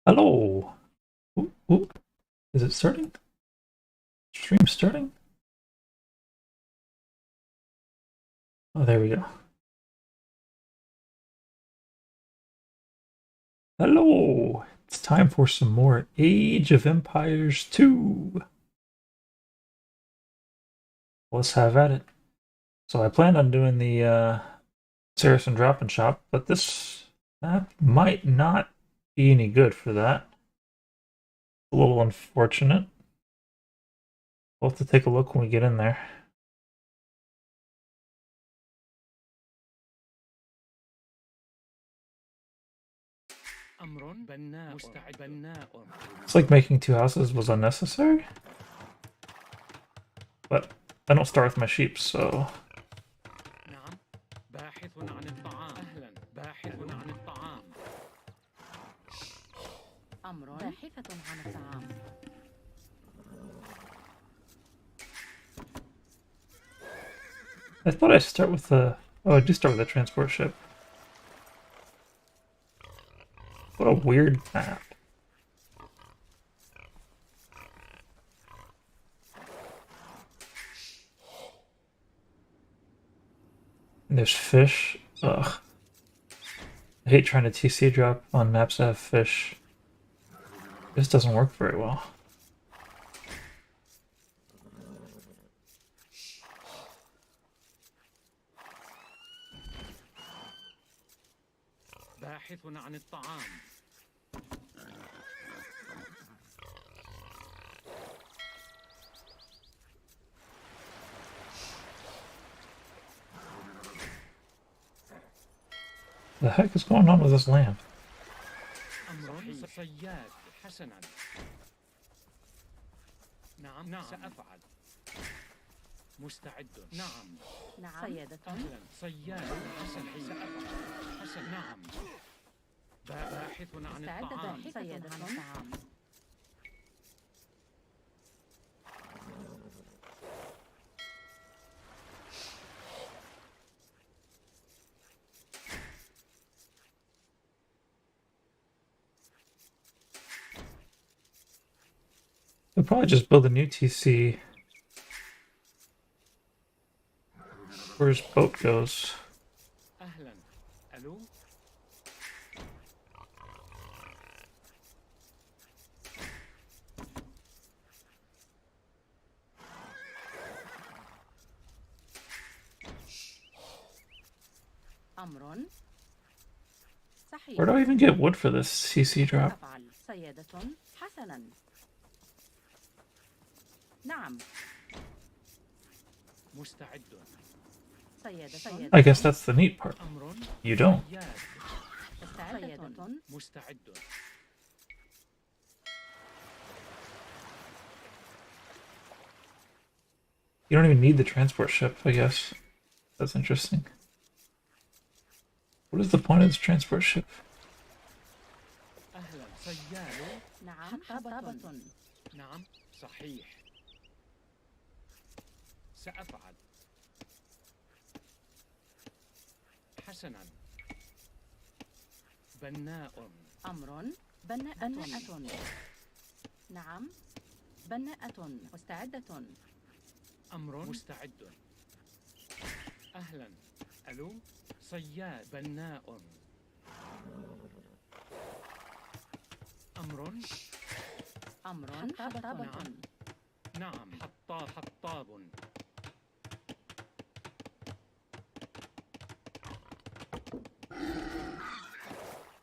Hello. Ooh, ooh. Is it starting? Stream starting? Oh, there we go. Hello. It's time for some more Age of Empires 2. Let's have at it. So I planned on doing the Saracen drop and shop, but this map might not be any good for that. A little unfortunate. We'll have to take a look when we get in there. It's like making two houses was unnecessary. But I don't start with my sheep, so... I thought I'd start with the... Oh, I do start with the transport ship. What a weird map. And there's fish. Ugh. I hate trying to TC drop on maps that have fish. This doesn't work very well. The heck is going on with this lamp? مستعد. نعم. صيادة. أهلا. صياد. حسن. سأفعل. حسن. نعم. باحث عن الطعام. صيادة عن الطعام. They'll probably just build a new TC. Where his boat goes. أهلا. ألو. أمر صحيح. Where do I even get wood for this CC drop? أفعل. صيادة. حسنا. نعم. مستعد. صيادة. I guess that's the neat part. You don't. صيادة. مستعد. You don't even need the transport ship, I guess. That's interesting. What is the point of this transport ship? أهلا. صياد. نعم. حطابة. نعم. صحيح. سأفعل. حسنا. بناء. أمر بناءة. نعم. بناءة. مستعدة. أمر مستعد. أهلا. ألو. صياد. بناء. أمر. حطابة. نعم. حطاب.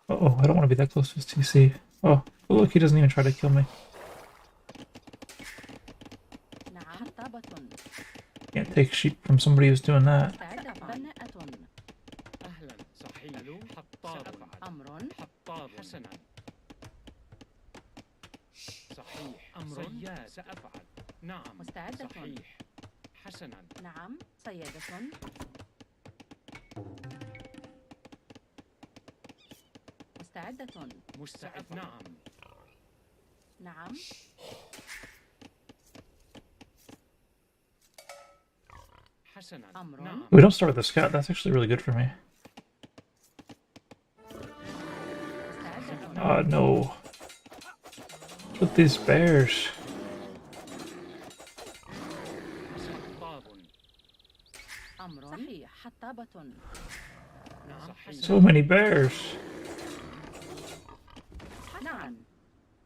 Uh-oh, I don't want to be that close to his TC. Oh, look, he doesn't even try to kill me. نعم. حطابة. Can't take sheep from somebody who's doing that. بناءة. أهلا. صحيح. ألو. حطاب. أمر حطاب. حسنا. صحيح. أمر. صياد. سأفعل. نعم. مستعدة. صحيح. حسنا. نعم. صيادة. مستعدة. مستعد. نعم. نعم. حسنا. أمر. نعم. We don't start with the scout. That's actually really good for me. مستعدة. No. with these bears? حطاب. أمر صحيح. حطابة. نعم صحيح. So many bears. نعم.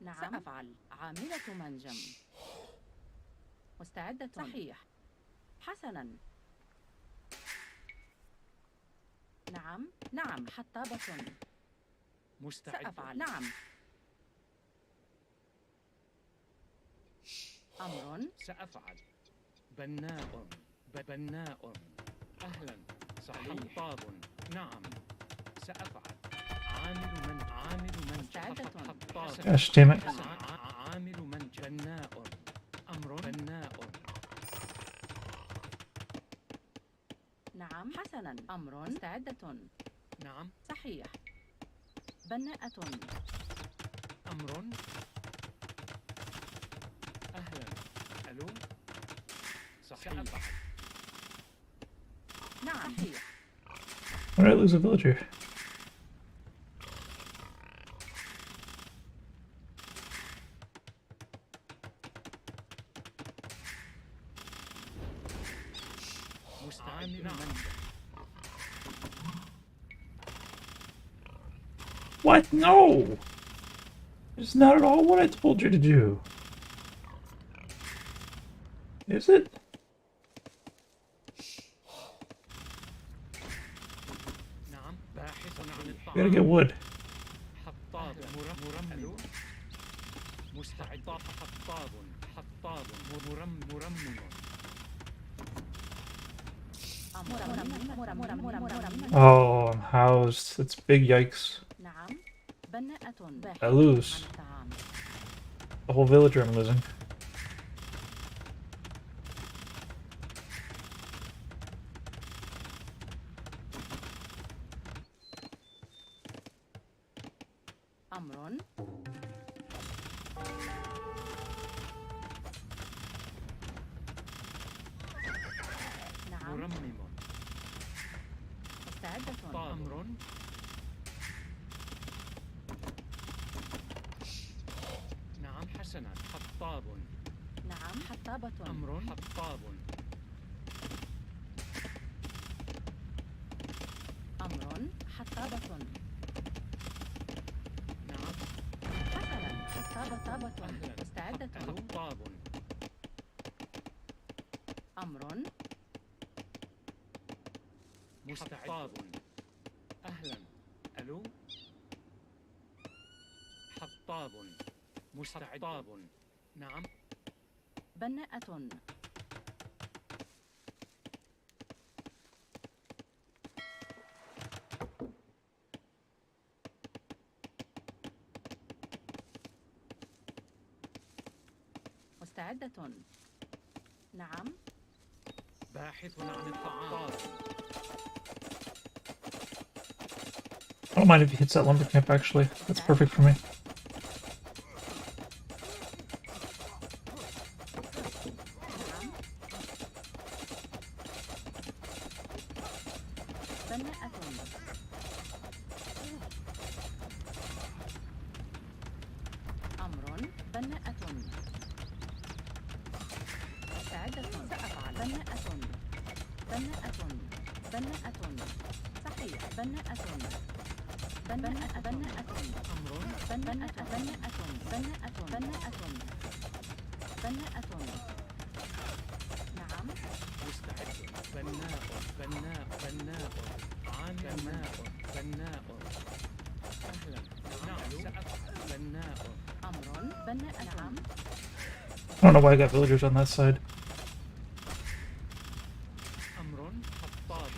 نعم سأفعل. عاملة منجم. مستعدة. صحيح. حسنا. نعم. نعم حطابة. مستعد. سأفعل. نعم. أمر. سأفعل. بناء. بناء. أهلا. صحيح. حطاب. نعم. سأفعل. عامل من مستعدة. حطاب. Gosh damn it. عامل من بناء. أمر بناء. نعم حسنا. أمر. مستعدة. نعم صحيح. بناءة. أمر. أهلا. ألو. صحيح. سأفعل. نعم صحيح. When did I lose a villager? مستعد. نعم. What? No! It's not at all what I told you to do. Is it? نعم باحث عن الطعام. We gotta get wood. حطاب. مرمم. مستعد. حطاب. حطاب. مرمم. Oh, I'm housed. It's big yikes. نعم. بناءة. I lose. عن الطعام. The whole villager I'm losing. أمر. نعم. مرمم. مستعدة. أمر. نعم حسنا. حطاب. نعم حطابة. أمر. حطاب. أمر. حطابة. نعم. حسنا. حطابة. أهلا. مستعدة. حطاب. أمر. مستعد. أهلا. ألو. حطاب. مستعد. نعم. بناءة. مستعدة. نعم. باحث عن الطعام. I don't mind if he hits that lumber camp, actually. That's perfect for me. بناءة. أمر. بناءة. مستعدة. سأفعل. بناءة. بناءة. بناءة. صحيح. بناءة. بناءة. بناءة. أمر. بناءة. بناءة. بناءة. بناءة. بناءة. نعم. مستعد. بناء. بناء. بناء. عامل. بناء. أهلا. نعم. سأفعل. بناء. أمر. بناءة. نعم. I don't know why I got villagers on that side. أمر. حطاب.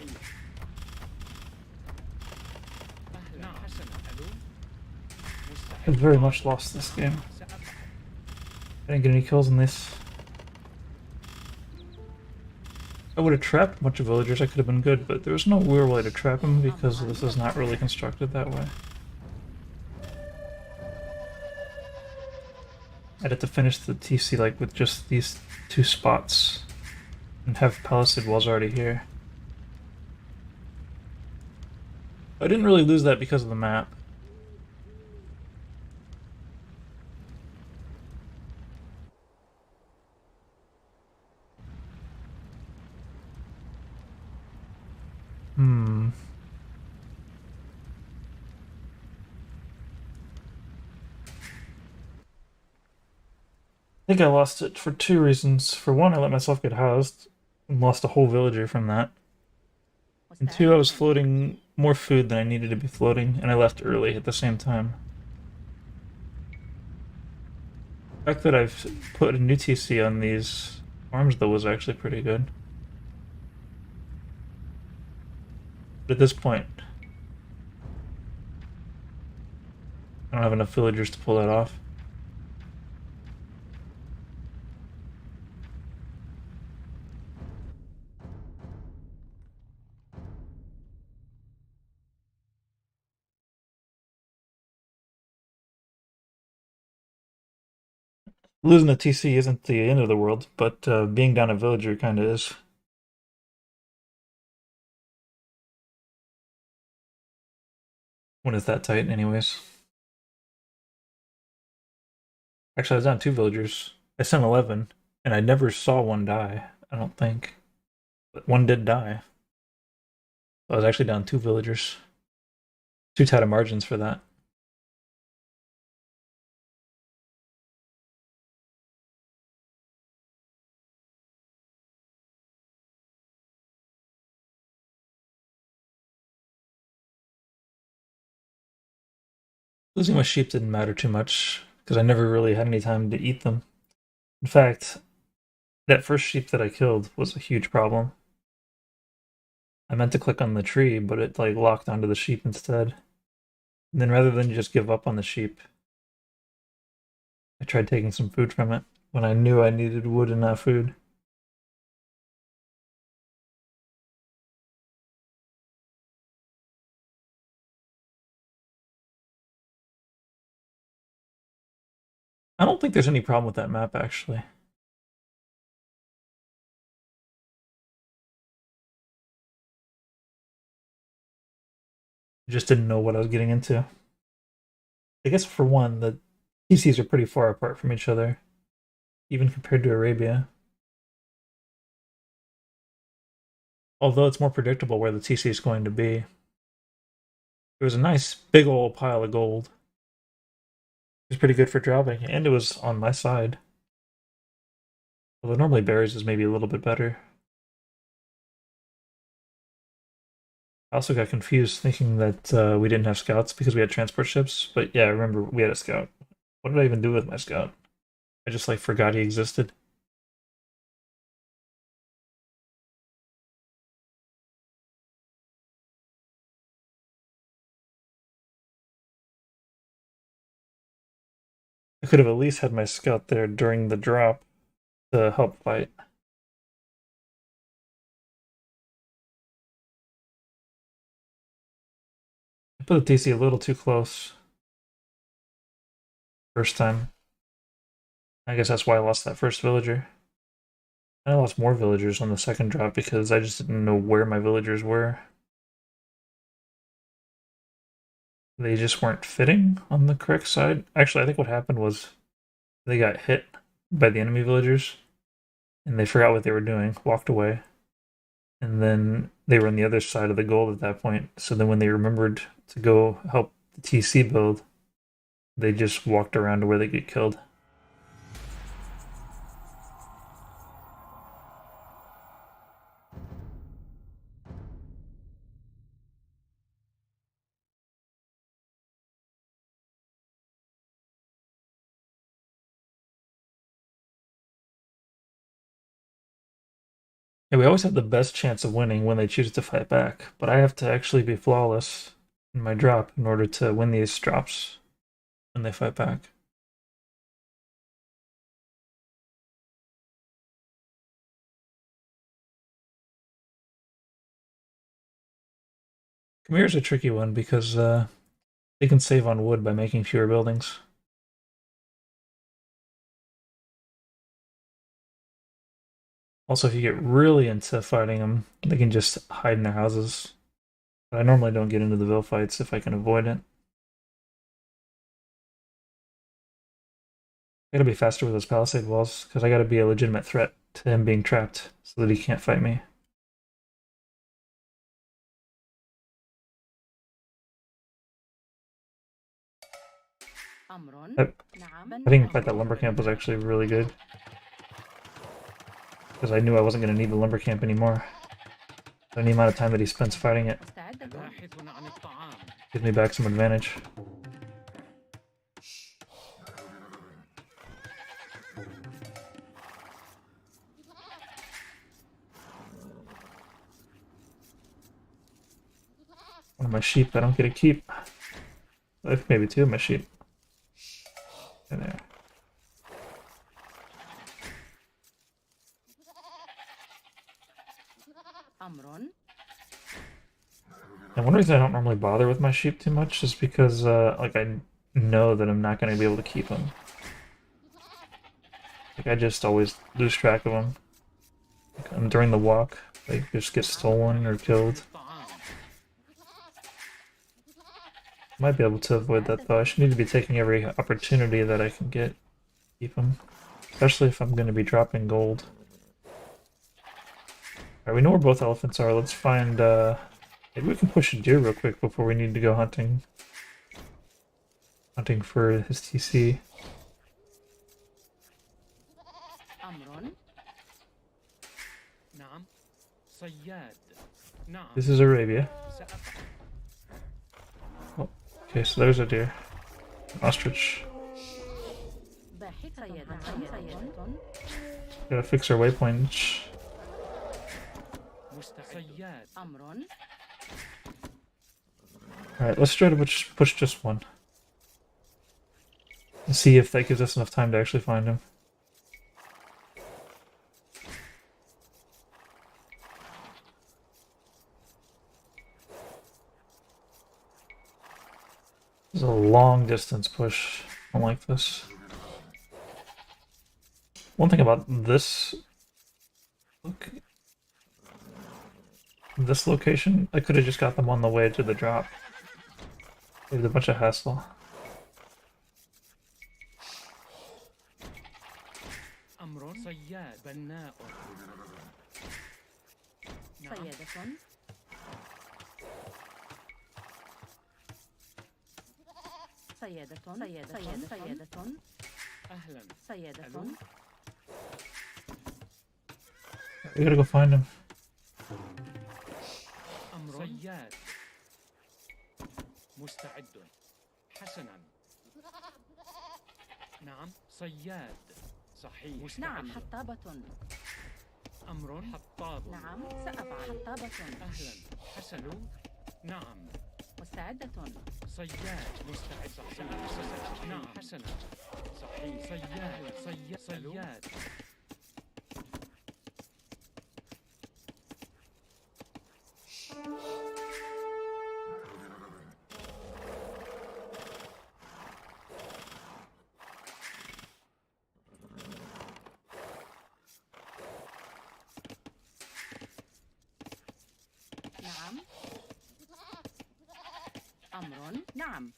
أهلا. حسنا. ألو. I very much lost this game. سأفعل. I didn't get any kills in this. I would have trapped a bunch of villagers, I could have been good, but there was no real way to trap them because this is not really constructed that way. I'd have to finish the TC like with just these two spots and have palisade walls already here. I didn't really lose that because of the map. Hmm. I think I lost it for two reasons. For one, I let myself get housed and lost a whole villager from that. And two, I was مستعدة. floating more food than I needed to be floating, and I left early at the same time. The fact that I've put a new TC on these farms, though, was actually pretty good. But at this point, I don't have enough villagers to pull that off. Losing a TC isn't the end of the world, but being down a villager kind of is. When it's that tight, anyways. Actually, I was down two villagers. I sent 11, and I never saw one die, I don't think. But one did die. So I was actually down two villagers. Too tight of margins for that. Losing my sheep didn't matter too much, because I never really had any time to eat them. In fact, that first sheep that I killed was a huge problem. I meant to click on the tree, but it like locked onto the sheep instead. And then rather than just give up on the sheep, I tried taking some food from it when I knew I needed wood and not food. I don't think there's any problem with that map, actually. I just didn't know what I was getting into. I guess for one, the PCs are pretty far apart from each other, even compared to Arabia. Although it's more predictable where the TC is going to be. It was a nice big old pile of gold. It was pretty good for dropping, and it was on my side. Although normally berries is maybe a little bit better. I also got confused thinking that we didn't have scouts because we had transport ships. But yeah, I remember we had a scout. What did I even do with my scout? I just like forgot he existed. I could have at least had my scout there during the drop to help fight. I put the TC a little too close first time. I guess that's why I lost that first villager. I lost more villagers on the second drop because I just didn't know where my villagers were. They just weren't fitting on the correct side. Actually, I think what happened was they got hit by the enemy villagers and they forgot what they were doing, walked away. And then they were on the other side of the gold at that point. So then when they remembered to go help the TC build, they just walked around to where they get killed. And we always have the best chance of winning when they choose to fight back, but I have to actually be flawless in my drop in order to win these drops when they fight back. Khmer's a tricky one because they can save on wood by making fewer buildings. Also, if you get really into fighting them, they can just hide in their houses. But I normally don't get into the Vil fights if I can avoid it. I gotta be faster with those palisade walls, because I gotta be a legitimate threat to him being trapped so that he can't fight me. أمر. نعم. Having fight that lumber camp was actually really good. Because I knew I wasn't going to need the lumber camp anymore. Any amount of time that he spends fighting it gives me back some advantage. One of my sheep I don't get to keep. Maybe two of my sheep. In there. And one reason I don't normally bother with my sheep too much is because, like, I know that I'm not going to be able to keep them. Like, I just always lose track of them. Like, during the walk, they just get stolen or killed. Might be able to avoid that, though. I should need to be taking every opportunity that I can get to keep them. Especially if I'm going to be dropping gold. Alright, we know where both elephants are. Let's find, maybe we can push a deer real quick before we need to go hunting. Hunting for his TC. This is Arabia. Oh, okay, so there's a deer. An ostrich. Gotta fix our waypoints. Alright, let's try to push just one. And see if that gives us enough time to actually find him. This is a long distance push. I don't like this. One thing about this location, I could have just got them on the way to the drop. Saved a bunch of hassle. We gotta go find him. صياد مستعد حسنا نعم صياد صحيح نعم حطابة أمر حطاب نعم سأفعل حطابة أهلا حسن نعم مستعدة صياد مستعد صحيح نعم حسنا صحيح صياد نعم أمر نعم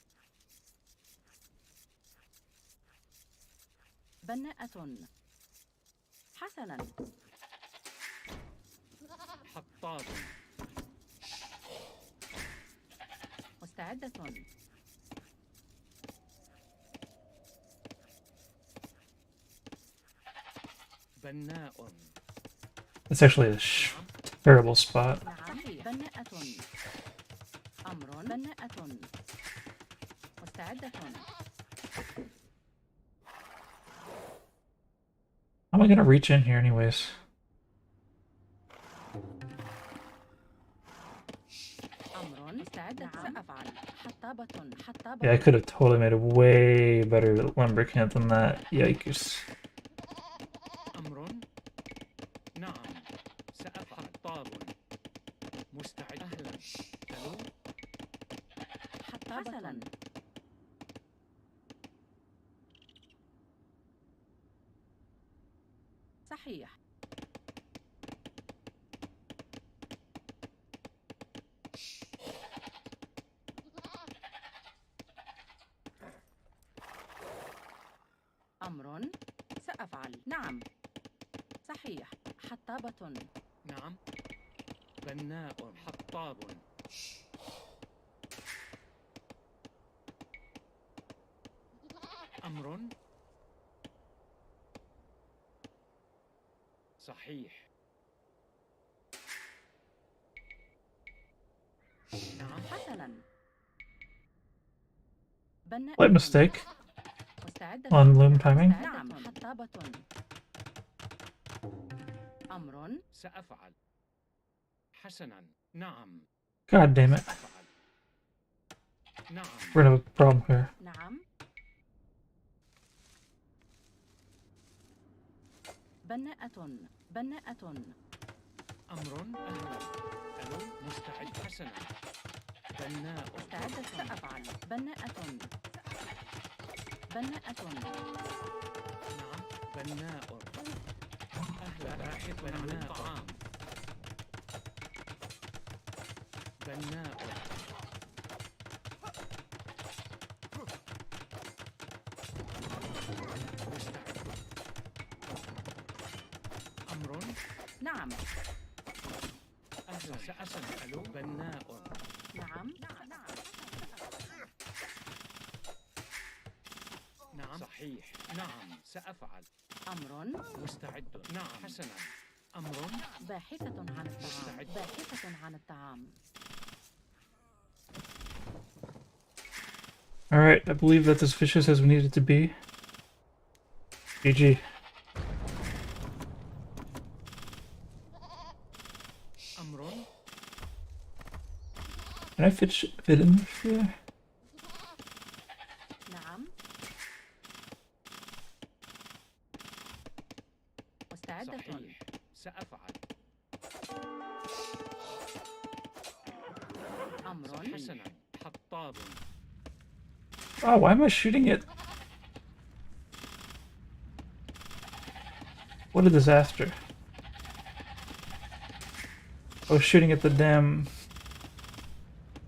بناءة حسنا حطاب مستعدة بناء It's actually a terrible spot. نعم بناءة أمر بناءة مستعدة How am I gonna reach in here anyways? أمر مستعدة سأفعل حطابة Yeah, I could have totally made a way better lumber camp than that. Yikes. أمر نعم سأفعل حطاب مستعد أهلا ألو حسنا صحيح أمر سأفعل نعم صحيح حطابة نعم بناء حطاب أمر صحيح. نعم. حسنا. Slight بناءة. mistake مستعدة. on loom timing. نعم. حطابة. أمر. سأفعل. حسنا. نعم. God damn it. سأفعل. نعم. We're gonna have a problem here. نعم. بناءة. بناءة. أمر. أهلا. ألو. مستعد. حسنا. بناء. مستعدة. سأفعل. بناءة. بناءة. نعم. بناء. أهلا. باحث عن الطعام. بناء. مستعد. أمر. نعم. أهلا. سأسأل. بناء. نعم. نعم. صحيح. نعم. سأفعل. أمر. مستعد. نعم. حسنا. أمر. باحثة عن الطعام. مستعد. باحثة عن الطعام. Alright, I believe that's as vicious as we need it to be. GG. أمر. Can I fit in here? نعم. مستعدة. صحيح. سأفعل. أمر. حسنا. حطاب. Oh, why am I shooting it? What a disaster. I was shooting at the damn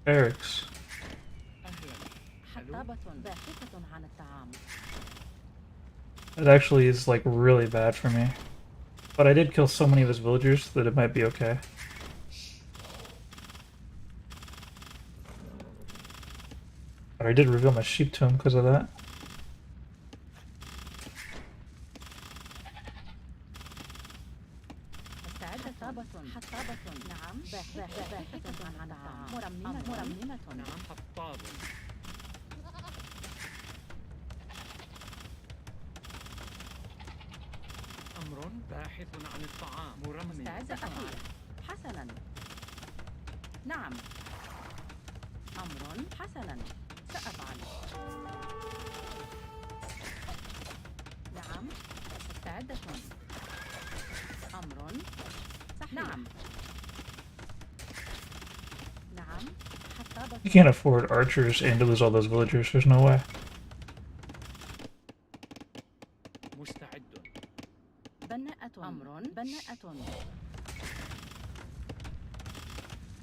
barracks. أهلا. حطابة. باحثة عن الطعام. That actually is like really bad for me. But I did kill so many of his villagers that it might be okay. But I did reveal my sheep to him because of that. حطابة. حطابة. نعم. باحثة عن الطعام. مرممة. نعم. حطاب. أمر. باحث عن الطعام. مرمم. مستعدة. أفعل. حسنا. نعم. أمر. حسنا. سأفعل. نعم. مستعدة. أمر. صحيح. نعم. نعم. حطابة. You can't afford archers and to lose all those villagers, there's no way. مستعد. بناءة. أمر. بناءة.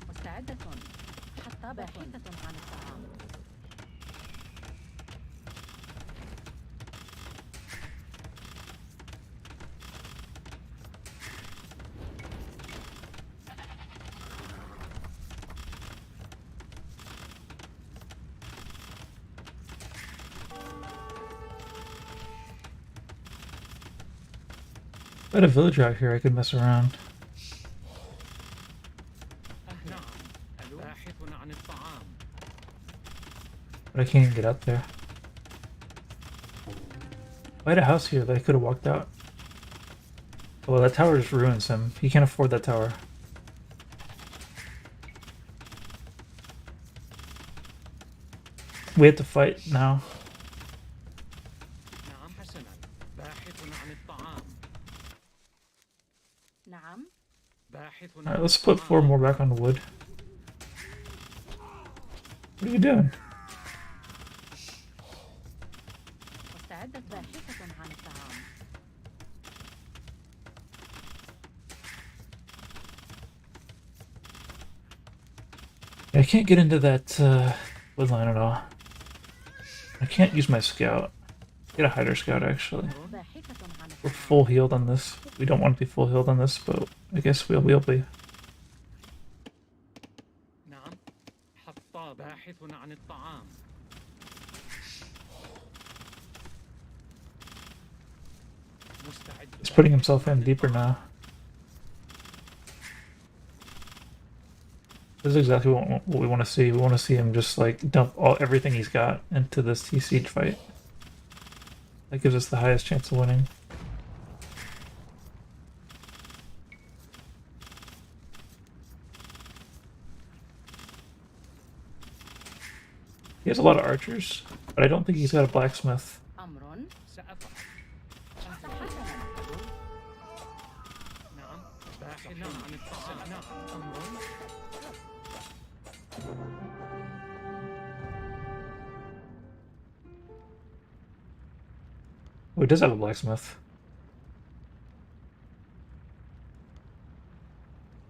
مستعدة. حطابة. باحثة عن الطعام. If I had a villager out here, I could mess around. نعم. باحث عن الطعام. But I can't even get up there. If I had a house here that I could have walked out. Well, that tower just ruins him. He can't afford that tower. We have to fight now. نعم. حسنا. باحث عن الطعام. نعم. باحث عن Alright, let's put 4 more back on the wood. What are you doing? مستعدة. باحثة عن الطعام. I can't get into that woodline at all. I can't use my scout. Get a hider scout, actually. باحثة عن We're الطعام. full healed on this. We don't want to be full healed on this, but I guess we'll be. نعم. حطاب. باحث عن الطعام. putting himself in deeper now. This is exactly what we want to see. We want to see him just like dump everything he's got into this T siege fight. That gives us the highest chance of winning. He has a lot of archers, but I don't think he's got a blacksmith. أمر سأفعل. حسنا. نعم. باحث عن الطعام. نعم. أمر. Oh, he does have a blacksmith.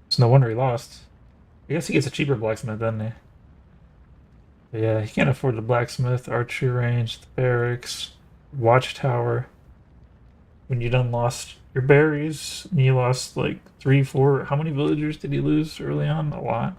It's no wonder he lost. I guess he gets a cheaper blacksmith, doesn't he? But yeah, he can't afford the blacksmith, archery range, the barracks, watchtower. When you done lost your berries, and you lost like 3, 4. How many villagers did he lose early on? A lot.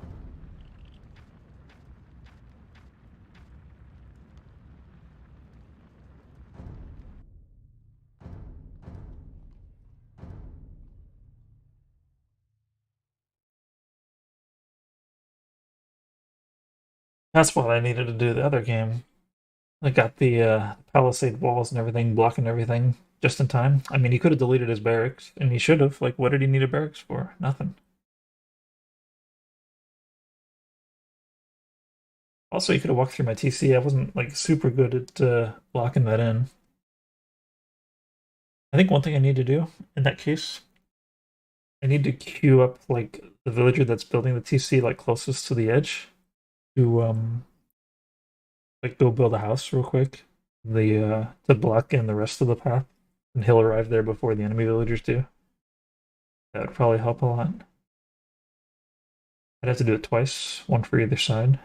That's what I needed to do the other game. I got the palisade walls and everything, blocking everything just in time. I mean, he could have deleted his barracks, and he should have. Like, what did he need a barracks for? Nothing. Also, he could have walked through my TC. I wasn't like super good at blocking that in. I think one thing I need to do in that case, I need to queue up like the villager that's building the TC like closest to the edge to like go build a house real quick. To block in the rest of the path, and he'll arrive there before the enemy villagers do. That would probably help a lot. I'd have to do it twice, one for either side.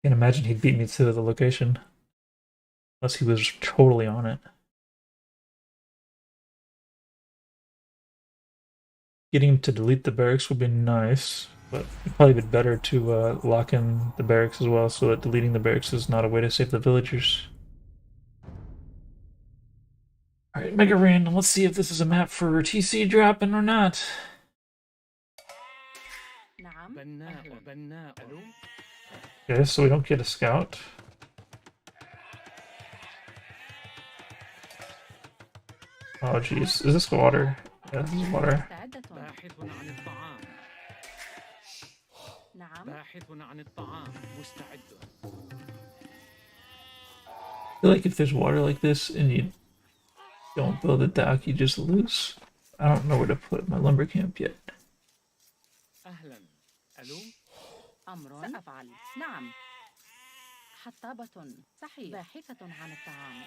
Can't imagine he'd beat me to the location. Unless he was totally on it. Getting him to delete the barracks would be nice, but it'd probably be better to lock in the barracks as well, so that deleting the barracks is not a way to save the villagers. Alright, Mega Random, let's see if this is a map for TC dropping or not. نعم. بناء. ألو. Okay, so we don't get a scout. Oh jeez, is this water? Yeah, this is water. مستعدة. باحث عن الطعام. نعم. باحث عن الطعام. مستعد. I feel like if there's water like this and you don't build a dock, you just lose. I don't know where to put my lumber camp yet. أهلا. ألو. أمر سأفعل. نعم. حطابة. صحيح. باحثة عن الطعام.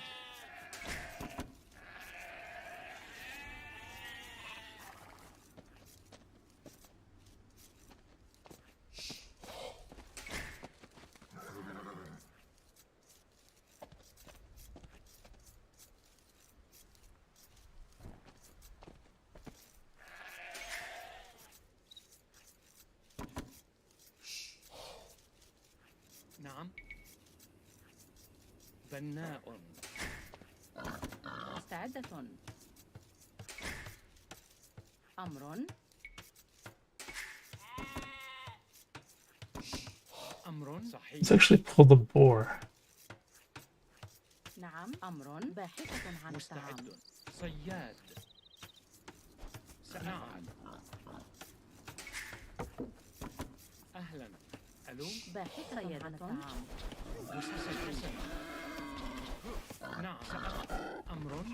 نعم. بناء. مستعدة. أمر. أمر صحيح. Let's actually pull the boar. نعم. أمر باحثة عن الطعام. مستعد. صياد. نعم. أهلا. ألو. باحثة عن الطعام. نعم. أمر.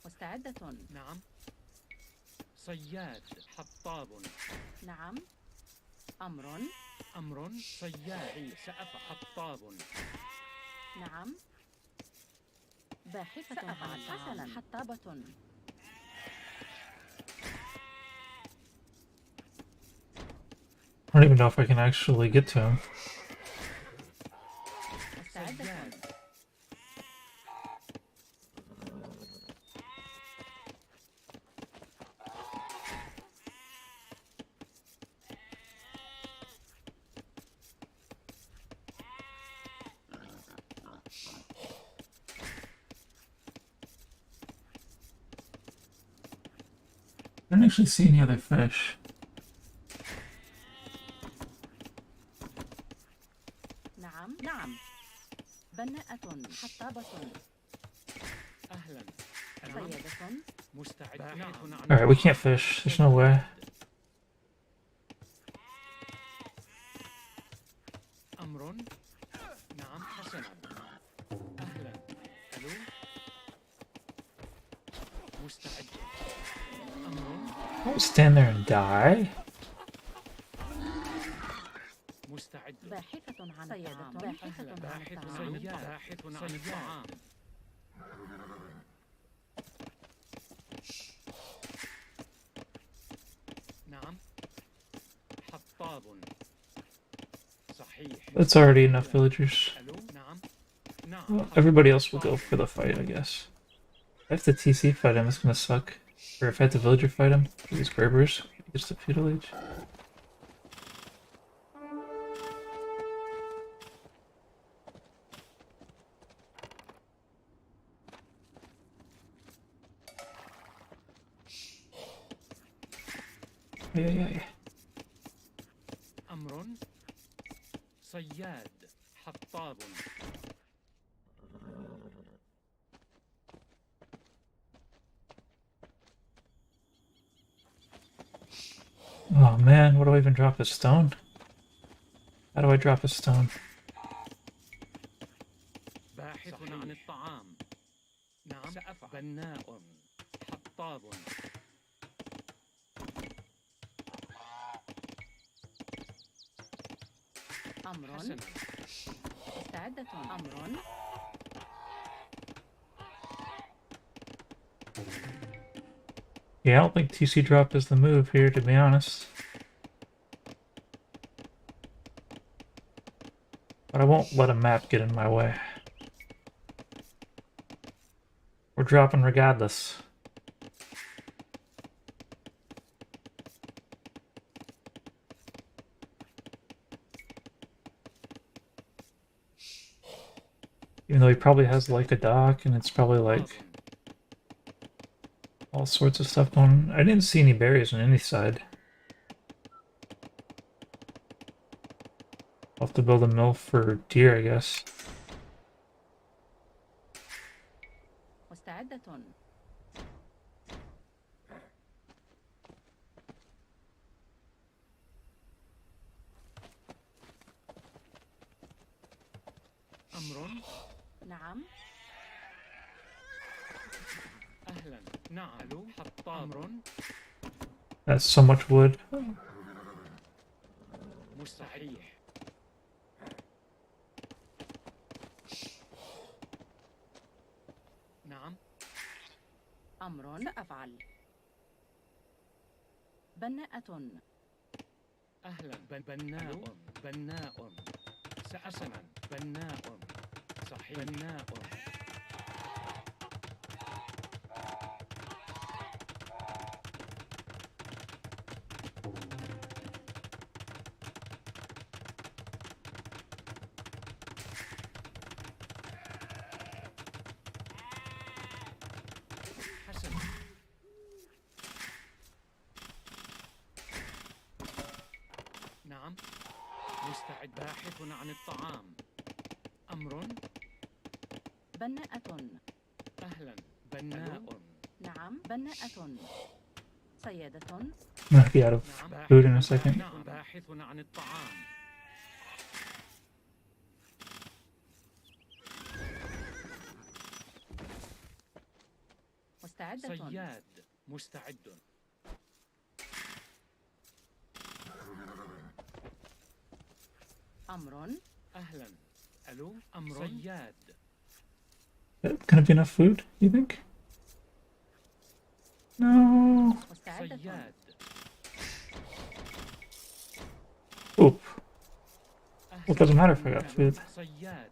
مستعدة. نعم. صياد. حطاب. نعم. أمر. أمر. صياد. سأفعل. حطاب. نعم. باحثة عن الطعام. حسنا. حطابة. I don't even know if I can actually get to him. مستعدة. صياد. I didn't actually see any other fish. نعم نعم بناءة حطابة أهلا. صيادة مستعد. Alright, we can't fish. There's no way. أمر. نعم حسنا. أهلا. ألو. مستعد. أمر. Don't stand there and die. مستعد. باحثة عن صيادة باحثة عن باحث الطعام باحث عن الطعام. نعم. حطاب. صحيح. That's already enough villagers. ألو. نعم. نعم. Well, everybody else will go for the fight, I guess. If I have to TC fight him, it's gonna suck. Or if I have to villager fight him, for these Berbers, he gets the feudal age. Yeah. أمر. صياد. حطاب. Oh man, what do I even drop a stone? How do I drop a stone? باحث عن الطعام. نعم. سأفعل. بناء. حطاب. أمر حسنا. مستعدة أمر Yeah, I don't think TC drop is the move here, to be honest. But I won't let a map get in my way. We're dropping regardless. Even though he probably has like a dock and it's probably like all sorts of stuff going on. I didn't see any berries on any side. I'll have to build a mill for deer, I guess. مستعدة أمر. نعم أهلا. نعم. ألو. حطاب. أمر. That's so much wood. مستحيل. نعم. أمر سأفعل بناءة أهلا. بناء. بناء. حسنا. بناء. صحيح. بناء. حسنا. نعم. مستعد. باحث عن الطعام. أمر. بناءة أهلا. بناء. نعم بناءة صيادة I'm gonna be out of food in a second. نعم. باحث عن الطعام. مستعدة صياد. مستعد. أمر أهلا. ألو. أمر. صياد. Gonna be enough food, you think? No. مستعدة صياد. Oop. أهلا. Well, it doesn't matter if I got food. صياد.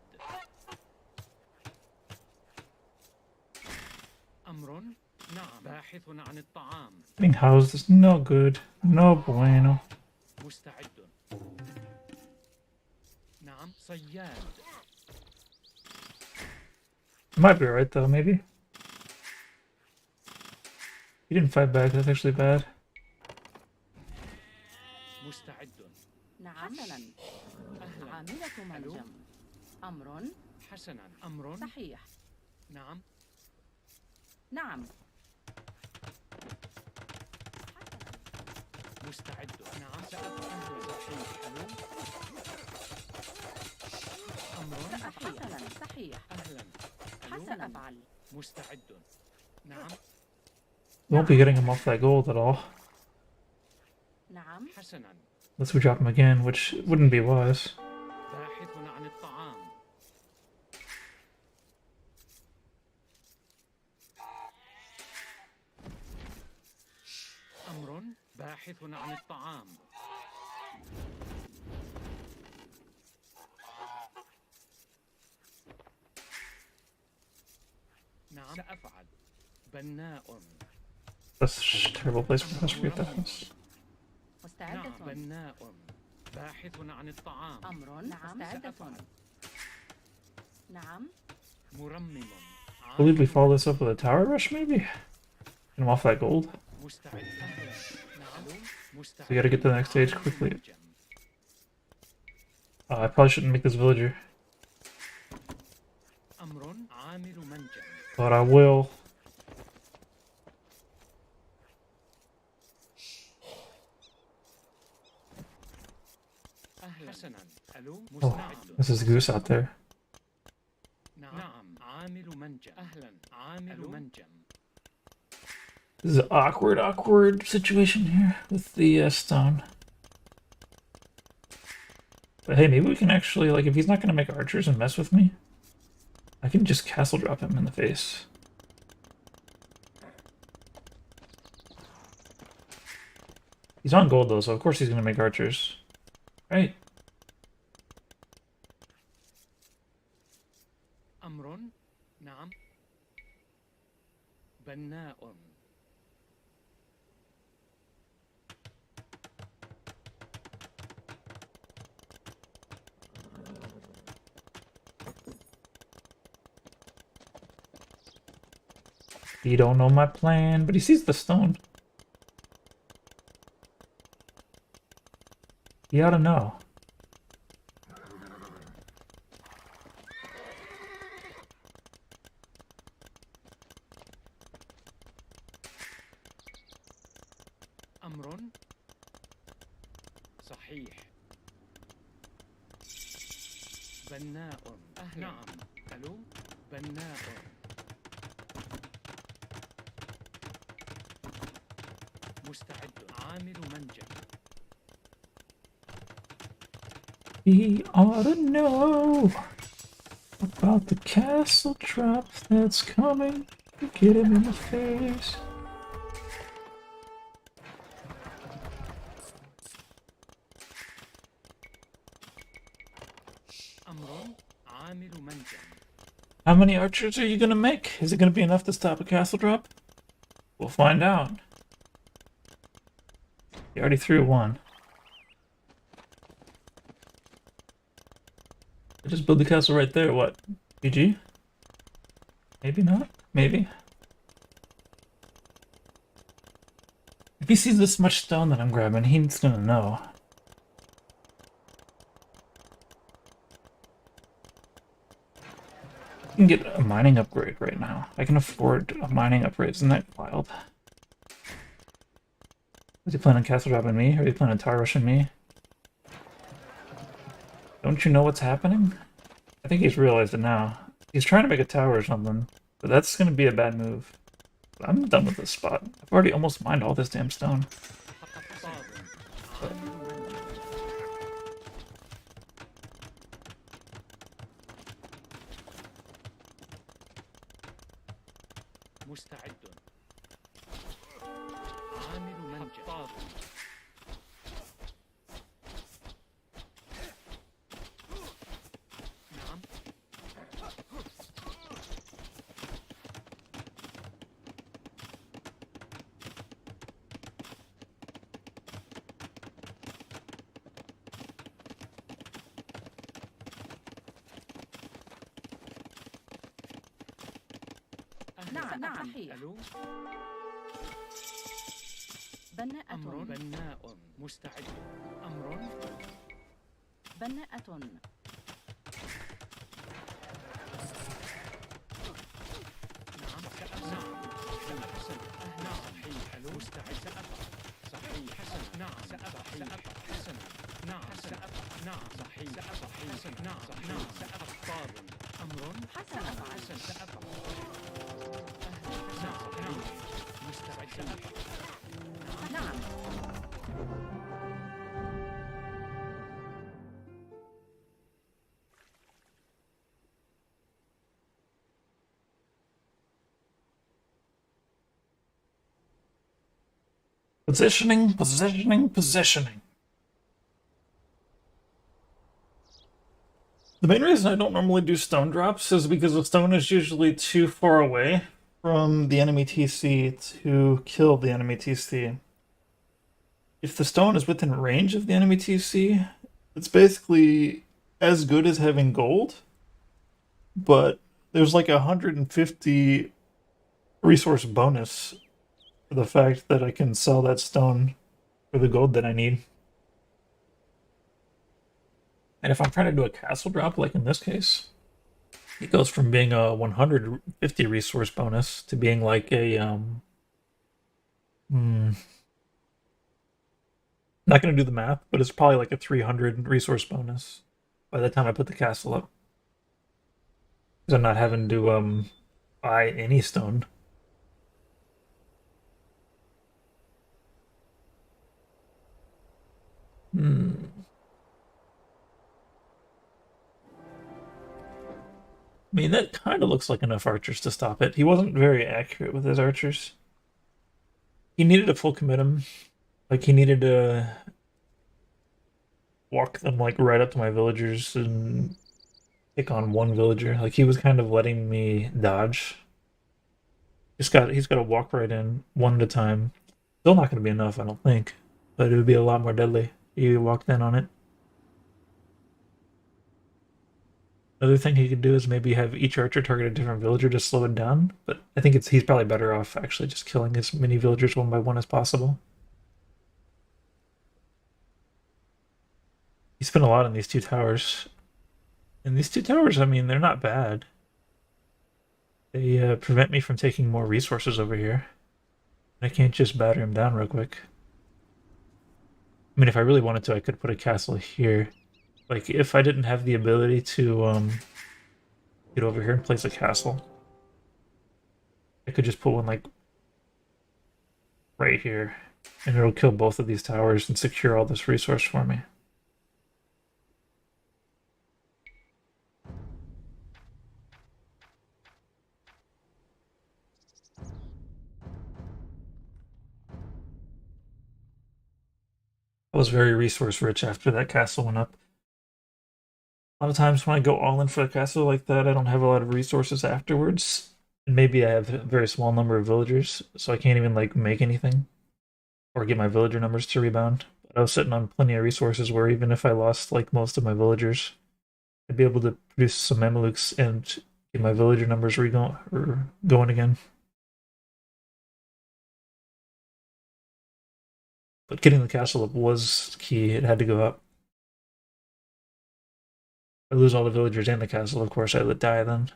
أمر. نعم. باحث عن الطعام. Getting housed is no good. No bueno. مستعد. نعم. صياد. Might be right though, maybe. He didn't fight back. That's actually bad. مستعد. نعم. حسنا. أهلا. عاملة منجم. أمر. حسنا. أمر. صحيح. نعم. نعم. مستعد. نعم سأفعل. صحيح. ألو. أمر. حسنا. صحيح. أهلا. حسنا. أفعل. مستعد. نعم. We won't be getting him off that gold at all. نعم. حسنا. Unless we drop him again, which wouldn't be wise. باحث عن الطعام. أمر. باحث عن الطعام. نعم سأفعل. بناء. That's a terrible place for us to get defense. مستعدة. نعم بناء. باحث عن الطعام. أمر. نعم. مستعدة. نعم. مرمم. I believe we follow this up with a tower rush, maybe? Get him off that gold. مستعد. أهلا. نعم. مستعد. We gotta get to the next stage quickly. I probably shouldn't make this villager, أمر. عامل منجم. but I will. أهلا. حسنا. ألو. Oh, مستعد. this is Goose out there. نعم. عامل منجم. أهلا. عامل منجم. This is an awkward situation here with the stone. But hey, maybe we can actually, like, if he's not going to make archers and mess with me, I can just castle drop him in the face. He's on gold, though, so of course he's going to make archers. Right? أمر. نعم. بناء. He don't know my plan, but he sees the stone. He ought to know. أمر. صحيح. بناء. أهلا. نعم. ألو. بناء. مستعد. عامل منجم. He ought to know about the castle drop that's coming to get him in the face. أمر. عامل منجم. How many archers are you gonna make? Is it gonna be enough to stop a castle drop? We'll find out. He already threw one. I just build the castle right there, what? GG? Maybe not? Maybe. If he sees this much stone that I'm grabbing, he's gonna know. I can get a mining upgrade right now. I can afford a mining upgrade, isn't that wild? Is he planning on castle dropping me? Or is he planning on tower rushing me? Don't you know what's happening? I think he's realized it now. He's trying to make a tower or something, but that's gonna be a bad move. I'm done with this spot. I've already almost mined all this damn stone. مستعد. عامل منجم. نعم. نعم. صحيح. ألو. بناءة أمر بناء مستعد. أمر بناءة نعم نعم حسن نعم صحيح حلو مستعد سأفعل صحيح حسن نعم سأفعل حسن نعم سأفعل نعم صحيح سأفعل حسن نعم نعم سأفعل أمر حسن أفعل حسن سأفعل نعم نعم مستعد سأفعل نعم Positioning, positioning, positioning. The main reason I don't normally do stone drops is because the stone is usually too far away from the enemy TC to kill the enemy TC. If the stone is within range of the enemy TC, it's basically as good as having gold, but there's like 150 resource bonus for the fact that I can sell that stone for the gold that I need. And if I'm trying to do a castle drop, like in this case, it goes from being a 150 resource bonus to being like a not gonna do the math, but it's probably like a 300 resource bonus by the time I put the castle up. Because I'm not having to buy any stone. I mean, that kind of looks like enough archers to stop it. He wasn't very accurate with his archers. He needed to full commit him. Like, he needed to walk them, like, right up to my villagers and pick on one villager. Like, he was kind of letting me dodge. He's got to walk right in, one at a time. Still not going to be enough, I don't think. But it would be a lot more deadly. You walked in on it. Another thing he could do is maybe have each archer target a different villager to slow it down, but I think he's probably better off actually just killing as many villagers one by one as possible. He spent a lot on these two towers. And these two towers, I mean, they're not bad. They prevent me from taking more resources over here. I can't just batter him down real quick. I mean, if I really wanted to, I could put a castle here. Like, if I didn't have the ability to get over here and place a castle, I could just put one, like, right here, and it'll kill both of these towers and secure all this resource for me. I was very resource rich after that castle went up. A lot of times when I go all in for a castle like that, I don't have a lot of resources afterwards. And maybe I have a very small number of villagers, so I can't even like make anything or get my villager numbers to rebound. But I was sitting on plenty of resources where even if I lost like most of my villagers, I'd be able to produce some Mamelukes and get my villager numbers going again. But getting the castle up was key. It had to go up. I lose all the villagers and the castle, of course I would die then.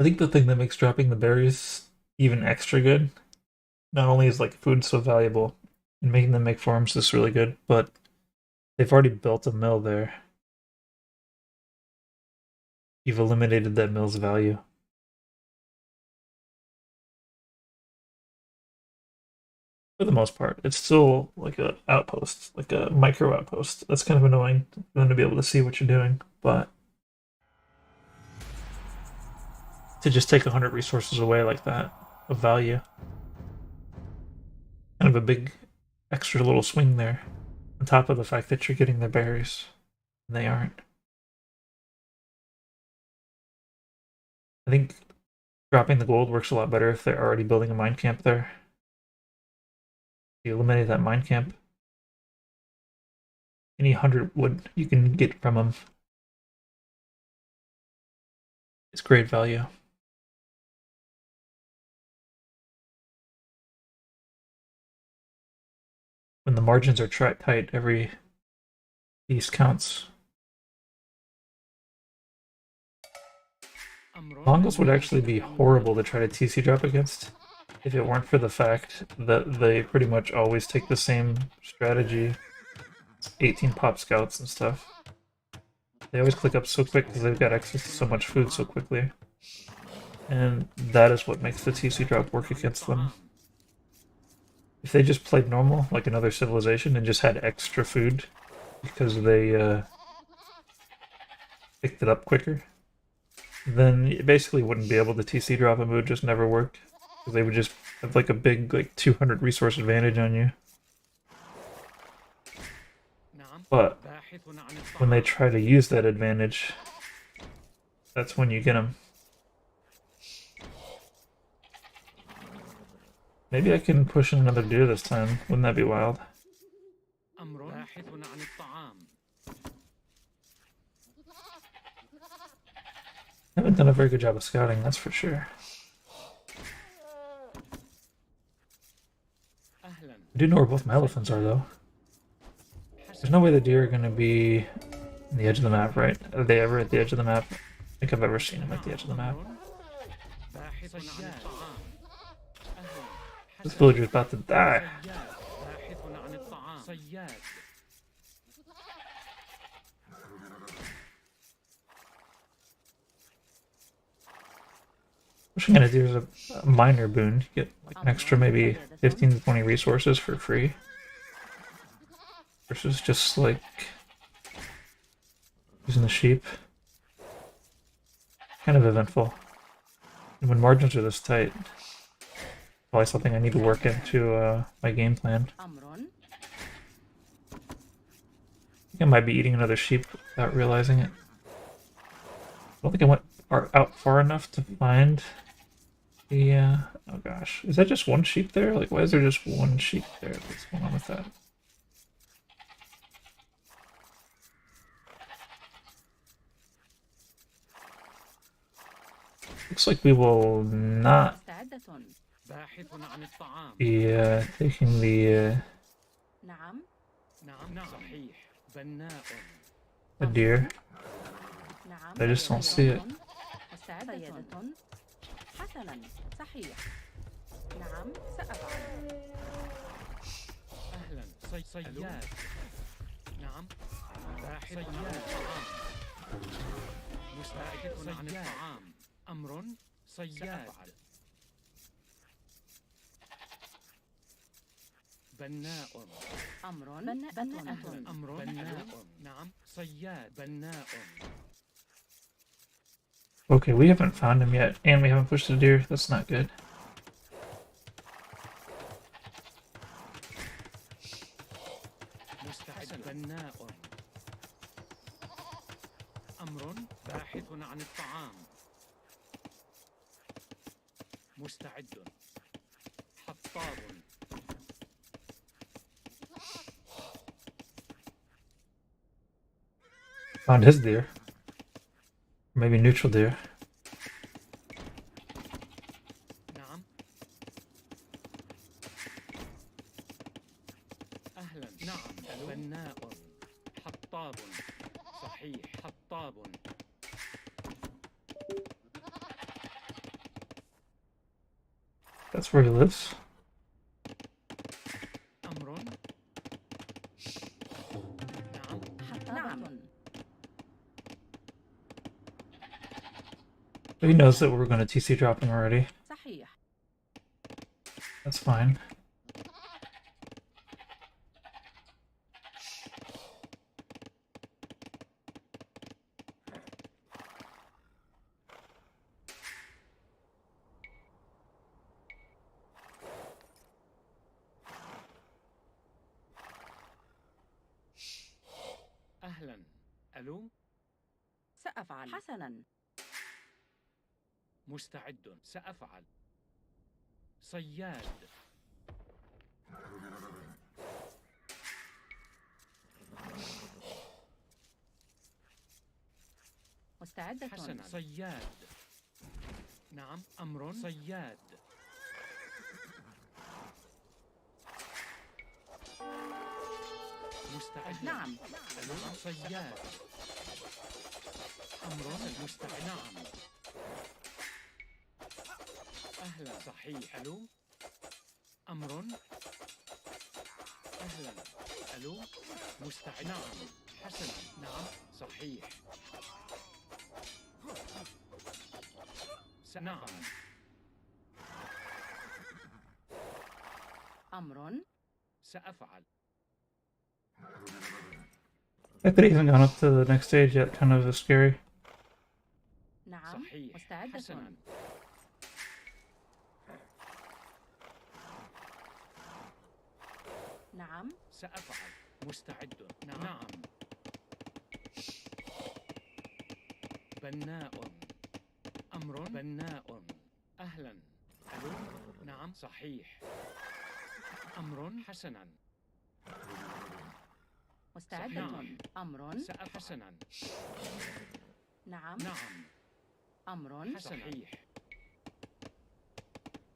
I think the thing that makes dropping the berries even extra good, not only is like food so valuable and making them make farms is really good, but they've already built a mill there. You've eliminated that mill's value. For the most part, it's still like a outpost, like a micro outpost. That's kind of annoying for them to be able to see what you're doing, but to just take 100 resources away like that of value. Kind of a big extra little swing there, on top of the fact that you're getting the berries. And they aren't. I think dropping the gold works a lot better if they're already building a mine camp there. You eliminate that mine camp. Any 100 wood you can get from them. It's great value. When the margins are tight, every piece counts. Mongols would actually be horrible to try to TC drop against if it weren't for the fact that they pretty much always take the same strategy. 18 pop scouts and stuff. They always click up so quick because they've got access to so much food so quickly. And that is what makes the TC drop work against them. If they just played normal, like another civilization, and just had extra food because they picked it up quicker, then it basically wouldn't be able to TC drop and it would just never work. Because they would just have like a big, like 200 resource advantage on you. But when they try to use that advantage, that's when you get them. Maybe I can push in another deer this time. Wouldn't that be wild? I haven't done a very good job of scouting, that's for sure. I do know where both my elephants are, though. There's no way the deer are going to be on the edge of the map, right? Are they ever at the edge of the map? I think I've ever seen them at the edge of the map. This villager's about to die. Pushing in a deer is a minor boon. You get like an extra maybe 15 to 20 resources for free. Versus just like using the sheep. Kind of eventful. And when margins are this tight, probably something I need to work into my game plan. I think I might be eating another sheep without realizing it. I don't think I went out far enough to find the... oh gosh. Is that just one sheep there? Like, why is there just one sheep there? What's going on with that? Looks like we will not be taking the deer. I just don't see it. أمر صياد بناء أمر بناء نعم صياد بناء. Okay, we haven't found him yet, and we haven't pushed the deer. That's not good. مستعد بناء أمر باحث عن الطعام. مستعد حطاب. Found his deer. Maybe neutral deer. نعم. أهلا. نعم. بناء حطاب. صحيح حطاب. That's where he lives. أمر. نعم. He knows that we're going to TC drop him already. That's fine. ألو. سأفعل. حسنا. مستعد. سأفعل. صياد. مستعدة. حسنا. صياد. نعم. أمر. صياد. مستعد. نعم. ألو. صياد. أمر. مستعد. نعم. أهلا. صحيح. ألو. أمر. أهلا. ألو. مستعد. نعم. حسنا. نعم. صحيح. نعم. أمر. سأفعل. The fact that he hasn't gone up to the next stage yet kind of is scary. نعم. صحيح. مستعدة. حسنا. نعم. سأفعل. مستعد. نعم. بناء. أمر. بناء. أهلا. ألو. نعم. صحيح. أمر. حسنا. مستعدة. نعم. أمر. حسنا. نعم. نعم. أمر. صحيح.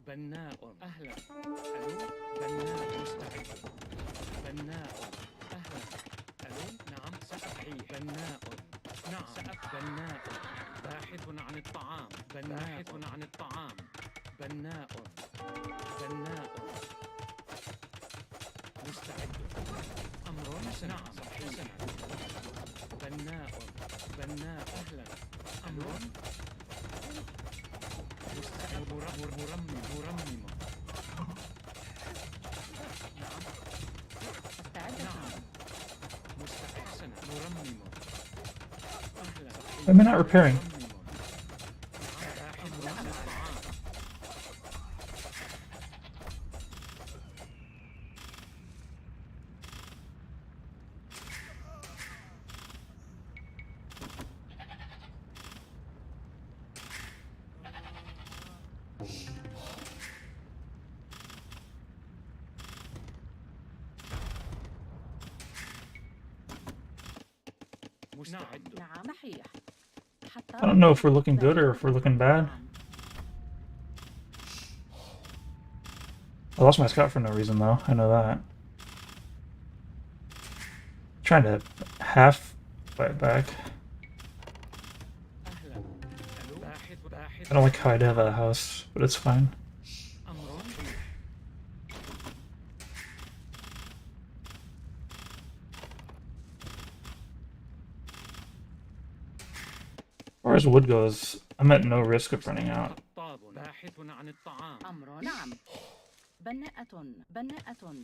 بناء. أهلا. ألو. بناء. مستعد. بناء. أهلا. ألو. نعم. صحيح. بناء. نعم. بناء. باحث عن الطعام. باحث عن الطعام. بناء. بناء. مستعد. أمر. نعم. حسنا. بناء. بناء. أهلا. أمر. مستعد. مرمم. نعم. مستعدة. نعم. مستعد. حسنا. مرمم. أهلا. Am I not repairing? مستعد. نعم. صحيح. حتى I don't know if we're looking good or if we're looking bad. I lost my scout for no reason though, I know that. Trying to half fight back. أهلا. ألو. باحث. I don't like how I'd have a house, but it's fine. أمر. نعم. As far as wood goes, I'm at no risk of running out. خطاب. باحث عن الطعام. أمر. نعم. بناءة. بناءة.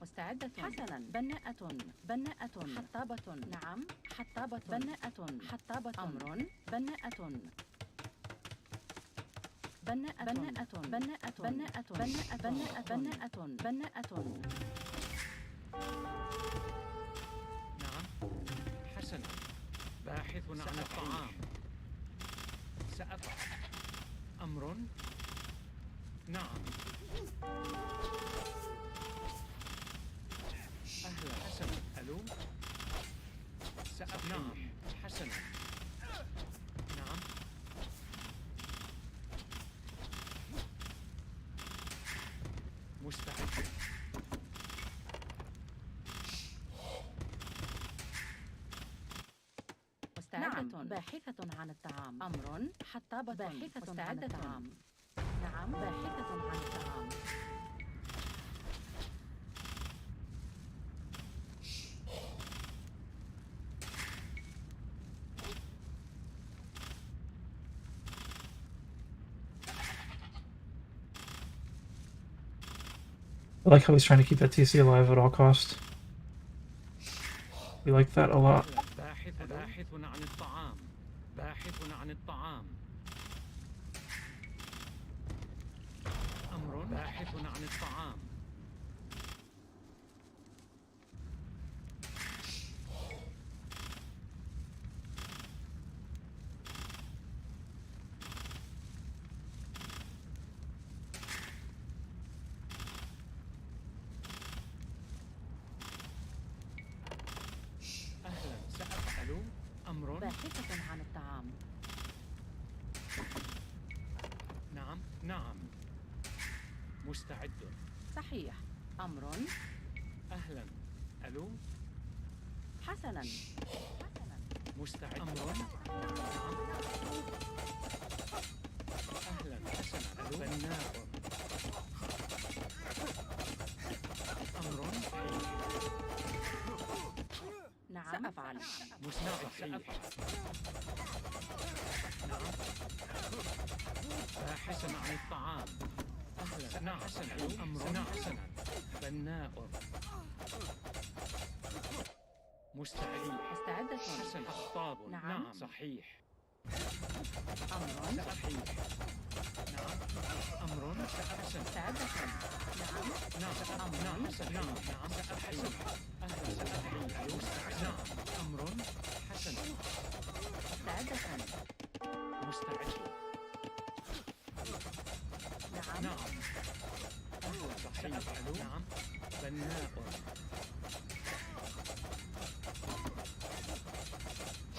مستعدة. حسنا. بناءة. بناءة. حطابة. نعم. حطابة. بناءة. حطابة. أمر. بناءة. بناءة. بناءة. بناءة. بناءة. بناءة. بناءة. بناءة. نعم. حسنا. باحث عن الطعام. سأفعل. أمر. نعم. أهلا. حسنا. ألو. سأفعل. نعم. حسنا. نعم. مستعد. مستعدة. باحثة عن الطعام. أمر. حطابة. باحثة عن الطعام. نعم. باحثة عن الطعام. I like how he's trying to keep that TC alive at all costs. We like that a lot. باحث عن الطعام. باحث عن الطعام. أمر. باحث عن الطعام. أمر. باحثة عن الطعام. نعم نعم. مستعد. صحيح. أمر. أهلا. ألو. حسنا. مستعد. أمر. نعم. أهلا. حسنا. ألو. بناء. أمر. نعم سأفعل. مستعد. سأفعل. نعم. باحثا عن الطعام. أهلا. نعم. حسنا. أمر. نعم. حسنا. بناء. مستعد. مستعدة. حسنا. خطاب. نعم. نعم. صحيح. أمر. صحيح. نعم. أمر. سأحسن. مستعدة. نعم. نعم. أمر. نعم. نعم. نعم. سأحسن. أهلا. سأحسن. نعم. أمر. حسن. مستعدة. مستعد. نعم. نعم. أهلا. صحيح. نعم. بناء.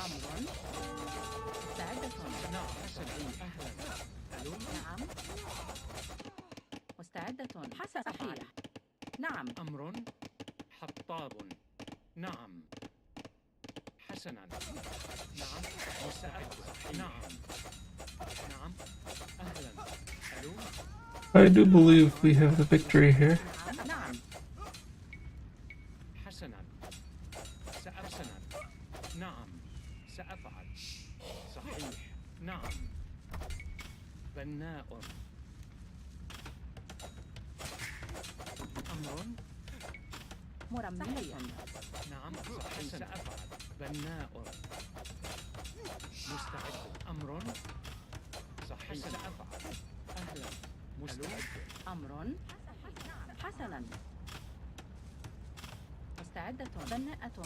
أمر. مستعدة. نعم. حسن. أهلا. ألو. نعم. مستعدة. حسن. صحيح. نعم. أمر. حطاب. نعم. حسنا. نعم. مستعد. نعم. نعم. أهلا. ألو. I do believe we have the victory here. نعم. نعم. حسنا. سأحسنا. نعم. سأفعل. صحيح. نعم. بناء. أمر. مرمية. نعم. صحيح. سأفعل. بناء. مستعد. أمر. صحيح. سأفعل. أهلا. مستعد. أمر. حسنا. مستعدة. بناءة.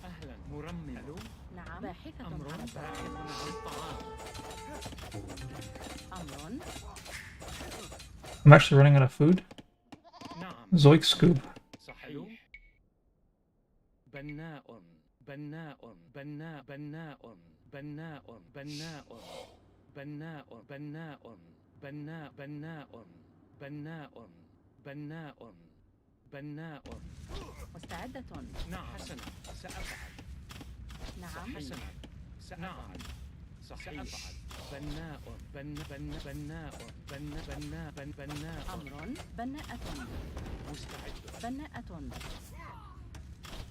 أهلا. مرمم. ألو. نعم. باحثة أمر. عن باحث الطعام. عن الطعام. أمر. I'm actually running out of food. نعم. Zoik scoop. صحيح. بناء. بناء. بناء. بناء. بناء. بناء. بناء. بناء. بناء. بناء. بناء. بناء. بناء. مستعدة. نعم. حسنا. سأفعل. نعم. حسنا. سأفعل. صحيح. سأفعل. بناء. بناء. بناء. بناء. بناء. أمر. بناءة. مستعد. بناءة.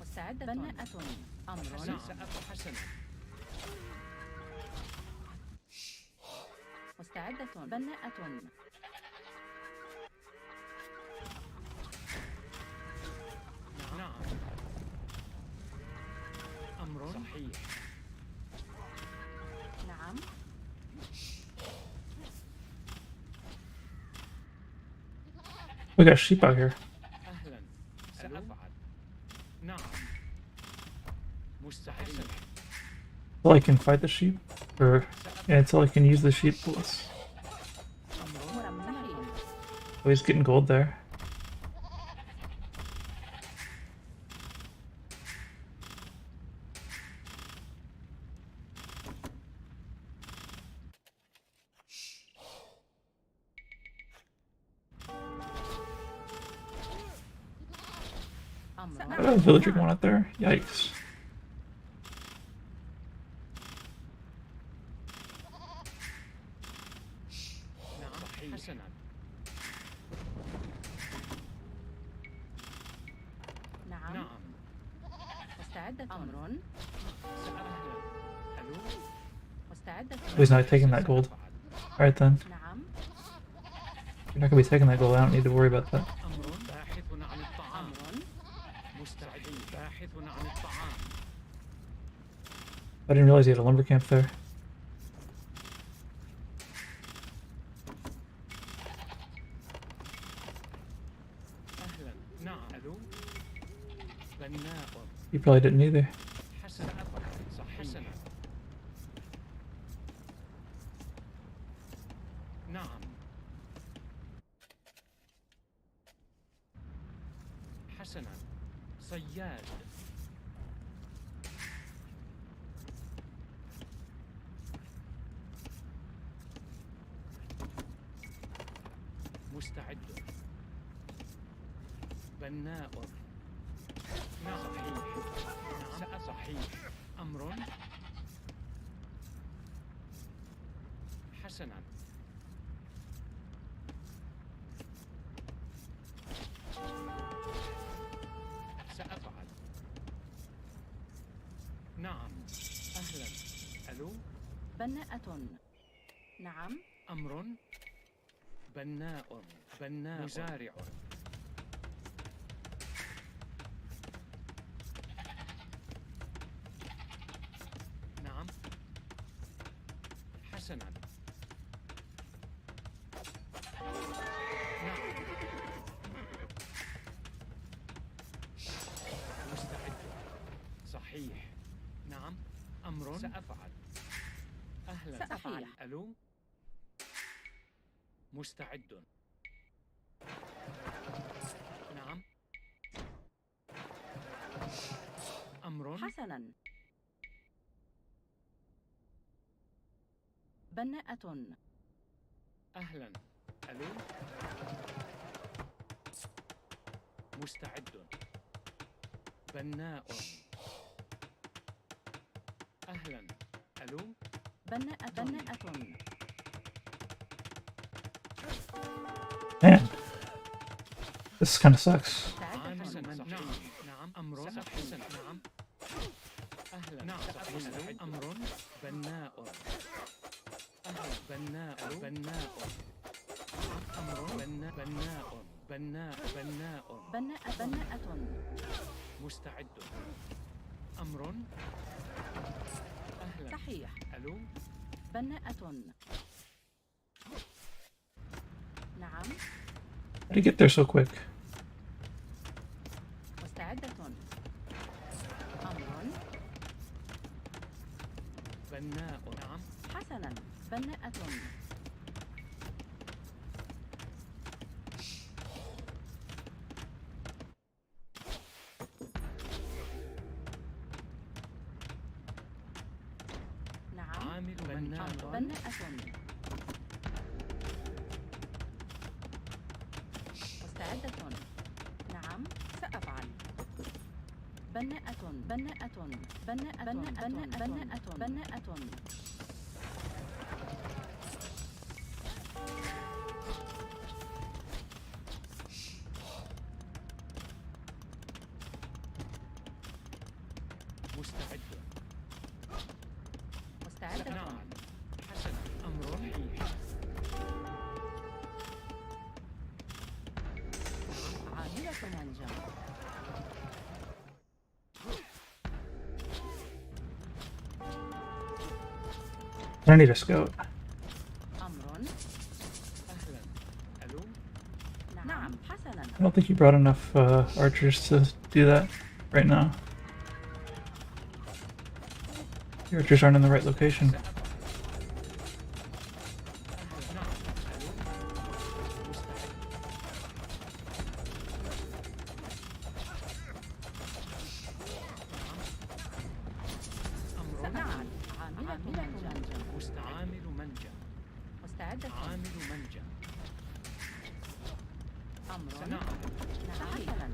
مستعدة. بناءة. أمر. نعم. سأفعل. حسنا. مستعدة. بناءة. نعم. أمر. صحيح. نعم. We got sheep out here. أهلا. سأفعل. نعم. مستعد. Until I can fight the sheep, or yeah, until I can use the sheep. Let's. مرمية. Oh, he's getting gold there. أمر. Villager going out there. Yikes. نعم. صحيح. حسنا. نعم. نعم. مستعدة. أمر. سأفعل. ألو. مستعدة. Oh, he's not taking that gold. Alright then. نعم. You're not gonna be taking that gold. I don't need to worry about that. أمر. باحث عن الطعام. أمر. مستعد. باحث عن الطعام. I didn't realize he had a lumber camp there. أهلا. نعم. ألو. بناء. You probably didn't either. حسنا. سأفعل. صحيح. حسنا. نعم. حسنا. صياد. بناء. نعم صحيح. نعم صحيح. أمر. حسنا. سأفعل. نعم. أهلا. ألو. بناءة. نعم. أمر. بناء. بناء. مزارع. نعم. حسنا. نعم. مستعد. صحيح. نعم. أمر. سأفعل. أهلا. سأفعل. ألو. مستعد. نعم. أمر. حسنا. بناءة. أهلا. ألو. مستعد. بناء. أهلا. ألو. بناءة. Man, this kind of sucks. مستعدة. نعم. نعم. أمر. حسن. نعم. أهلا. نعم. مستعد. أمر. بناء. أهلا. بناء. بناء. أمر. بناء. بناء. بناء. بناءة. مستعد. أمر. أهلا. صحيح. ألو. بناءة. نعم. How do you get there so quick? مستعدة. أمر. بناء. نعم. حسنا. بناءة. نعم. عامل. بناء. بناءة. مستعدة. نعم. سأفعل. بناءة. بناءة. بناءة. مستعد. مستعدة. نعم. حسن. أمر. صحيح. عاملة منجم. I need a scout. أمر. أهلا. ألو. نعم. حسنا. I don't think you brought enough archers to do that right now. Your archers aren't in the right location. سأفعل. أهلا. نعم. ألو. مستعد. نعم. أمر. نعم. عاملة منجم. عامل منجم. مستعدة. عامل منجم. أمر. نعم. حسنا.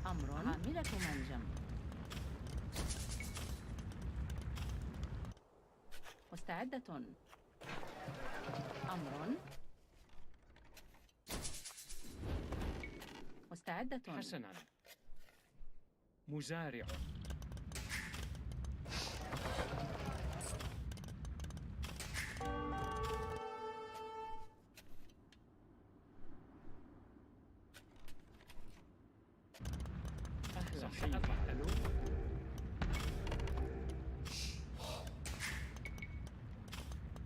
أمر. عاملة منجم. مستعدة. أمر. مستعدة. حسنا. مزارع. أهلا. سأفعل.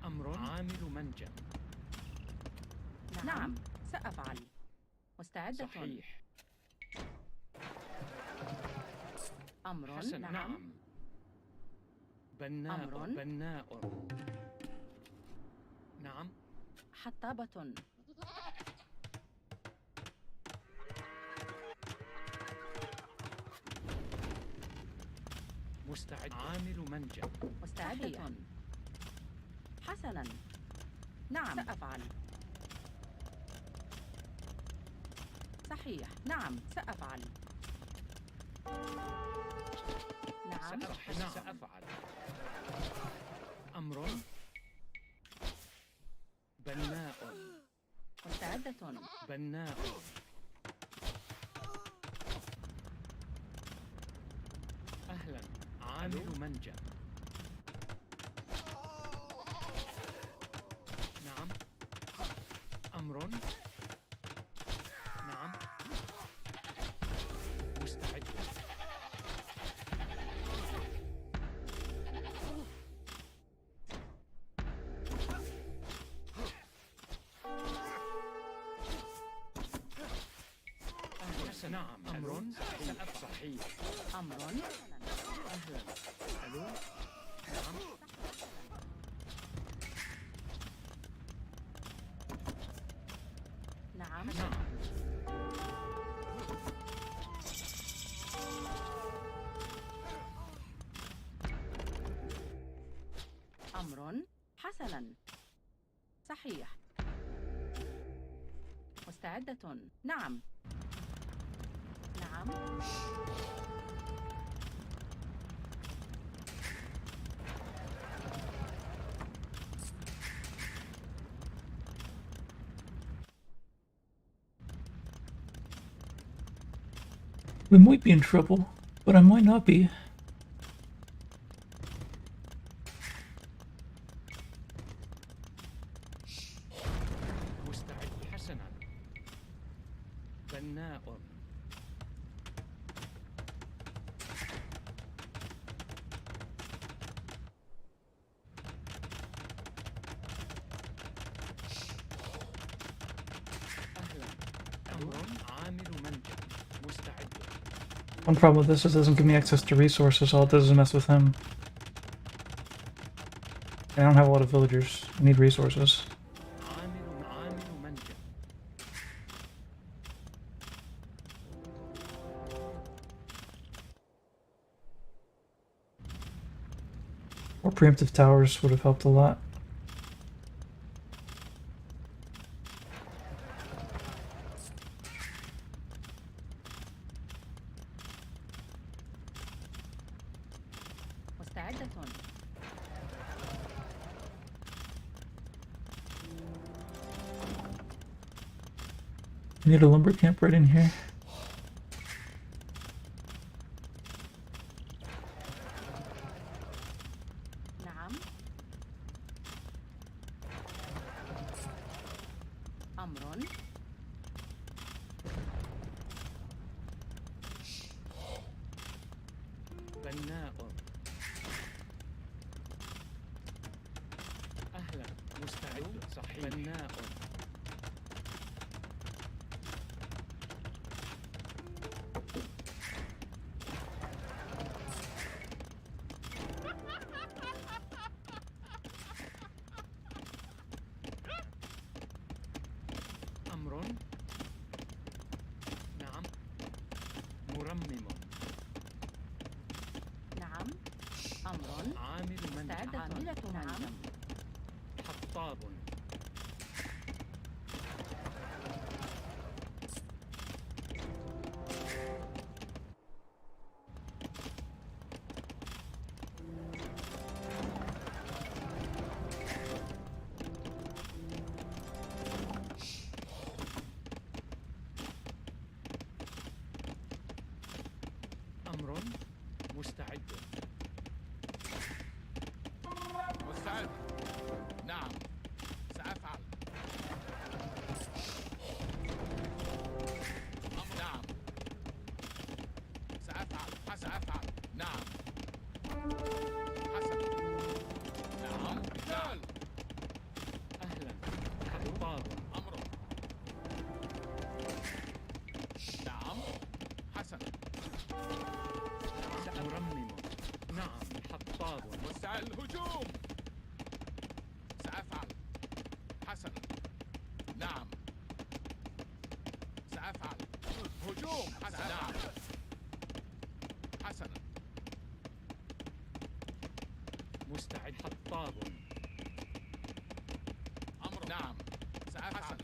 أمر. عامل منجم. نعم. سأفعل. مستعدة. صحيح. أمر. حسن. نعم. بناء. أمر. بناء. نعم. حطابة. مستعد. عامل منجم. مستعدة. حسنا. نعم. سأفعل. صحيح. نعم سأفعل. نعم سأفعل. أمر بناء. مستعدة. بناء. أهلا. عامل منجم. نعم. أمر. نعم. مستعد. نعم. أمر. صحيح. أمر. أهلا. ألو. نعم. نعم. نعم. أمر. حسنا. صحيح. مستعدة. نعم. نعم. We might be in trouble, but I might not be. مستعد. حسنا. بناء. أهلا. أمر. عامل منجم. مستعد. One problem with this is it doesn't give me access to resources, all it does is mess with him. I don't have a lot of villagers. I need resources. عامل منجم. More preemptive towers would have helped a lot. مستعدة. I need a lumber camp right in here. نعم. أمر. بناء. أهلا. مستعد. صحيح. بناء. أمر. نعم. مرمم. نعم. أمر. عامل منجم. مستعدة. عاملة. نعم. حطاب. أمر. مستعد. مستعد. نعم سأفعل. نعم سأفعل. سأفعل. نعم. حسن. نعم مثال. أهلا. حطاب. أمر. نعم حسن. مرمم. نعم. حطاب. مستعد. الهجوم. سأفعل. حسنا. نعم سأفعل. هجوم. حسنا. نعم. حسنا. مستعد. حطاب. أمر. نعم سأفعل.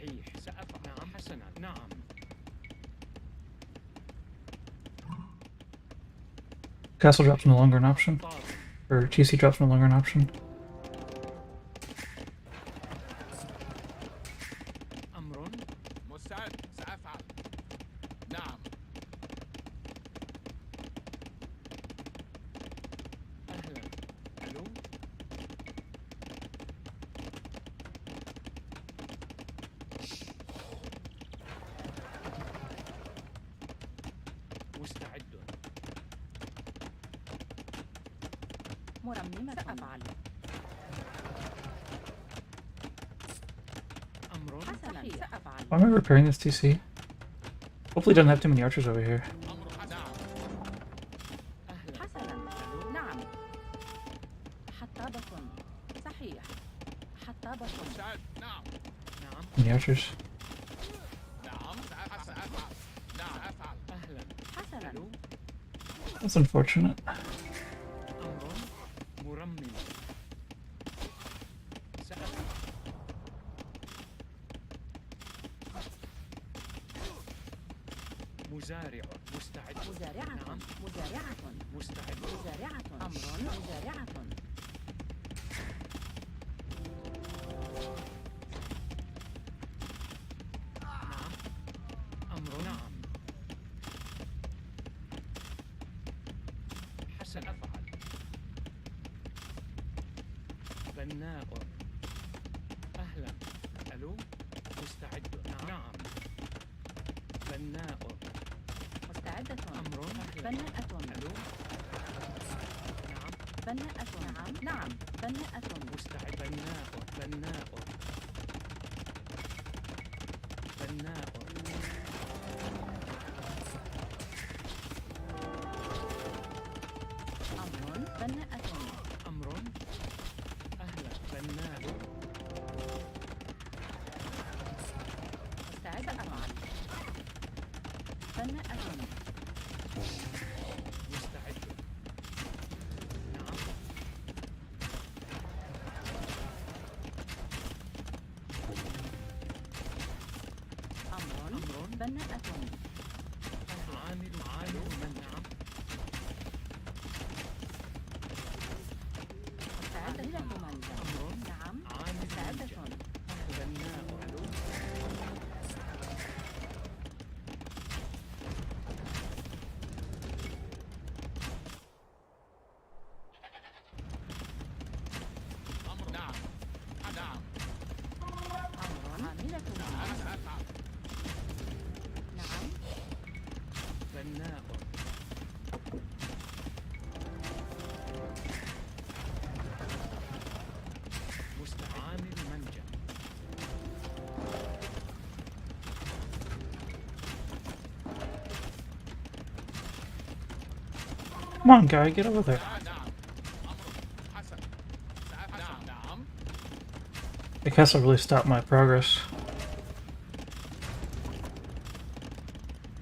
صحيح سأفعل. نعم حسنا. نعم. Castle drops no longer an option. طار. Or TC drops no longer an option. أمر. مستعد سأفعل. نعم. أهلا. ألو. مستعد. مرممة. سأفعل. أمر. حسنا. سأفعل. Why am I repairing this TC? Hopefully it doesn't have too many archers over here. أمر حسن. أهلا. حسنا. ألو. نعم. حطابة. صحيح. حطابة. مستعد. نعم. نعم. Any archers? نعم سأفعل. نعم سأفعل. أهلا. حسنا. ألو. That's unfortunate. أمر. مرمم. سأفعل. مزارع. مستعد. مزارعة. نعم. مزارعة. مستعد. مزارعة. أمر. مزارعة. نعم. أمر. نعم. حسن أفعل. بناء. أهلا. ألو. مستعد. نعم. بناء. مستعدة. أمر. أهلا. بناءة. ألو. نعم. بناءة. نعم. نعم. بناءة. مستعد. بناء. بناء. بناء. أمر. بناءة. أمر. أهلا. بناء. مستعدة. أفعل. بناءة. مستعد. نعم. أمر. أمر. بناءة. عامل من. نعم. مستعدة منزل. أمر. نعم. عامل مستعدة. بناء. ألو. أمر. نعم. نعم. أمر. عاملة. أنا سأفعل. نعم. بناء. عامل منجم. Come on, guy, get over there. نعم. أمر حسن. سأفعل. نعم. نعم. The castle really stopped my progress.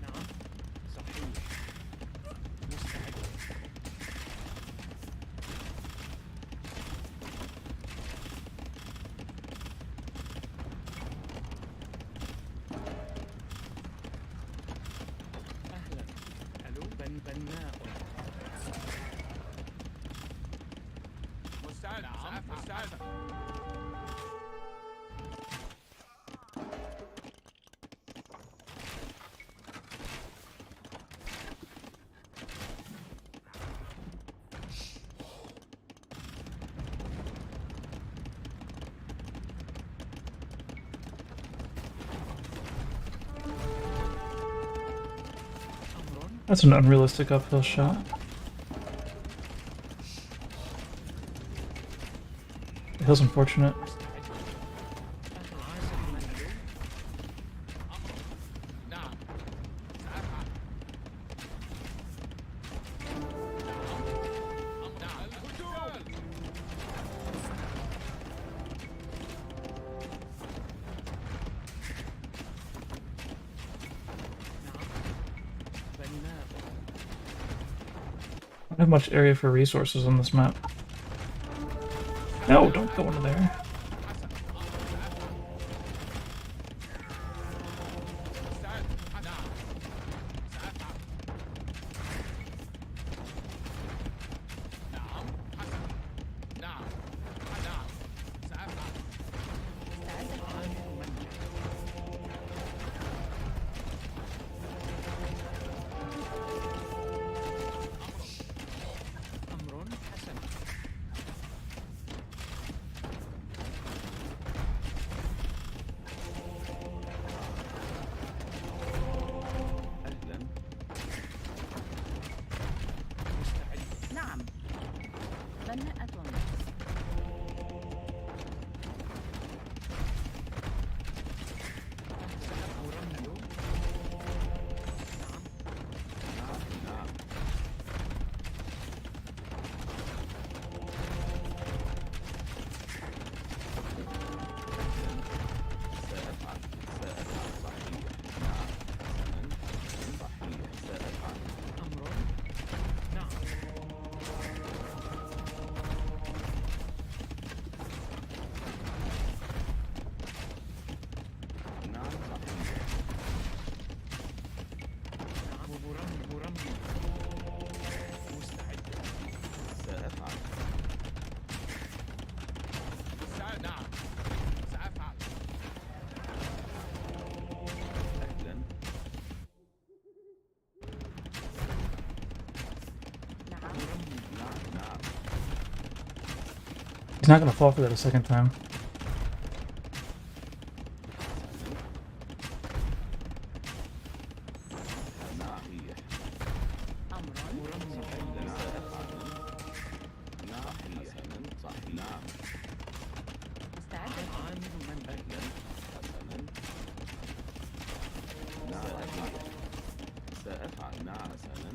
نعم. صحيح. مستعد. أهلا. ألو. بناء. مستعد. نعم. مستعد. أمر. That's an unrealistic uphill shot. The hill's unfortunate. مستعد. عامل من. ألو. أمر. نعم. سأفعل. نعم. أمر. نعم. الهجوم. نعم. بناء. I don't have much area for resources on this map. No, don't go into there. نعم سأفعل. أهلا. نعم. نعم. He's not gonna fall for that a second time. صحيح. أمر. نعم حسنا صحيح. نعم. مستعدة. عامل منزل. حسنا. نعم سأفعل. نعم حسنا.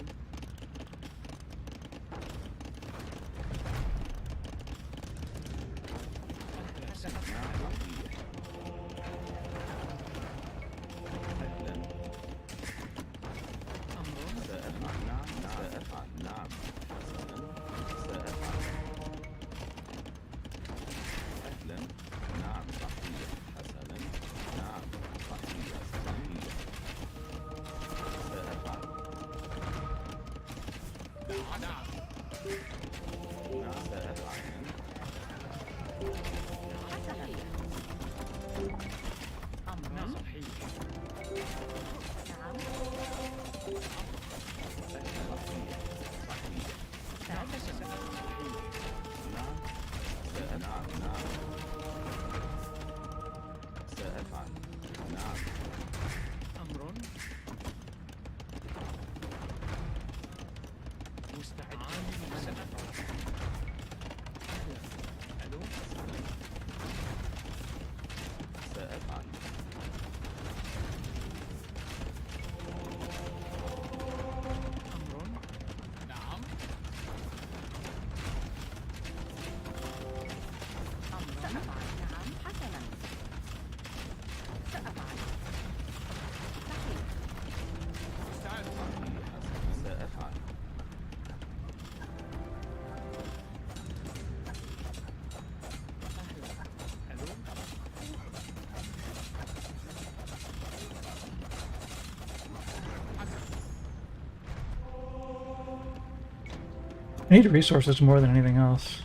I need resources more than anything else.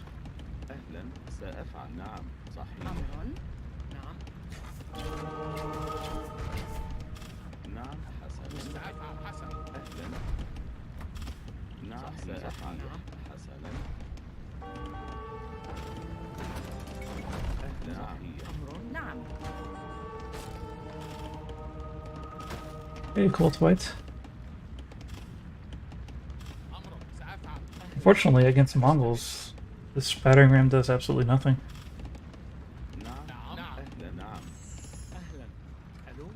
أهلا سأفعل. نعم صحيح. أمر. نعم. نعم حسنا. سأفعل حسنا. أهلا. نعم سأفعل. حسنا. أهلا. صحيح. نعم. Hey, Colt White. أمر سأفعل. Unfortunately, against Mongols, this battering ram does absolutely nothing. نعم. نعم. أهلا. نعم. أهلا. ألو.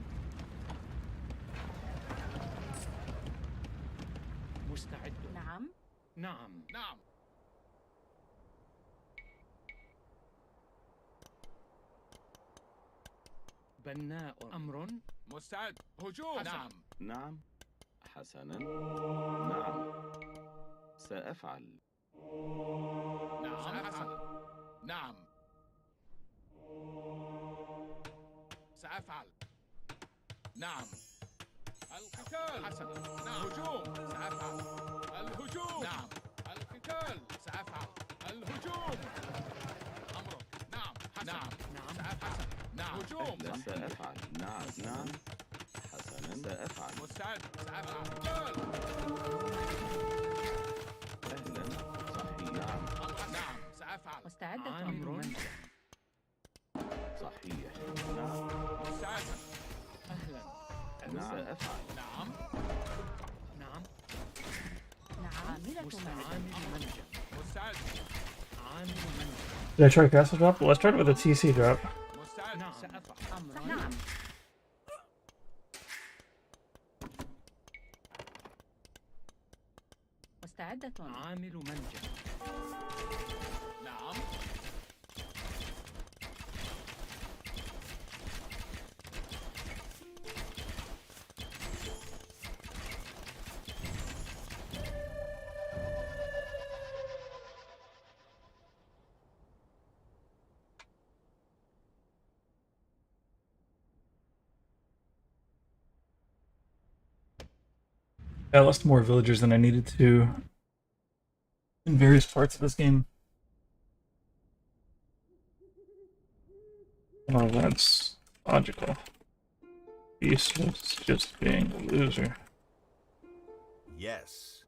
مستعد. نعم. نعم. نعم. بناء. أمر. مستعد. هجوم. نعم. نعم حسنا. نعم سأفعل. نعم حسنا. نعم سأفعل. نعم القتال. حسنا. نعم. هجوم. سأفعل. الهجوم. نعم. القتال. سأفعل. الهجوم. أمرك. نعم. حسنا. نعم. نعم. سأفعل. نعم. هجوم. أهلا سأفعل. نعم. نعم حسنا سأفعل. مستعد. سأفعل. قتال. أهلا صحيح. نعم. أمرك. نعم. سأفعل. مستعدة. عامل منزل. صحيح. نعم. مستعد. أهلا. نعم سأفعل. نعم. نعم. نعم. عاملة عامل منزل. مستعد. عامل منزل. Did I try a castle drop? Well, I started with a TC drop. مستعد. نعم. سأفعل. أمر. نعم. مستعدة. عامل منزل. نعم. I lost more villagers than I needed to in various parts of this game. Well, that's logical. Beast was just being a loser. Yes.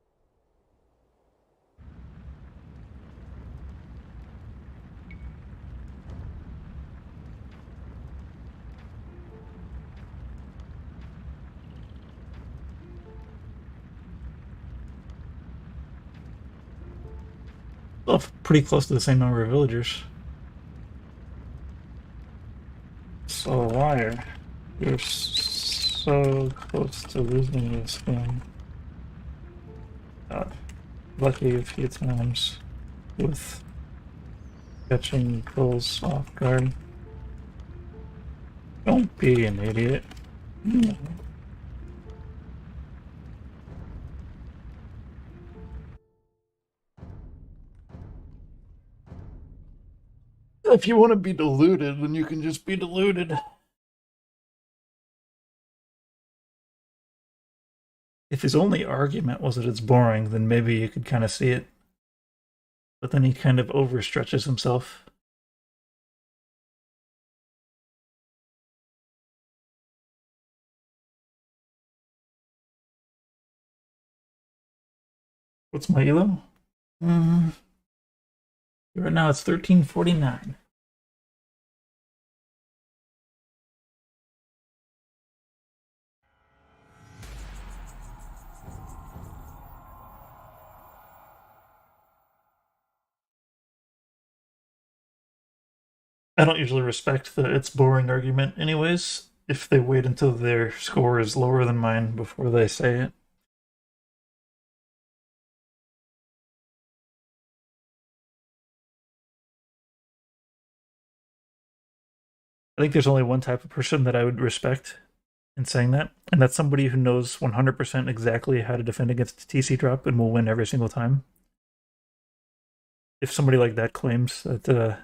Still pretty close to the same number of villagers. So liar. You're so close to losing this game. Got lucky a few times with catching pulls off guard. Don't be an idiot. If you want to be deluded, then you can just be deluded. If his only argument was that it's boring, then maybe you could kind of see it. But then he kind of overstretches himself. What's my elo? Right now it's 1349. I don't usually respect the it's boring argument anyways, if they wait until their score is lower than mine before they say it. I think there's only one type of person that I would respect in saying that, and that's somebody who knows 100% exactly how to defend against TC drop and will win every single time. If somebody like that claims that they're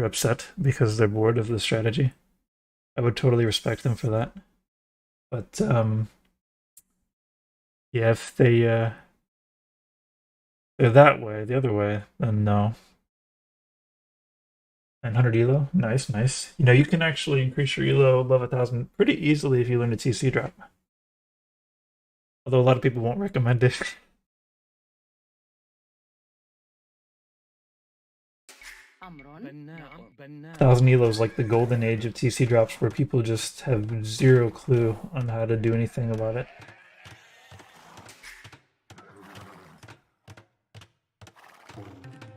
upset because they're bored of the strategy, I would totally respect them for that. But yeah, if they're that way, the other way, then no. 900 elo, nice, nice. You know, you can actually increase your elo above 1,000 pretty easily if you learn a TC drop. Although a lot of people won't recommend it. بناء بناء 1,000 elo is like the golden age of TC drops where people just have zero clue on how to do anything about it.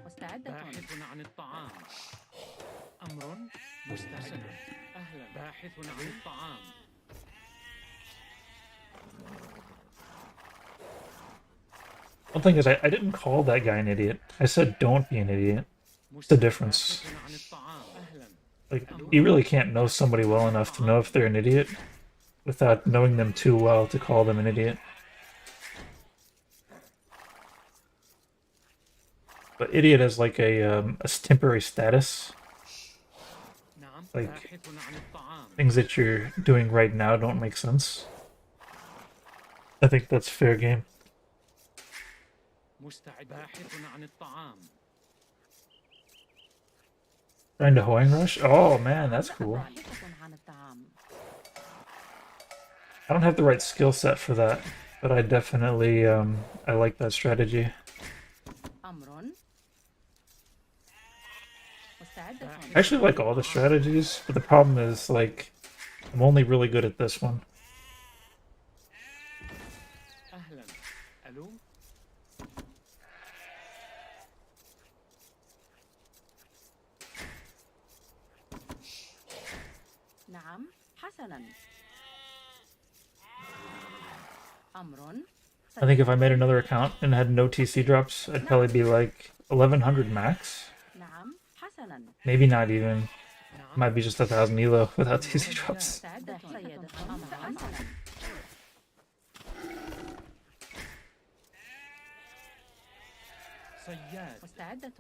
مستعدة. باحث عن الطعام. أمر مستعد. أهلا. باحث عن الطعام. One thing is, I didn't call that guy an idiot. I said don't be an idiot. The difference. باحث عن الطعام. أهلا. Like, you really can't know somebody well enough to know if they're an idiot without knowing them too well to call them an idiot. But idiot is like a temporary status. نعم. Like, باحث عن الطعام. things that you're doing right now don't make sense. I think that's fair game. مستعد. باحث عن الطعام. Trying to Hawaiian Rush? Oh man, that's cool. باحثة عن الطعام. I don't have the right skill set for that, but I definitely I like that strategy. أمر مستعدة. I actually like all the strategies, but the problem is like I'm only really good at this one. أهلا. ألو. نعم حسنا. أمر. I think if I made another account and had no TC drops, I'd probably be like 1100 max. نعم حسنا. Maybe not even. نعم. Might be just 1,000 elo without TC drops. مستعدة سيدة. أمر حسنا. صياد. مستعدة.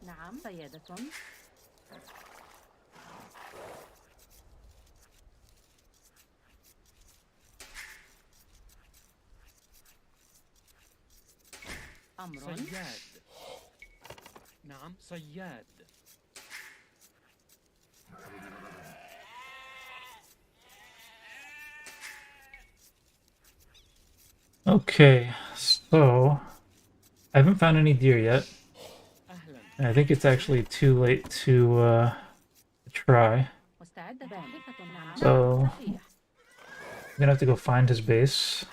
نعم سيدة. أمر صياد. نعم صياد. Okay, so I haven't found any deer yet, أهلا. and I think it's actually too late to try. مستعدة باحثة نعم So صحيح I'm gonna have to go find his base.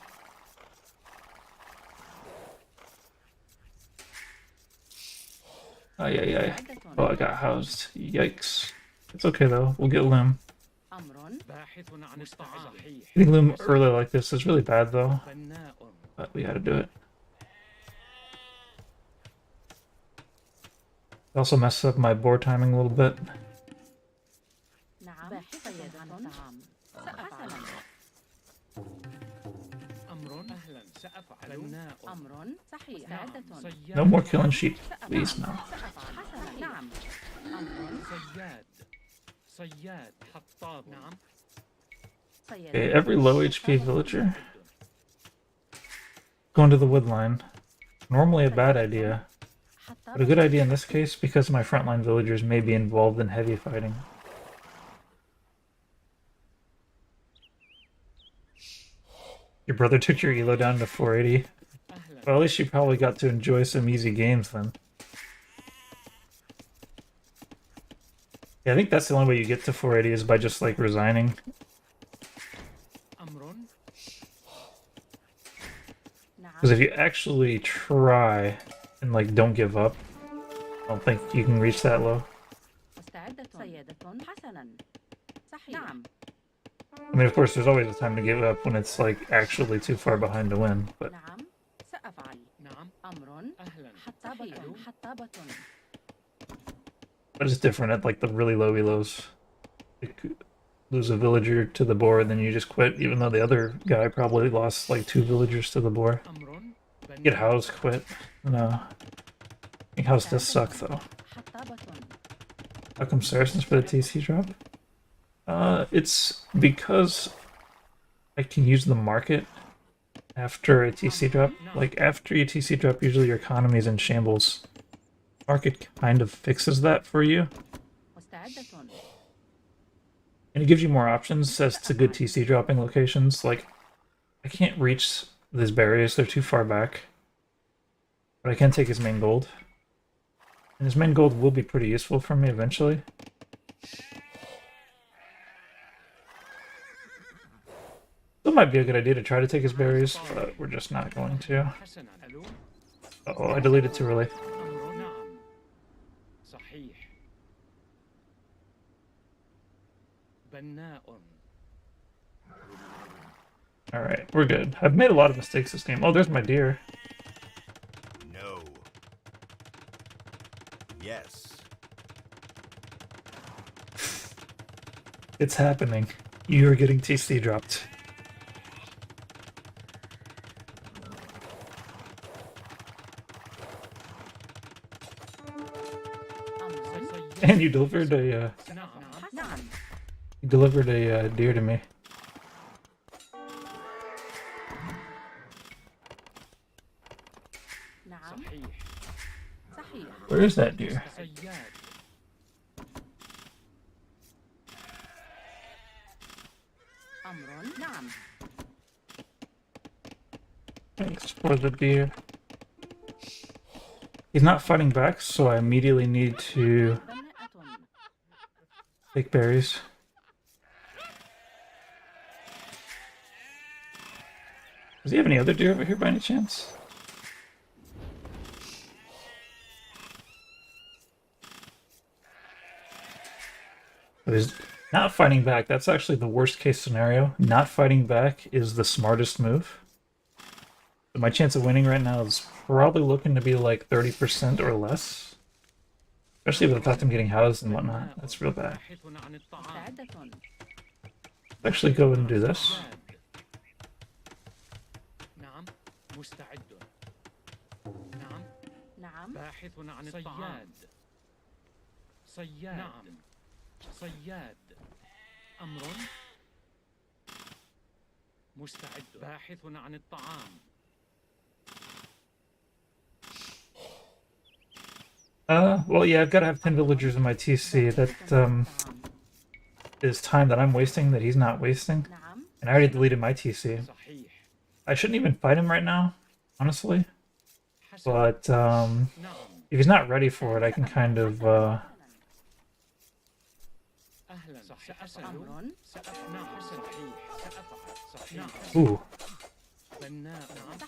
Oh yeah, yeah. Oh, I got housed. Yikes. It's okay though. We'll get loom. أمر باحث عن الطعام. صحيح. Getting loom early like this is really bad though, بناء. but we had to do it. It also messes up my board timing a little bit. نعم باحثة عن الطعام سأفعل أمر. أهلا سأفعل. بناء. أمر صحيح نعم. مستعدة صياد. No more killing sheep, please. No. سأفعل حسنا نعم أمر صياد. صياد. حطاب. نعم. صيادة Okay, every low HP villager going to the wood line. Normally a bad idea, but a good idea in this case because my frontline villagers may be involved in heavy fighting. Your brother took your elo down to 480. أهلا. Well, at least you probably got to enjoy some easy games then. Yeah, I think that's the only way you get to 480 is by just like resigning. أمر. Because if you actually try and like don't give up, I don't think you can reach that low. مستعدة صيادة حسنا صحيح نعم I mean, of course, there's always a time to give up when it's like actually too far behind to win, but نعم سأفعل نعم. أمر أهلا. صحيح حطابة it's different at like the really low elos. Like, lose a villager to the boar, then you just quit, even though the other guy probably lost like 2 villagers to the boar. أمر. Get house, quit. No. I think house does suck though. حطابة How come Saracens for the TC drop? It's because I can use the market after a TC drop. Like, after you TC drop, usually your economy is in shambles. Market kind of fixes that for you, مستعدة and it gives you more options as to good TC dropping locations. Like, I can't reach these barriers, they're too far back. But I can take his main gold. And his main gold will be pretty useful for me eventually. It might be a good idea to try to take his berries, but we're just not going to. حسنا. ألو. Uh-oh, I deleted too early. أمر. نعم. صحيح. بناء. Alright, we're good. I've made a lot of mistakes this game. Oh, there's my deer. No. Yes. It's happening. You are getting TC dropped. أمر And you delivered a نعم. نعم deer to me. نعم صحيح. صحيح Where is that deer? صياد. أمر نعم Thanks for the deer. He's not fighting back, so I immediately need to بناءة take berries. Does he have any other deer over here by any chance? But he's not fighting back. That's actually the worst case scenario. Not fighting back is the smartest move. But my chance of winning right now is probably looking to be like 30% or less. Especially with the fact I'm getting housed and whatnot. That's real bad. باحث عن الطعام. مستعدة Let's actually go and do this. صياد. نعم. مستعد. نعم. نعم باحث عن الطعام. صياد. نعم. صياد. أمر. مستعد. باحث عن الطعام. Well, yeah, I've got to have 10 villagers in my TC. That, is time that I'm wasting that he's not wasting. نعم. And I already deleted my TC. صحيح. I shouldn't even fight him right now, honestly. حسن. But, نعم. if he's not ready for it, I can kind of, أهلا. سأفعل. أمر. نعم. صحيح. سأفعل. صحيح. ooh. بناء.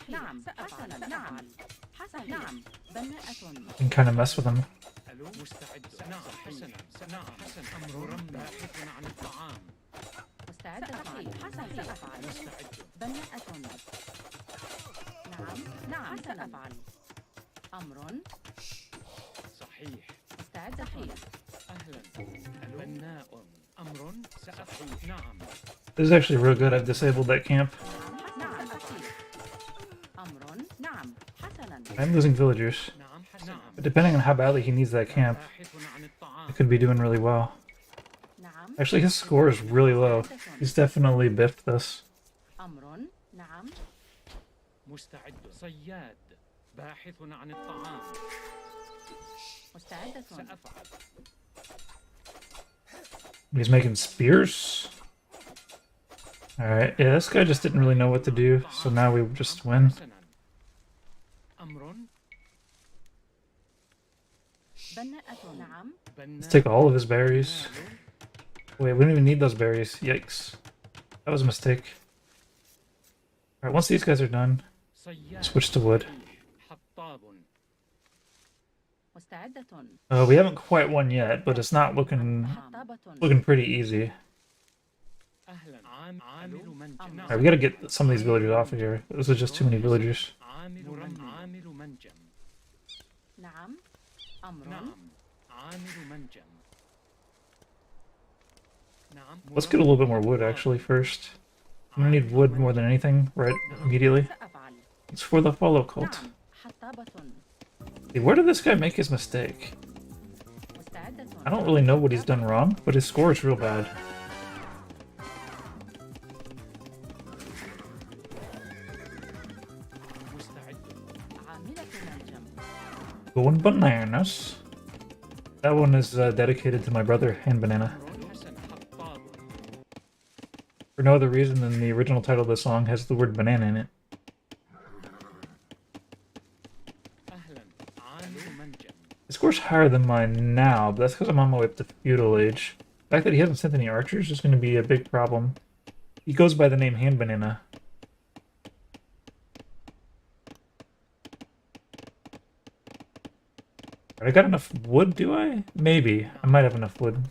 نعم سأفعل. نعم حسن. نعم بناءة. I can kind of mess with him. ألو مستعد. نعم حسنا. نعم حسن. أمر باحث عن الطعام. مستعدة. حسن سأفعل. مستعد. بناءة. نعم نعم سأفعل. أمر. صحيح. مستعدة. أهلا. ألو بناء. أمر سأفعل. نعم. This is actually real good. I've disabled that camp. نعم سأفعل. أمر. نعم حسنا. I'm losing villagers. نعم حسنا. But depending on how badly he needs that camp, باحث عن الطعام. I could be doing really well. نعم. Actually, his score is really low. He's definitely biffed this. أمر. نعم. مستعد. صياد. باحث عن الطعام. مستعدة. سأفعل. He's making spears. Alright, yeah, this guy just didn't really know what to do, so now we just win. حسنا. أمر. بناءة. نعم. Let's take all of his berries. Wait, we don't even need those berries. Yikes. That was a mistake. Alright, once these guys are done, صياد. switch to wood. حطاب. مستعدة. We haven't quite won yet, but it's not looking حطابة. pretty easy. أهلا. عامل منجم. Alright, we gotta get some of these villagers off of here. Those are just too many villagers. عامل منجم. نعم. أمر. نعم. عامل منجم. نعم. Let's get a little bit more wood actually first. I'm gonna need wood more than anything right immediately. سأفعل. It's for the follow cult. نعم. حطابة. Hey, where did this guy make his mistake? مستعدة. I don't really know what he's done wrong, but his score is real bad. مستعد. عاملة منجم. Going bananas. That one is dedicated to my brother, Hand Banana. حسن. حطاب. For no other reason than the original title of the song has the word banana in it. أهلا. عامل منجم. His score's higher than mine now, but that's because I'm on my way up to feudal age. The fact that he hasn't sent any archers is going to be a big problem. He goes by the name Hand Banana. I got enough wood, do I? Maybe. I might have enough wood.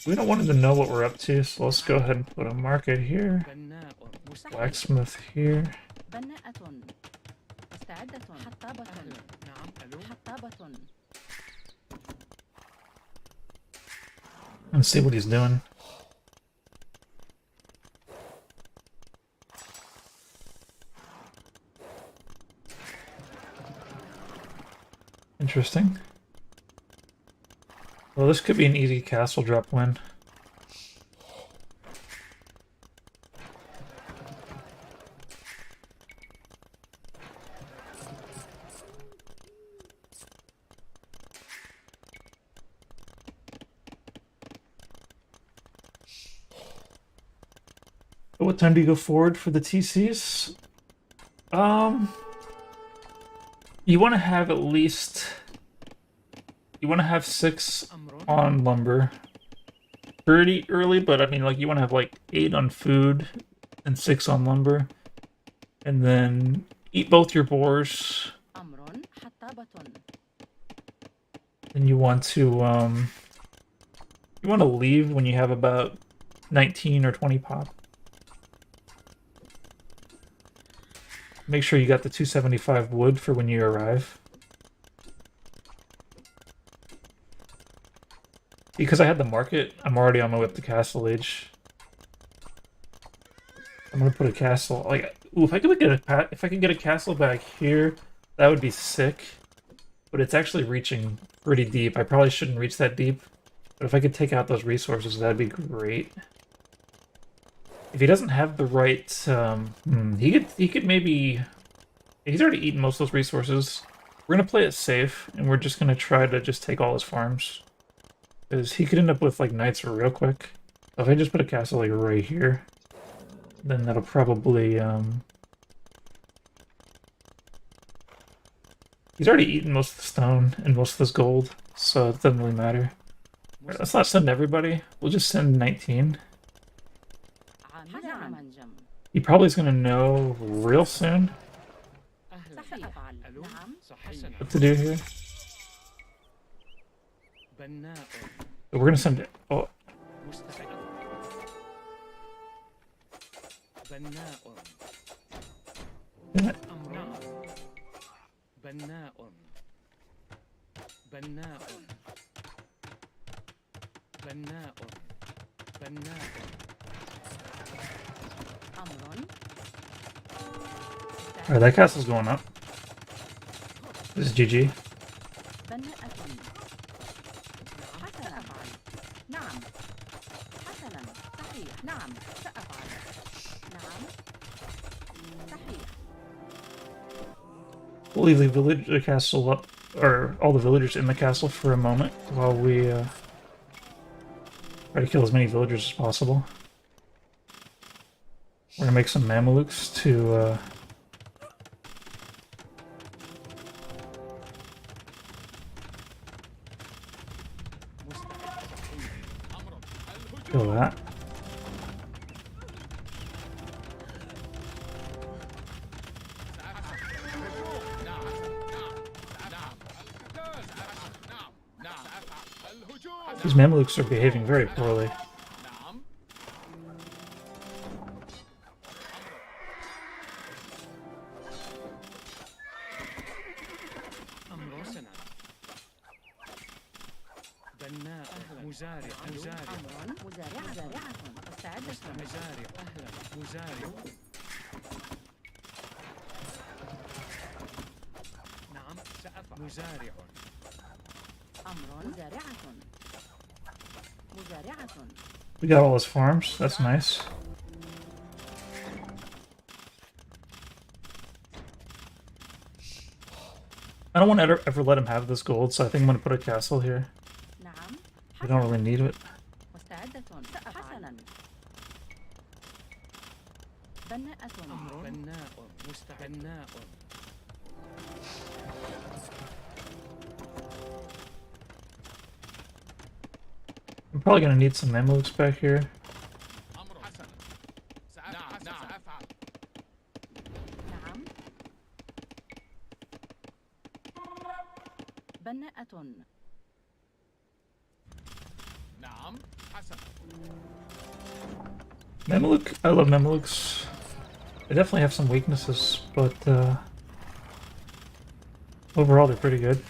We don't want him to know what we're up to, so let's go ahead and put a market here. بناء. مستعد. Blacksmith here. بناءة. مستعدة. حطابة. أهلا. نعم. ألو. حطابة. Let's see what he's doing. Interesting. Well, this could be an easy castle drop win. What time do you go forward for the TCs? You want to have at least... You want to have 6 أمر. on lumber. Pretty early, but I mean, like, you want to have, like, 8 on food and 6 on lumber. And then eat both your boars. أمر. حطابة. Then you want to leave when you have about 19 or 20 pop. Make sure you got the 275 wood for when you arrive. Because I had the market, I'm already on my way up to Castle Age. I'm gonna put a castle, like, ooh, if I could get a castle back here, that would be sick. But it's actually reaching pretty deep. I probably shouldn't reach that deep. But if I could take out those resources, that'd be great. If he doesn't have the right, he could maybe... He's already eaten most of those resources. We're gonna play it safe, and we're just gonna try to just take all his farms. Because he could end up with, like, knights real quick. So if I just put a castle, like, right here, then that'll probably, He's already eaten most of the stone and most of this gold, so it doesn't really matter. Alright, let's not send everybody. We'll just send 19. حسناً. منجم. He probably is gonna know real soon أهلا سأفعل. ألو نعم. صحيح what to do here. بناء But we're gonna send it. Oh, مستعد بناء damn it. أمر بناء بناء بناء بناء أمر. Alright, that castle's going up. This is GG. بناءة. حسناً. أفعل. نعم. حسناً. صحيح. نعم. سأفعل. نعم. صحيح. We'll leave the castle up, or all the villagers in the castle for a moment while we try to kill as many villagers as possible. We're gonna make some Mamelukes to مستعد صحيح أمر الهجوم. kill that. نعم نعم القتال. نعم نعم سأفعل. الهجوم. These Mamelukes are behaving very poorly. نعم أمر حسنا بناء مزارع مزارع أمر. مزارعة. مستعدة. مزارع أهلا مزارع نعم سأفعل مزارع أمر. مزارعة. مزارعة. We got all his farms. That's nice. I don't want to ever let him have this gold, so I think I'm going to put a castle here. نعم. We don't really need it. مستعدة. حسناً. بناءة. أمر بناء مستعد بناء I'm probably going to need some Mamelukes back here. أمر حسنا. سأفعل. نعم. بناءة. نعم حسنا. Mameluke, I love Mamelukes. They definitely have some weaknesses, but overall they're pretty good.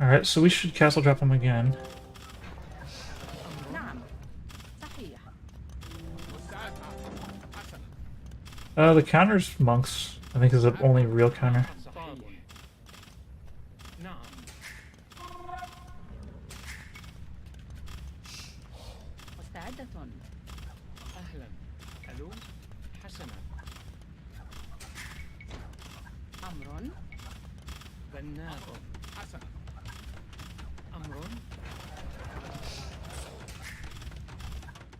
Alright, so we should castle drop him again. نعم. صحيح. مستعد. حسنا. The counter's monks, I think is the only real counter. صحيح نعم مستعدة. أهلا ألو حسنا أمر. بناء حسنا. أمر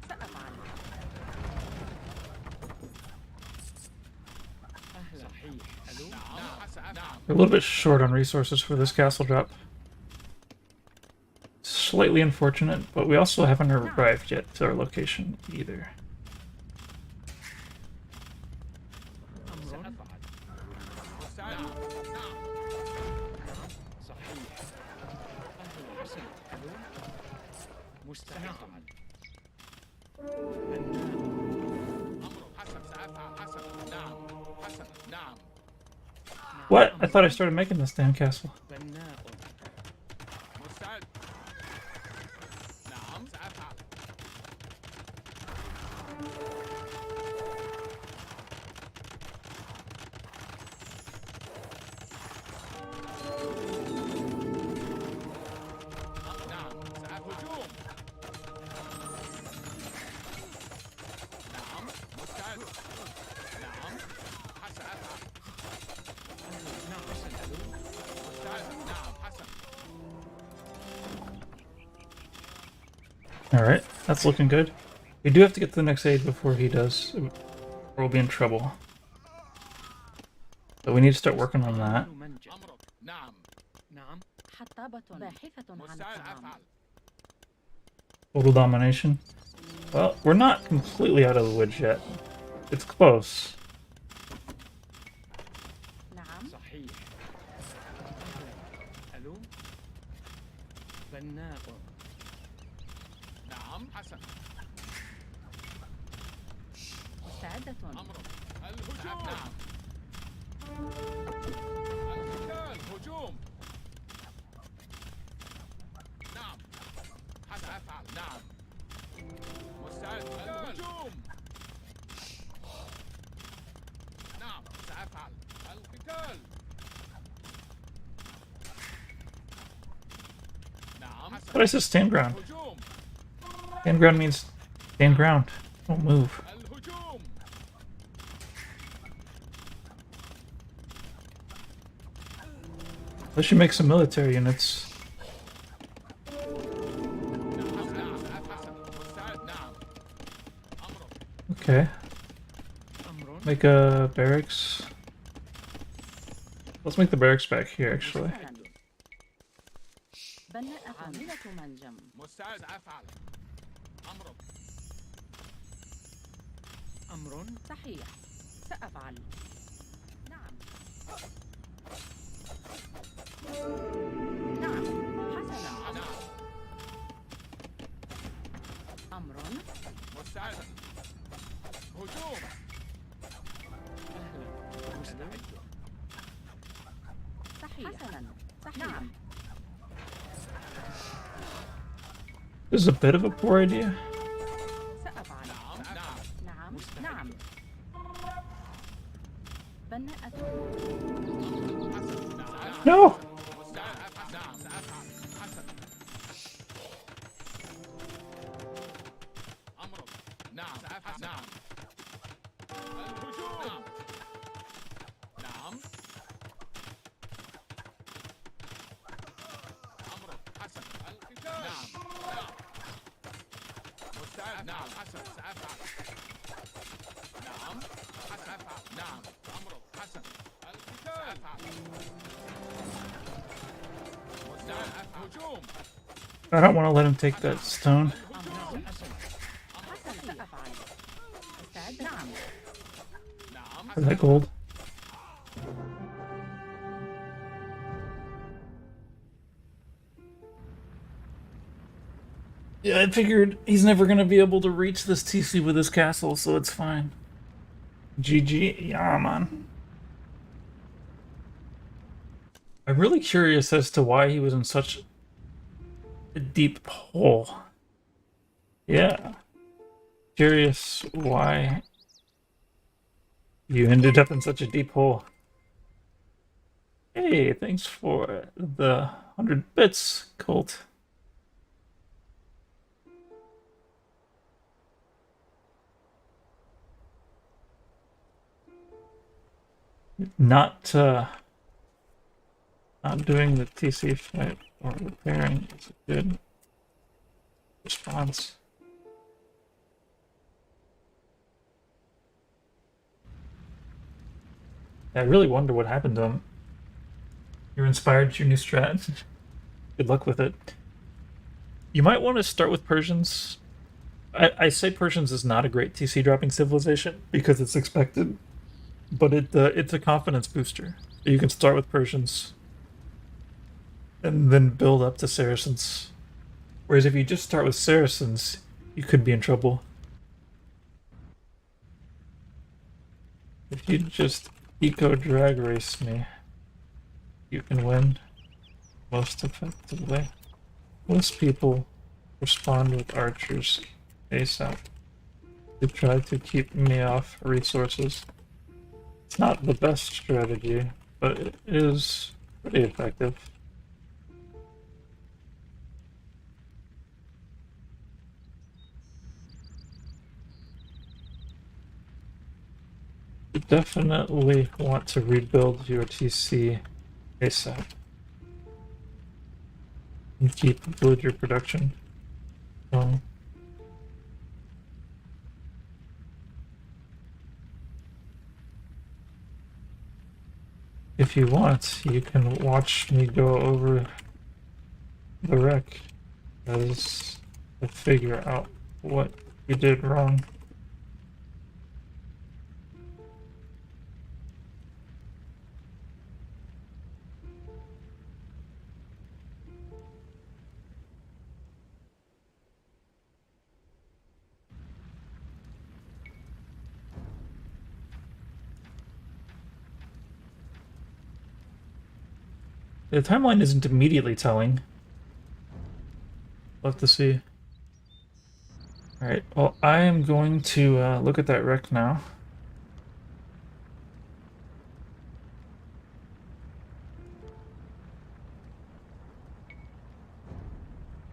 سأفعل. أهلا صحيح ألو نعم سأفعل. We're a little bit short on resources for this castle drop. Slightly unfortunate, but we also haven't arrived yet to our location either. أمر سأفعل مستعد. نعم نعم صحيح أهلا حسنا ألو مستعد بناء أمر حسن. سأفعل. حسنا. نعم حسنا. نعم What? I thought I started making this damn castle. بناء مستعد. نعم سأفعل. Alright, that's looking good. We do have to get to the next age before he does, or we'll be in trouble. So we need to start working on that. منجم. أمرك نعم. نعم. حطابة باحثة عن مستعد الطعام. أفعل. Total domination. Well, we're not completely out of the woods yet. It's close. نعم. صحيح. ألو. بناء. نعم حسن. مستعدة. أمرك الهجوم. نعم. القتال هجوم. نعم. حسن أفعل. نعم. مستعد الهجوم. نعم سأفعل. القتال. نعم حسن. But I said stand ground. هجوم. Stand ground means stand ground. Don't move. الهجوم. Let's should make some military units. نعم حسن. مستعد. نعم. أمرك. Okay. أمر. Make a barracks. Let's make the barracks back here, actually. حسناً. بناء عاملة منجم. مستعد أفعل. أمرك. أمر. صحيح. سأفعل. نعم. نعم. حسنا. نعم. أمر. مستعد. هجوم. أهلا. مستعد. صحيح. حسنا. صحيح. نعم. This is a bit of a poor idea. سأفعل. نعم. نعم. نعم. نعم. بناءة. حسن. نعم. No! مستعد أفعل. نعم سأفعل. حسن. أمرك. نعم سأفعل. نعم. الهجوم. نعم. أمرك. حسن. القتال. نعم. نعم. مستعد. نعم حسن سأفعل. نعم. حسن أفعل. نعم. أمرك. حسن. القتال. سأفعل. مستعد أفعل. هجوم. I don't want to let him take that stone. الهجوم. حسنا. سأفعل. مستعد. نعم. نعم. Or that gold. Yeah, I figured he's never gonna be able to reach this TC with his castle, so it's fine. GG, yeah, man. I'm really curious as to why he was in such a deep hole. Yeah. Curious why you ended up in such a deep hole. Hey, thanks for the 100 bits, Colt. Not doing the TC fight or repairing is a good response. I really wonder what happened to him. You're inspired to your new strat. Good luck with it. You might want to start with Persians. I say Persians is not a great TC dropping civilization because it's expected, but it's a confidence booster. So you can start with Persians and then build up to Saracens. Whereas if you just start with Saracens, you could be in trouble. If you just eco drag race me, you can win most effectively. Most people respond with archers ASAP. They try to keep me off resources. It's not the best strategy, but it is pretty effective. You definitely want to rebuild your TC ASAP. And keep build your production going. if you want, you can watch me go over the wreck as I figure out what you did wrong. The timeline isn't immediately telling. We'll have to see. Alright, well, I am going to look at that wreck now.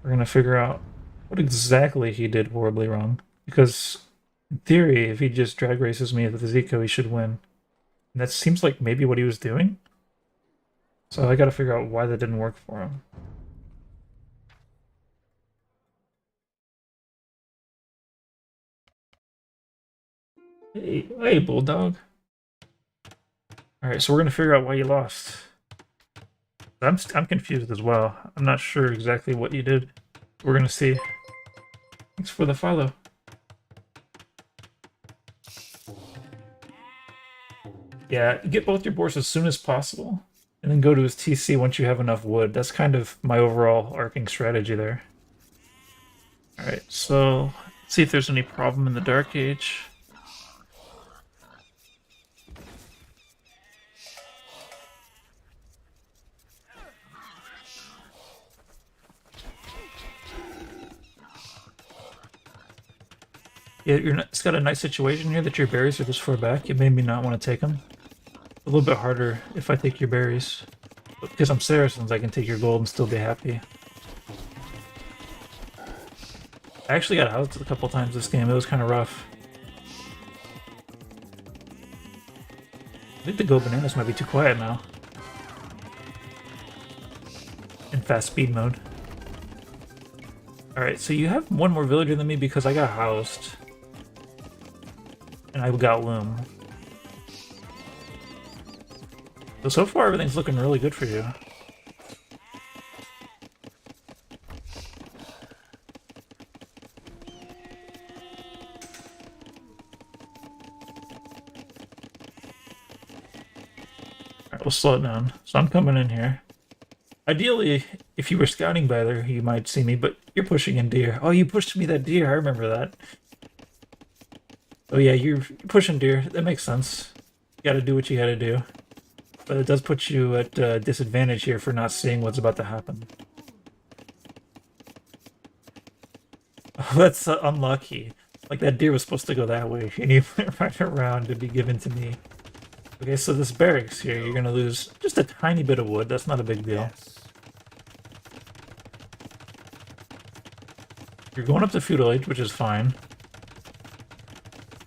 We're gonna figure out what exactly he did horribly wrong. Because, in theory, if he just drag races me with the Zico, he should win. And that seems like maybe what he was doing. So I gotta figure out why that didn't work for him. Hey, Bulldog. Alright, so we're gonna figure out why you lost. I'm confused as well. I'm not sure exactly what you did. We're gonna see. Thanks for the follow. Yeah, get both your boars as soon as possible, and then go to his TC once you have enough wood. That's kind of my overall arcing strategy there. Alright, so let's see if there's any problem in the Dark Age. Yeah, it's got a nice situation here that your berries are this far back. It made me not want to take them. A little bit harder if I take your berries. But because I'm Saracens, I can take your gold and still be happy. I actually got out a couple times this game. It was kind of rough. I think the Go Bananas might be too quiet now. In fast speed mode. Alright, so you have one more villager than me because I got housed. And I got Loom. So far everything's looking really good for you. Alright, we'll slow it down. So I'm coming in here. Ideally, if you were scouting better, you might see me, but you're pushing in deer. Oh, you pushed me that deer, I remember that. Oh yeah, you're pushing deer. That makes sense. You gotta do what you gotta do. But it does put you at disadvantage here for not seeing what's about to happen. Oh, that's unlucky. Like, that deer was supposed to go that way, and he went right around to be given to me. Okay, so this barracks here, you're gonna lose just a tiny bit of wood. That's not a big deal. Yes. You're going up to Feudal Age, which is fine.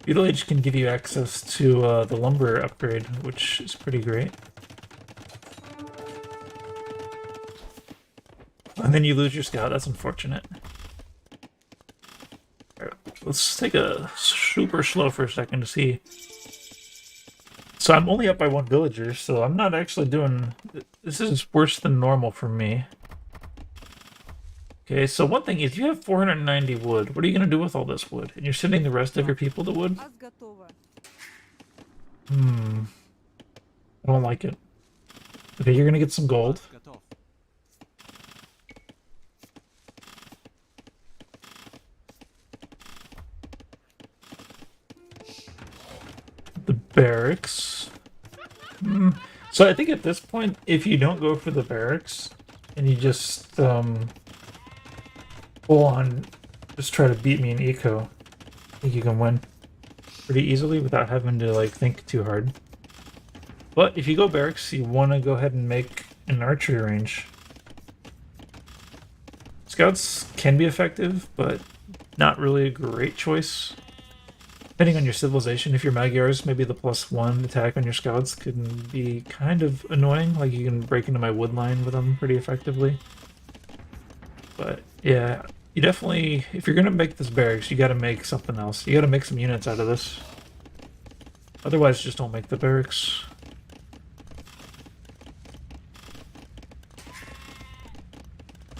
Feudal Age can give you access to the lumber upgrade, which is pretty great. And then you lose your scout. That's unfortunate. All right, let's take a super slow for a second to see. So I'm only up by one villager, so I'm not actually doing... This is worse than normal for me. Okay, so one thing is, you have 490 wood. What are you going to do with all this wood? And you're sending the rest of your people to wood? I don't like it. Okay, you're going to get some gold. The barracks. So I think at this point, if you don't go for the barracks, and you just, full on just try to beat me in eco, I think you can win pretty easily without having to, like, think too hard. But if you go barracks, you want to go ahead and make an archery range. Scouts can be effective, but not really a great choice. Depending on your civilization, if you're Magyars, maybe the +1 attack on your scouts can be kind of annoying. Like, you can break into my wood line with them pretty effectively. But yeah, you definitely, if you're gonna make this barracks, you gotta make something else. You gotta make some units out of this. Otherwise, just don't make the barracks.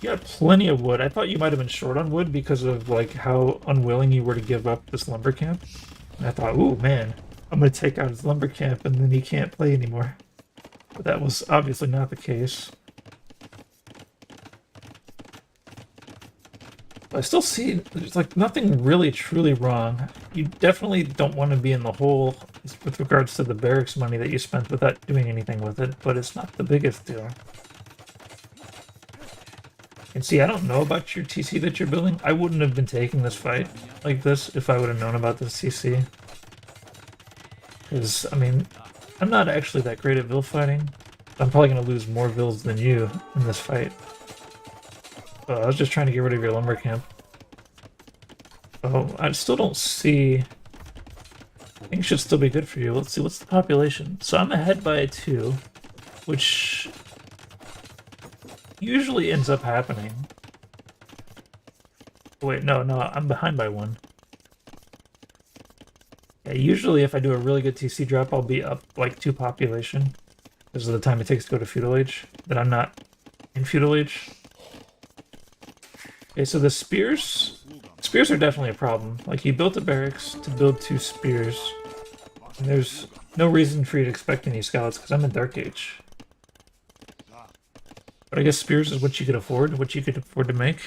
You got plenty of wood. I thought you might have been short on wood because of like how unwilling you were to give up this lumber camp. And I thought, ooh man, I'm gonna take out his lumber camp and then he can't play anymore. But that was obviously not the case. I still see there's like nothing really truly wrong. You definitely don't want to be in the hole with regards to the barracks money that you spent without doing anything with it, but it's not the biggest deal. And see, I don't know about your TC that you're building. I wouldn't have been taking this fight like this if I would have known about this TC. Because, I mean, I'm not actually that great at vill fighting. I'm probably going to lose more vills than you in this fight. I was just trying to get rid of your lumber camp. Oh, I still don't see... I think it should still be good for you. Let's see, what's the population? So I'm ahead by 2, which usually ends up happening. Wait, no, I'm behind by 1. Yeah, usually if I do a really good TC drop, I'll be up like 2 population because of the time it takes to go to feudal age. But I'm not in feudal age. Okay, so the spears are definitely a problem. Like, you built a barracks to build 2 spears. And there's no reason for you to expect any scouts, because I'm in Dark Age. But I guess spears is what you could afford to make.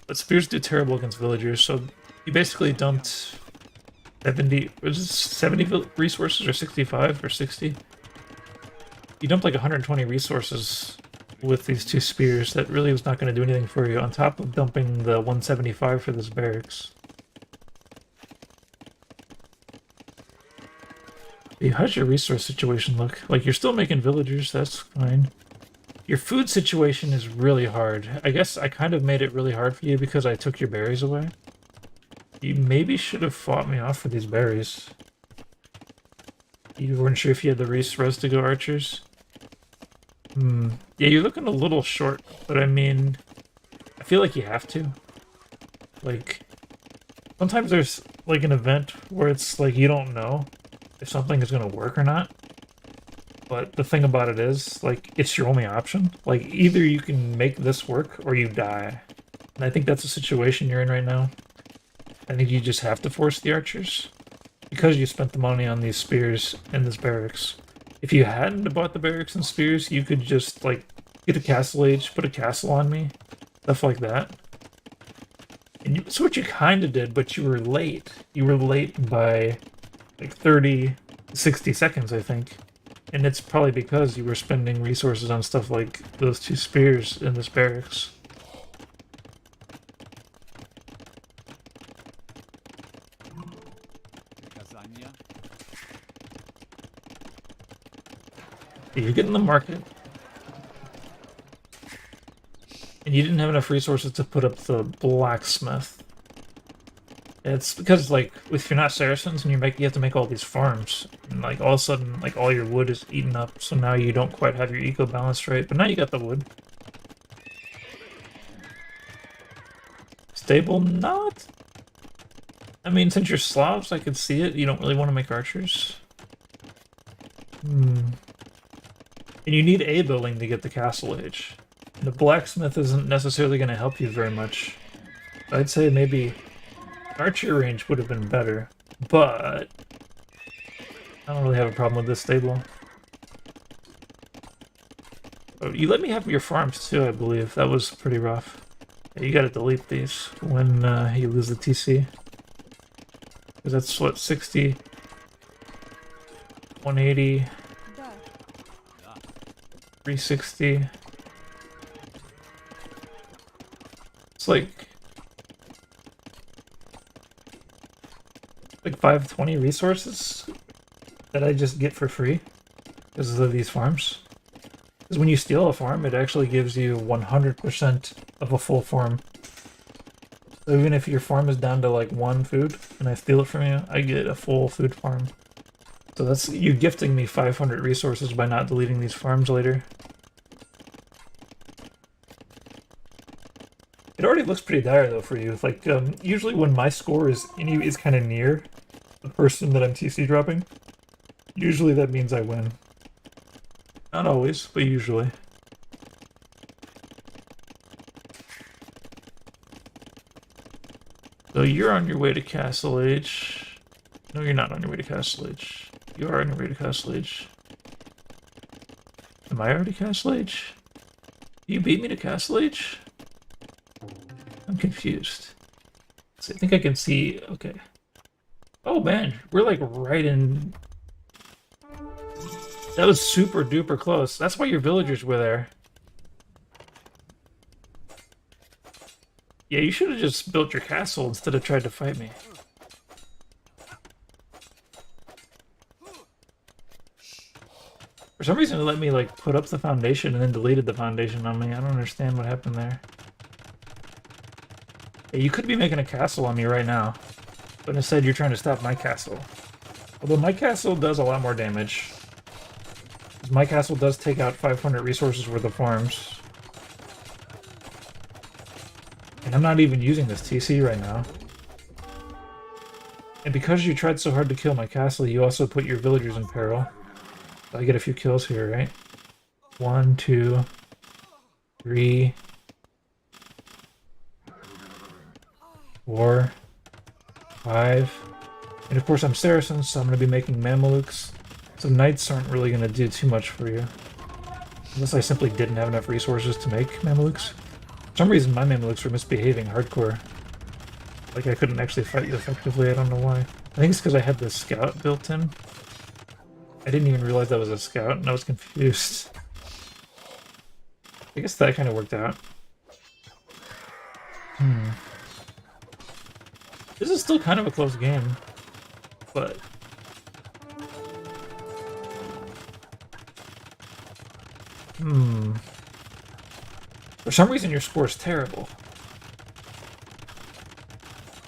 But spears do terrible against villagers, so you basically dumped 70 resources, or 65, or 60? You dumped like 120 resources with these 2 spears. That really was not going to do anything for you, on top of dumping the 175 for this barracks. Hey, how's your resource situation look? Like, you're still making villagers, that's fine. Your food situation is really hard. I guess I kind of made it really hard for you because I took your berries away. You maybe should have fought me off for these berries. You weren't sure if you had the res to go archers? Yeah, you're looking a little short, but I mean, I feel like you have to. Like, sometimes there's like an event where it's like you don't know if something is going to work or not. But the thing about it is, like, it's your only option. Like, either you can make this work or you die. And I think that's the situation you're in right now. I think you just have to force the archers. Because you spent the money on these spears and this barracks. If you hadn't bought the barracks and spears, you could just, like, get a castle age, put a castle on me. Stuff like that. And that's what you kind of did, but you were late. You were late by, like, 30, 60 seconds, I think. And it's probably because you were spending resources on stuff like those 2 spears in this barracks. You're getting the market. And you didn't have enough resources to put up the blacksmith. It's because, like, if you're not Saracens and you have to make all these farms, and like all of a sudden, like, all your wood is eaten up, so now you don't quite have your eco balanced right. But now you got the wood. Stable, not. I mean, since you're Slavs, I could see it. You don't really want to make archers. And you need a building to get the castle age. And the blacksmith isn't necessarily going to help you very much. I'd say maybe archer range would have been better, but I don't really have a problem with this stable. Oh, you let me have your farms too, I believe. That was pretty rough. Yeah, you gotta delete these when you lose the TC. Because that's what, 60, 180, 360. It's like 520 resources that I just get for free because of these farms. Because when you steal a farm, it actually gives you 100% of a full farm. So even if your farm is down to like 1 food and I steal it from you, I get a full food farm. So that's you gifting me 500 resources by not deleting these farms later. It already looks pretty dire though for you. Like usually when my score is kind of near the person that I'm TC dropping, usually that means I win. Not always, but usually. So you're on your way to Castle Age. No, you're not on your way to Castle Age. You are on your way to Castle Age. Am I already Castle Age? You beat me to Castle Age? I'm confused. So I think I can see... Okay. Oh man, we're like right in... That was super duper close. That's why your villagers were there. Yeah, you should have just built your castle instead of tried to fight me. For some reason it let me like put up the foundation and then deleted the foundation on me. I don't understand what happened there. Yeah, you could be making a castle on me right now. But instead you're trying to stop my castle. Although my castle does a lot more damage. My castle does take out 500 resources worth of farms. And I'm not even using this TC right now. And because you tried so hard to kill my castle, you also put your villagers in peril. So I get a few kills here, right? 1, 2, 3, 4, 5. And of course I'm Saracens, so I'm going to be making Mamelukes. So knights aren't really going to do too much for you. Unless I simply didn't have enough resources to make Mamelukes. For some reason my Mamelukes were misbehaving hardcore. Like I couldn't actually fight you effectively, I don't know why. I think it's because I had the scout built in. I didn't even realize that was a scout, and I was confused. I guess that kind of worked out. This is still kind of a close game, but... For some reason your score is terrible.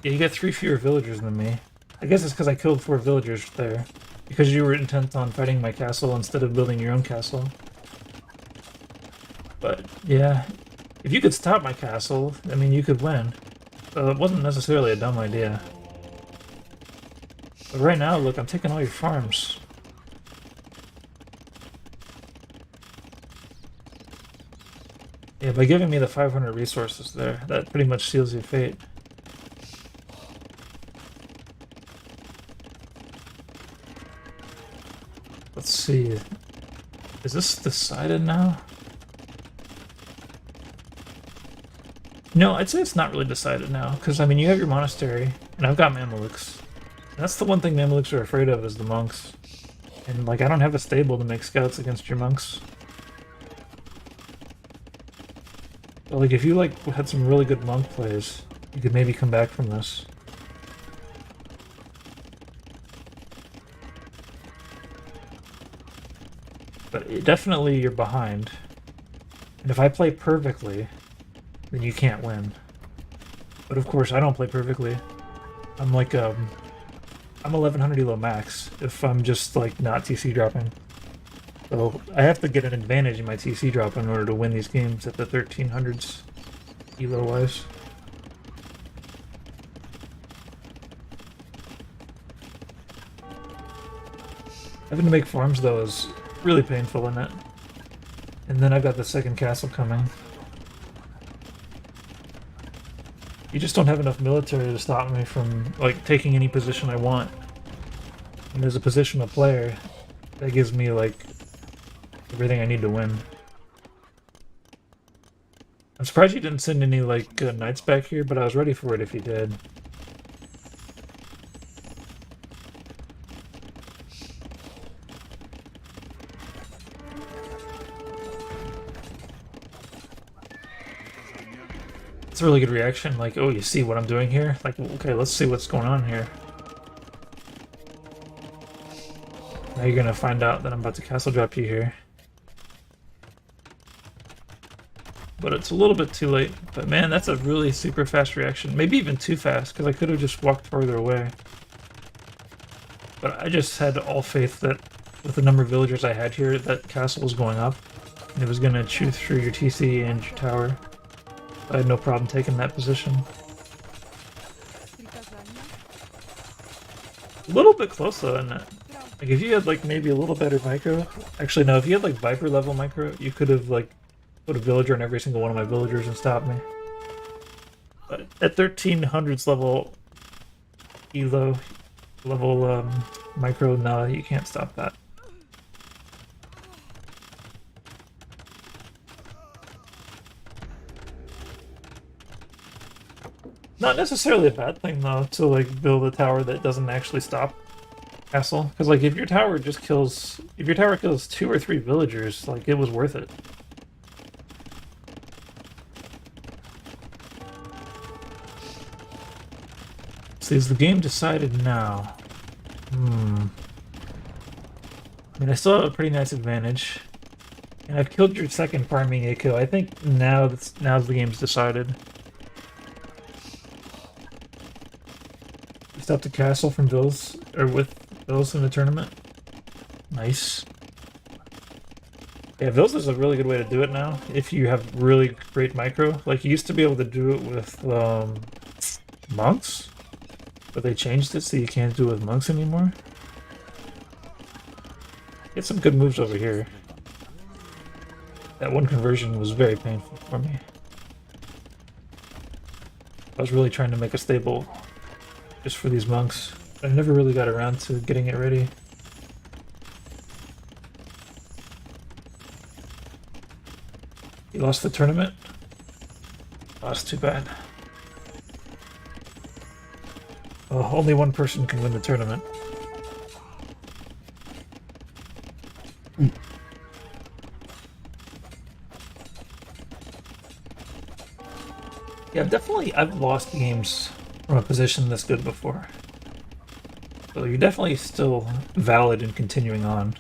Yeah, you got 3 fewer villagers than me. I guess it's because I killed 4 villagers there. Because you were intent on fighting my castle instead of building your own castle. But, yeah. If you could stop my castle, I mean, you could win. So it wasn't necessarily a dumb idea. But right now, look, I'm taking all your farms. Yeah, by giving me the 500 resources there, that pretty much seals your fate. Let's see. Is this decided now? No, I'd say it's not really decided now, because, I mean, you have your monastery, and I've got Mamelukes. That's the one thing Mamelukes are afraid of, is the monks. And, like, I don't have a stable to make scouts against your monks. But, like, if you, like, had some really good monk plays, you could maybe come back from this. But definitely you're behind. And if I play perfectly, then you can't win. But of course I don't play perfectly. I'm like I'm 1100 elo max if I'm just like not TC dropping. So I have to get an advantage in my TC drop in order to win these games at the 1300s elo wise. Having to make farms though is really painful in it. And then I've got the second castle coming. You just don't have enough military to stop me from like taking any position I want. And as a positional player, that gives me like everything I need to win. I'm surprised you didn't send any like knights back here, but I was ready for it if you did. It's a really good reaction, like, oh, you see what I'm doing here? Like, okay, let's see what's going on here. Now you're gonna find out that I'm about to castle drop you here. But it's a little bit too late. But man, that's a really super fast reaction. Maybe even too fast, because I could have just walked farther away. But I just had all faith that with the number of villagers I had here, that castle was going up. And it was gonna chew through your TC and your tower. I had no problem taking that position. A little bit close though, isn't it? Like if you had like maybe a little better micro. Actually no, if you had like Viper level micro, you could have like put a villager in every single one of my villagers and stopped me. at 1300s level elo level micro, no, you can't stop that. Not necessarily a bad thing though to like build a tower that doesn't actually stop castle, because like if your tower kills 2 or 3 villagers, like it was worth it. See, is the game decided now? I mean, I still have a pretty nice advantage, and I've killed your second farming echo. I think now's the game's decided. You stopped the castle from vills or with vills in the tournament. Nice. Yeah, vills is a really good way to do it now if you have really great micro. Like you used to be able to do it with monks, but they changed it so you can't do it with monks anymore. Get some good moves over here. That one conversion was very painful for me. I was really trying to make a stable just for these monks. I never really got around to getting it ready. You lost the tournament? Oh, that's too bad. Oh, only one person can win the tournament. Yeah, I've lost games from a position this good before. So you're definitely still valid in continuing on.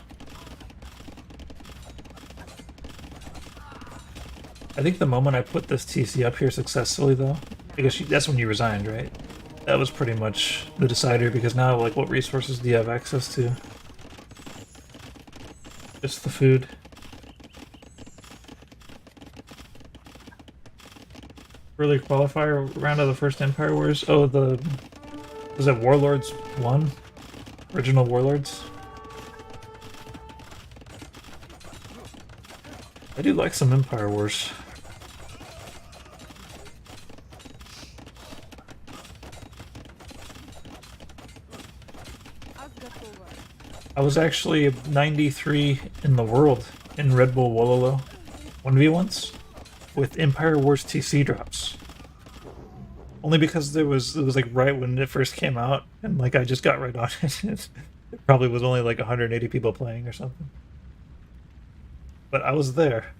I think the moment I put this TC up here successfully, though, I guess that's when you resigned, right? That was pretty much the decider, because now, like, what resources do you have access to? Just the food. Early qualifier round of the first Empire Wars. Oh, was it Warlords 1? Original Warlords? I do like some Empire Wars. I was actually 93 in the world in Red Bull Wololo 1v1s with Empire Wars TC drops. Only because it was like right when it first came out, and like I just got right on it. It probably was only like 180 people playing or something. But I was there.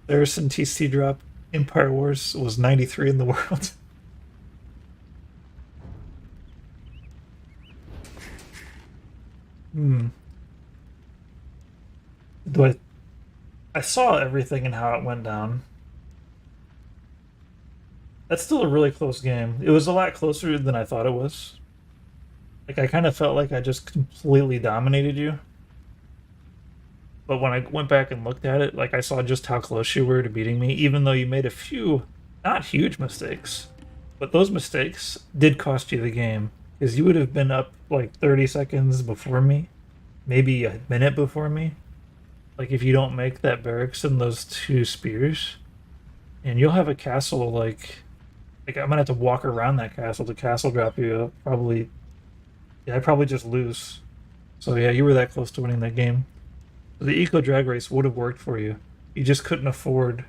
Saracen TC drop, Empire Wars was 93 in the world. I saw everything and how it went down. That's still a really close game. It was a lot closer than I thought it was. Like, I kind of felt like I just completely dominated you. But when I went back and looked at it, like, I saw just how close you were to beating me, even though you made a few, not huge mistakes. But those mistakes did cost you the game, because you would have been up, like, 30 seconds before me, maybe a minute before me. Like, if you don't make that barracks and those 2 spears, and you'll have a castle, like I'm gonna have to walk around that castle to castle drop you up, probably. Yeah, I'd probably just lose. So yeah, you were that close to winning that game. The eco drag race would have worked for you. You just couldn't afford.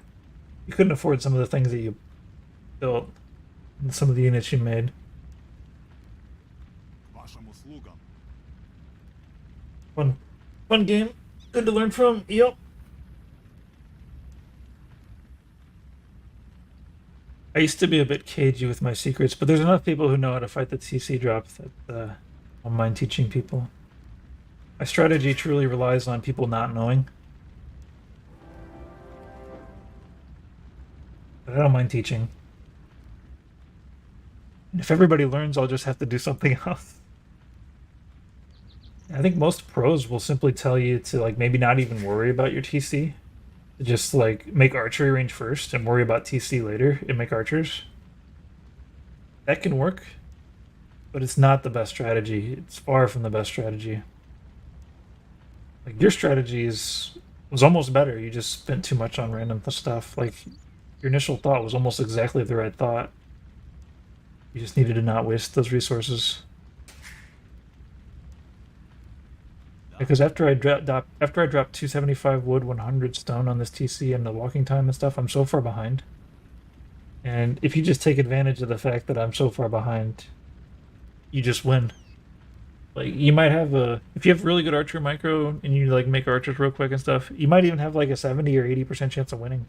You couldn't afford some of the things that you built, and some of the units you made. Fun game. Good to learn from. Yep. I used to be a bit cagey with my secrets, but there's enough people who know how to fight the TC drop that I don't mind teaching people. My strategy truly relies on people not knowing. But I don't mind teaching. And if everybody learns, I'll just have to do something else. I think most pros will simply tell you to, like, maybe not even worry about your TC. Just, like, make archery range first and worry about TC later and make archers. That can work, but it's not the best strategy. It's far from the best strategy. Like, your strategy was almost better. You just spent too much on random stuff. Like, your initial thought was almost exactly the right thought. You just needed to not waste those resources. Because after I dropped 275 wood, 100 stone on this TC and the walking time and stuff, I'm so far behind. And if you just take advantage of the fact that I'm so far behind, you just win. Like you might have a if you have really good archer micro and you like make archers real quick and stuff, you might even have like a 70 or 80% chance of winning.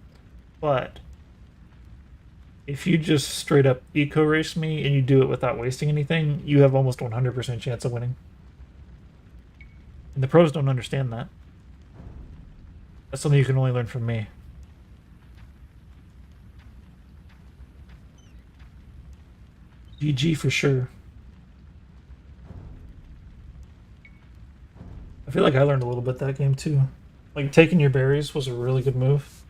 But if you just straight up eco race me and you do it without wasting anything, you have almost 100% chance of winning. And the pros don't understand that. That's something you can only learn from me. GG for sure. I feel like I learned a little bit that game too. Like taking your berries was a really good move.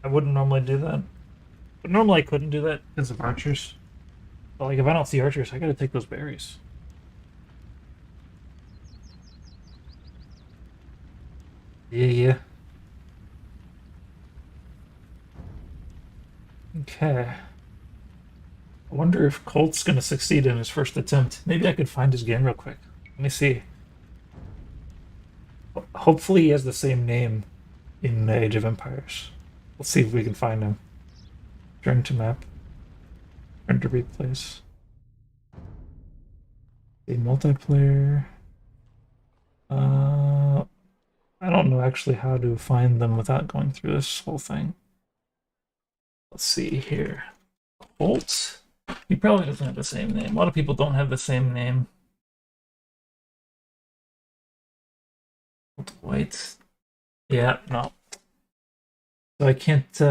I wouldn't normally do that. But normally I couldn't do that because of archers. But like if I don't see archers, I gotta take those berries. Yeah. Okay. I wonder if Colt's gonna succeed in his first attempt. Maybe I could find his game real quick. Let me see. Hopefully he has the same name in Age of Empires. Let's see if we can find him. Turn to map. Turn to replays. The multiplayer. I don't know actually how to find them without going through this whole thing. Let's see here. Colt. He probably doesn't have the same name. A lot of people don't have the same name. Colt White. Yeah, no. So I can't.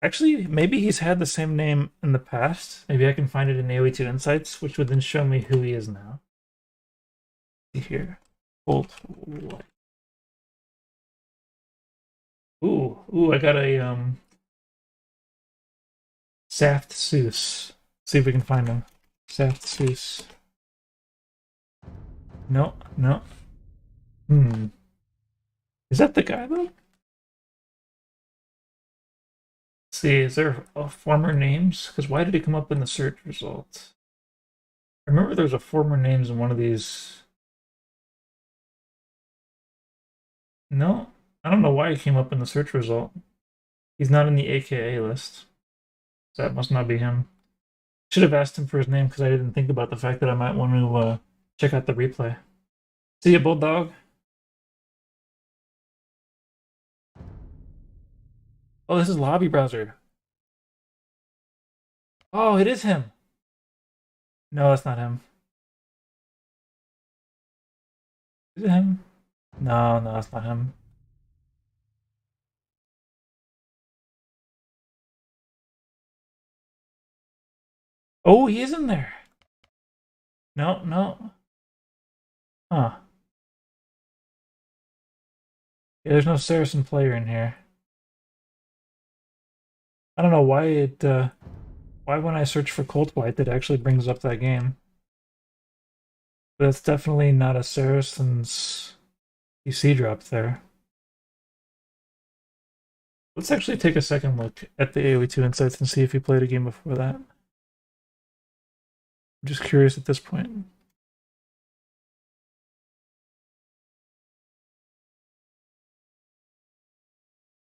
Actually, maybe he's had the same name in the past. Maybe I can find it in AOE2 Insights, which would then show me who he is now. See here. Colt White. Ooh, I got a Saft Seuss. See if we can find him. Saft Seuss. No. Is that the guy though? Let's see, is there former names? Because why did he come up in the search results? I remember there's a former names in one of these. No, I don't know why he came up in the search result. He's not in the AKA list. So that must not be him. Should have asked him for his name because I didn't think about the fact that I might want to check out the replay. See ya, Bulldog. Oh, this is Lobby Browser. Oh, it is him. No, that's not him. Is it him? No, that's not him. Oh, he is in there. No. Huh. Yeah, there's no Saracen player in here. I don't know why why when I search for Colt White it actually brings up that game. But it's definitely not a Saracens PC drop there. Let's actually take a second look at the AOE2 Insights and see if he played a game before that. I'm just curious at this point.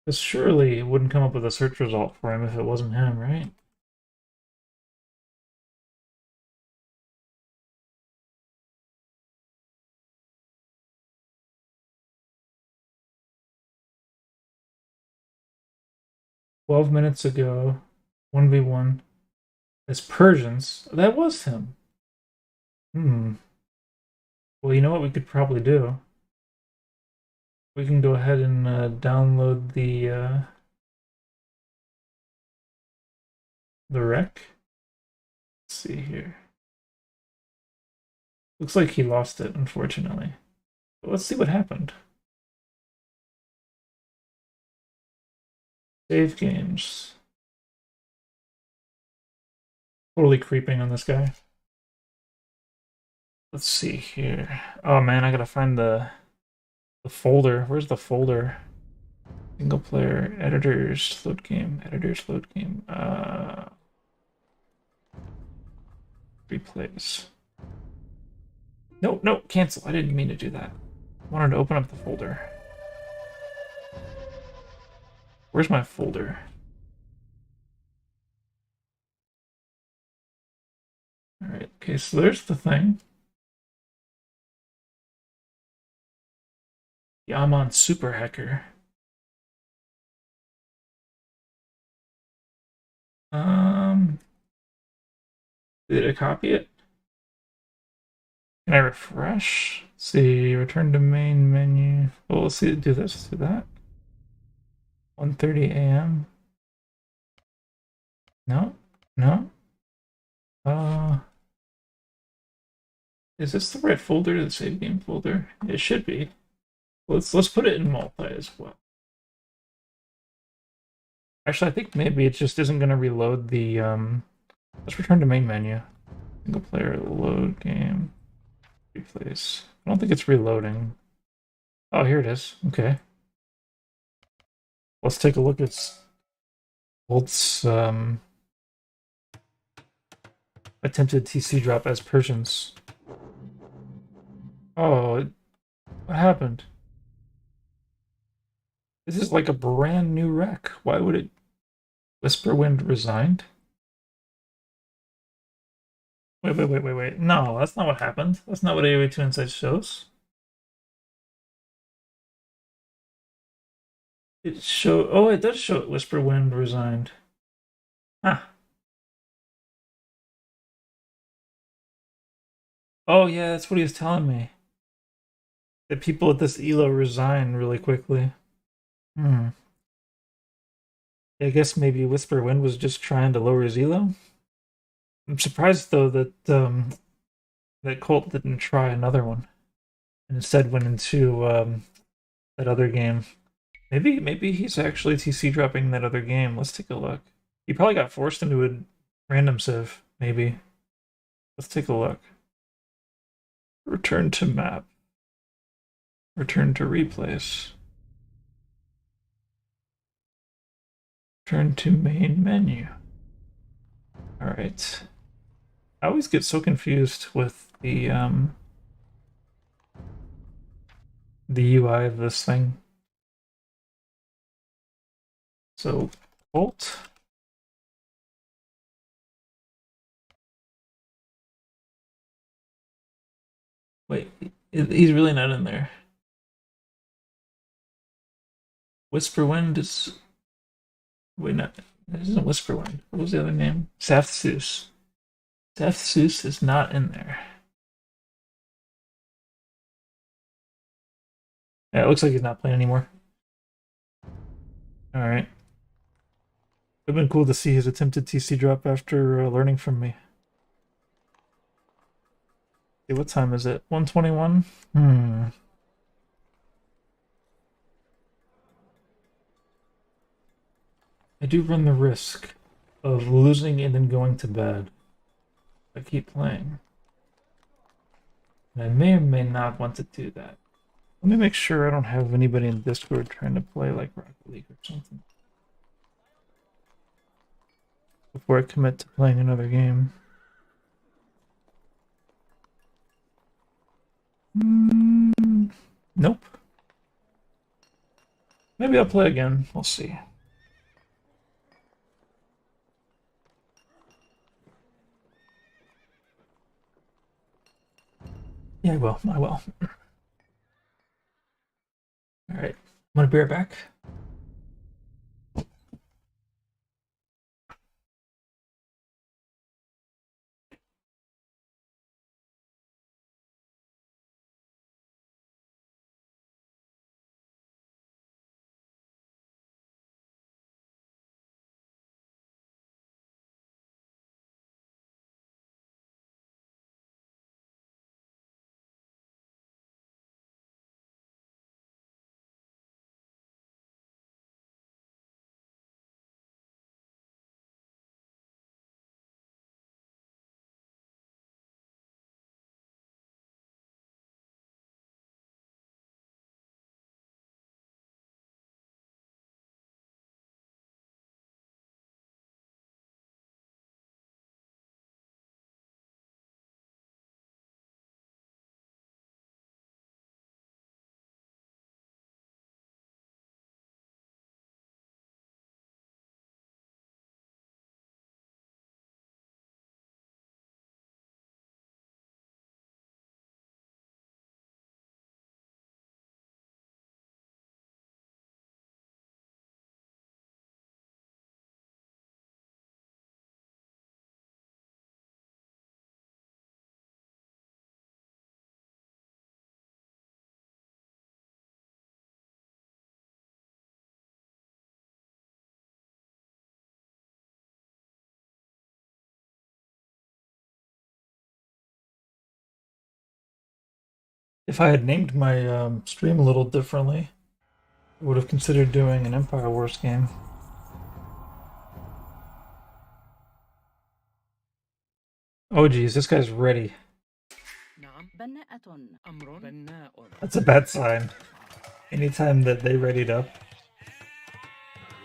Because surely it wouldn't come up with a search result for him if it wasn't him, right? "12 minutes ago, 1v1 as Persians." That was him. Well, you know what we could probably do? We can go ahead and download the rec. Let's see here. Looks like he lost it, unfortunately. But let's see what happened. Save games. Totally creeping on this guy. Let's see here. Oh man, I gotta find the folder. Where's the folder? Single player, editors, load game, editors, load game. Replays. No, no, cancel. I didn't mean to do that. I wanted to open up the folder. Where's my folder? Alright, okay, so there's the thing. Yeah, I'm on Super Hacker. Did I copy it? Can I refresh? Let's see, return to main menu. Well, let's see, do this, do that. 1:30 a.m. No, no. Is this the right folder, the save game folder? It should be. Let's put it in multi as well. Actually, I think maybe it just isn't going to reload the. Let's return to main menu. Single player load game. Replace. I don't think it's reloading. Oh, here it is. Okay. Let's take a look at Bolt's attempted TC drop as Persians. Oh, what happened? This is like a brand new wreck. Why would it? Whisperwind resigned? Wait. No, that's not what happened. That's not what AOE2 Insight shows. Oh, it does show Whisperwind resigned. Huh. Oh, yeah, that's what he was telling me. That people at this ELO resign really quickly. Hmm. I guess maybe Whisperwind was just trying to lower his ELO. I'm surprised though that Colt didn't try another one and instead went into that other game. Maybe he's actually TC dropping that other game. Let's take a look. He probably got forced into a random civ, maybe. Let's take a look. Return to map. Return to replays. Return to main menu. Alright. I always get so confused with the UI of this thing. So Bolt. Wait, he's really not in there. Whisperwind is. Wait, no, this isn't Whisperwind. What was the other name? Safthsus. Safthsus is not in there. Yeah, it looks like he's not playing anymore. Alright. It would have been cool to see his attempted TC drop after learning from me. Okay, what time is it? 1:21? I do run the risk of losing and then going to bed. I keep playing. And I may or may not want to do that. Let me make sure I don't have anybody in Discord trying to play like Rocket League or something before I commit to playing another game. Nope. Maybe I'll play again. We'll see. Yeah, I will. I will. All right. I'm gonna be right back. If I had named my stream a little differently, I would have considered doing an Empire Wars game. Oh geez, this guy's ready. نعم بناءة. أمر بناء That's a bad sign. Anytime that they readied up,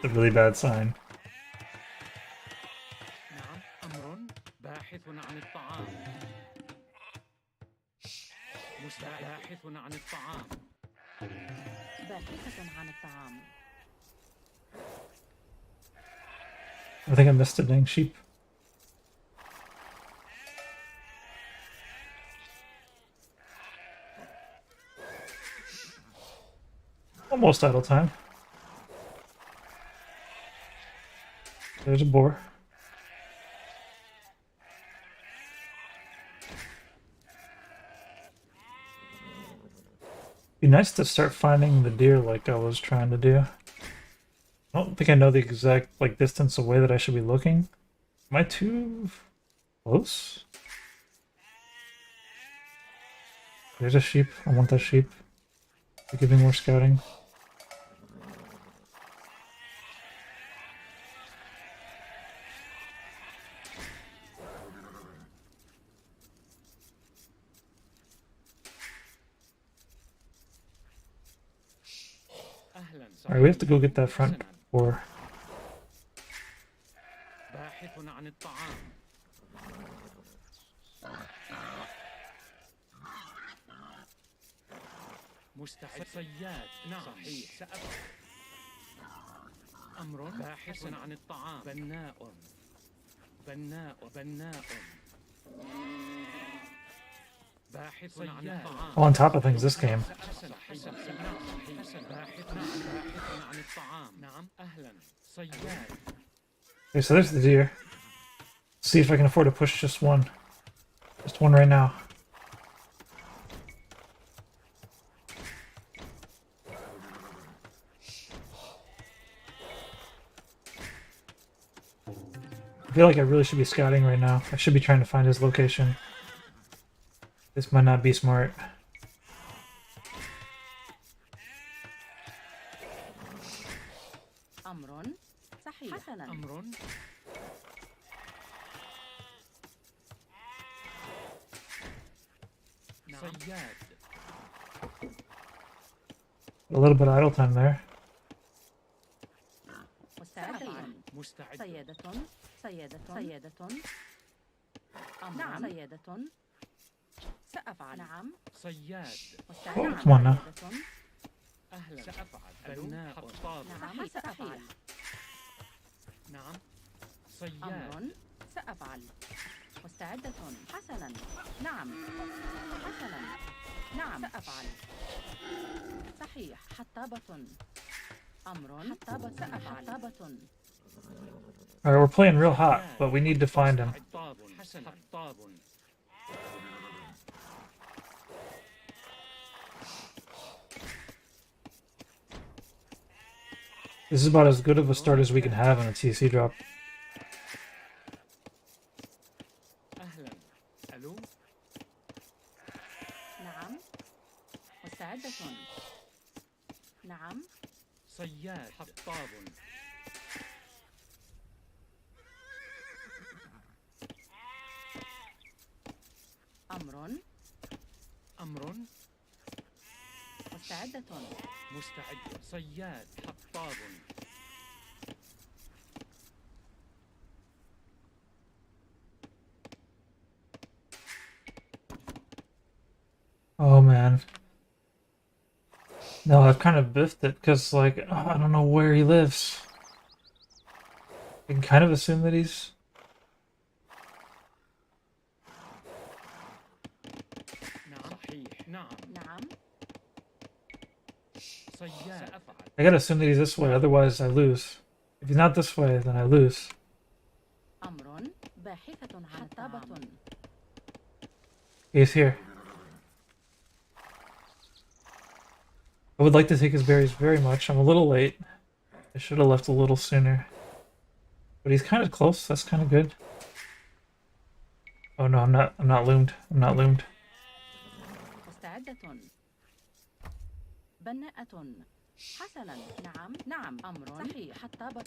it's a really bad sign. نعم أمر باحث عن الطعام باحث عن الطعام باحثة عن الطعام. I think I missed a dang sheep. Almost idle time. There's a boar. Be nice to start finding the deer like I was trying to do. I don't think I know the exact distance away that I should be looking. Am I too close? There's a sheep. I want that sheep. Give me more scouting. أهلا Alright, we have to go get that front boar. باحث عن الطعام مستعد صياد نعم صحيح سأفعل أمر باحث عن الطعام بناء باحث عن الطعام On top of things this game. باحث عن الطعام نعم أهلا صياد Okay, so there's the deer. See if I can afford to push just one. Just one right now. I feel like I really should be scouting right now. I should be trying to find his location. This might not be smart. أمر صحيح. حسنا. أمر صياد A little bit of idle time there. مستعد. مستعد صيادة. أمر. نعم. صيادة. سأفعل. نعم. صياد مستعد. Oh, come on now. صيادة. أهلا سأفعل بناء حطاب نعم. سأفعل. نعم صياد أمر. سأفعل. مستعدة. حسنا. نعم. حسنا. نعم. سأفعل. صحيح. حطابة. أمر. حطابة. سأفعل. حطابة. Alright, we're playing real hot, but we need to find him. حطاب حسن حطاب This is about as good of a start as we can have in a TC drop. أهلا ألو نعم. مستعدة. نعم. صياد حطاب أمر. أمر مستعدة. مستعد صياد حطاب Oh man. No, I've kind of biffed it because, I don't know where he lives. I can kind of assume that he's. نعم صحيح نعم نعم. صياد سأفعل I gotta assume that he's this way, otherwise I lose. If he's not this way, then I lose. أمر. باحثة عن الطعام. He's here. I would like to take his berries very much. I'm a little late. I should have left a little sooner. But he's kind of close. That's kind of good. Oh no, I'm not loomed. I'm not loomed. مستعدة. مستعدة. بناءة. حسنا. نعم نعم. أمر صحيح. حطابة.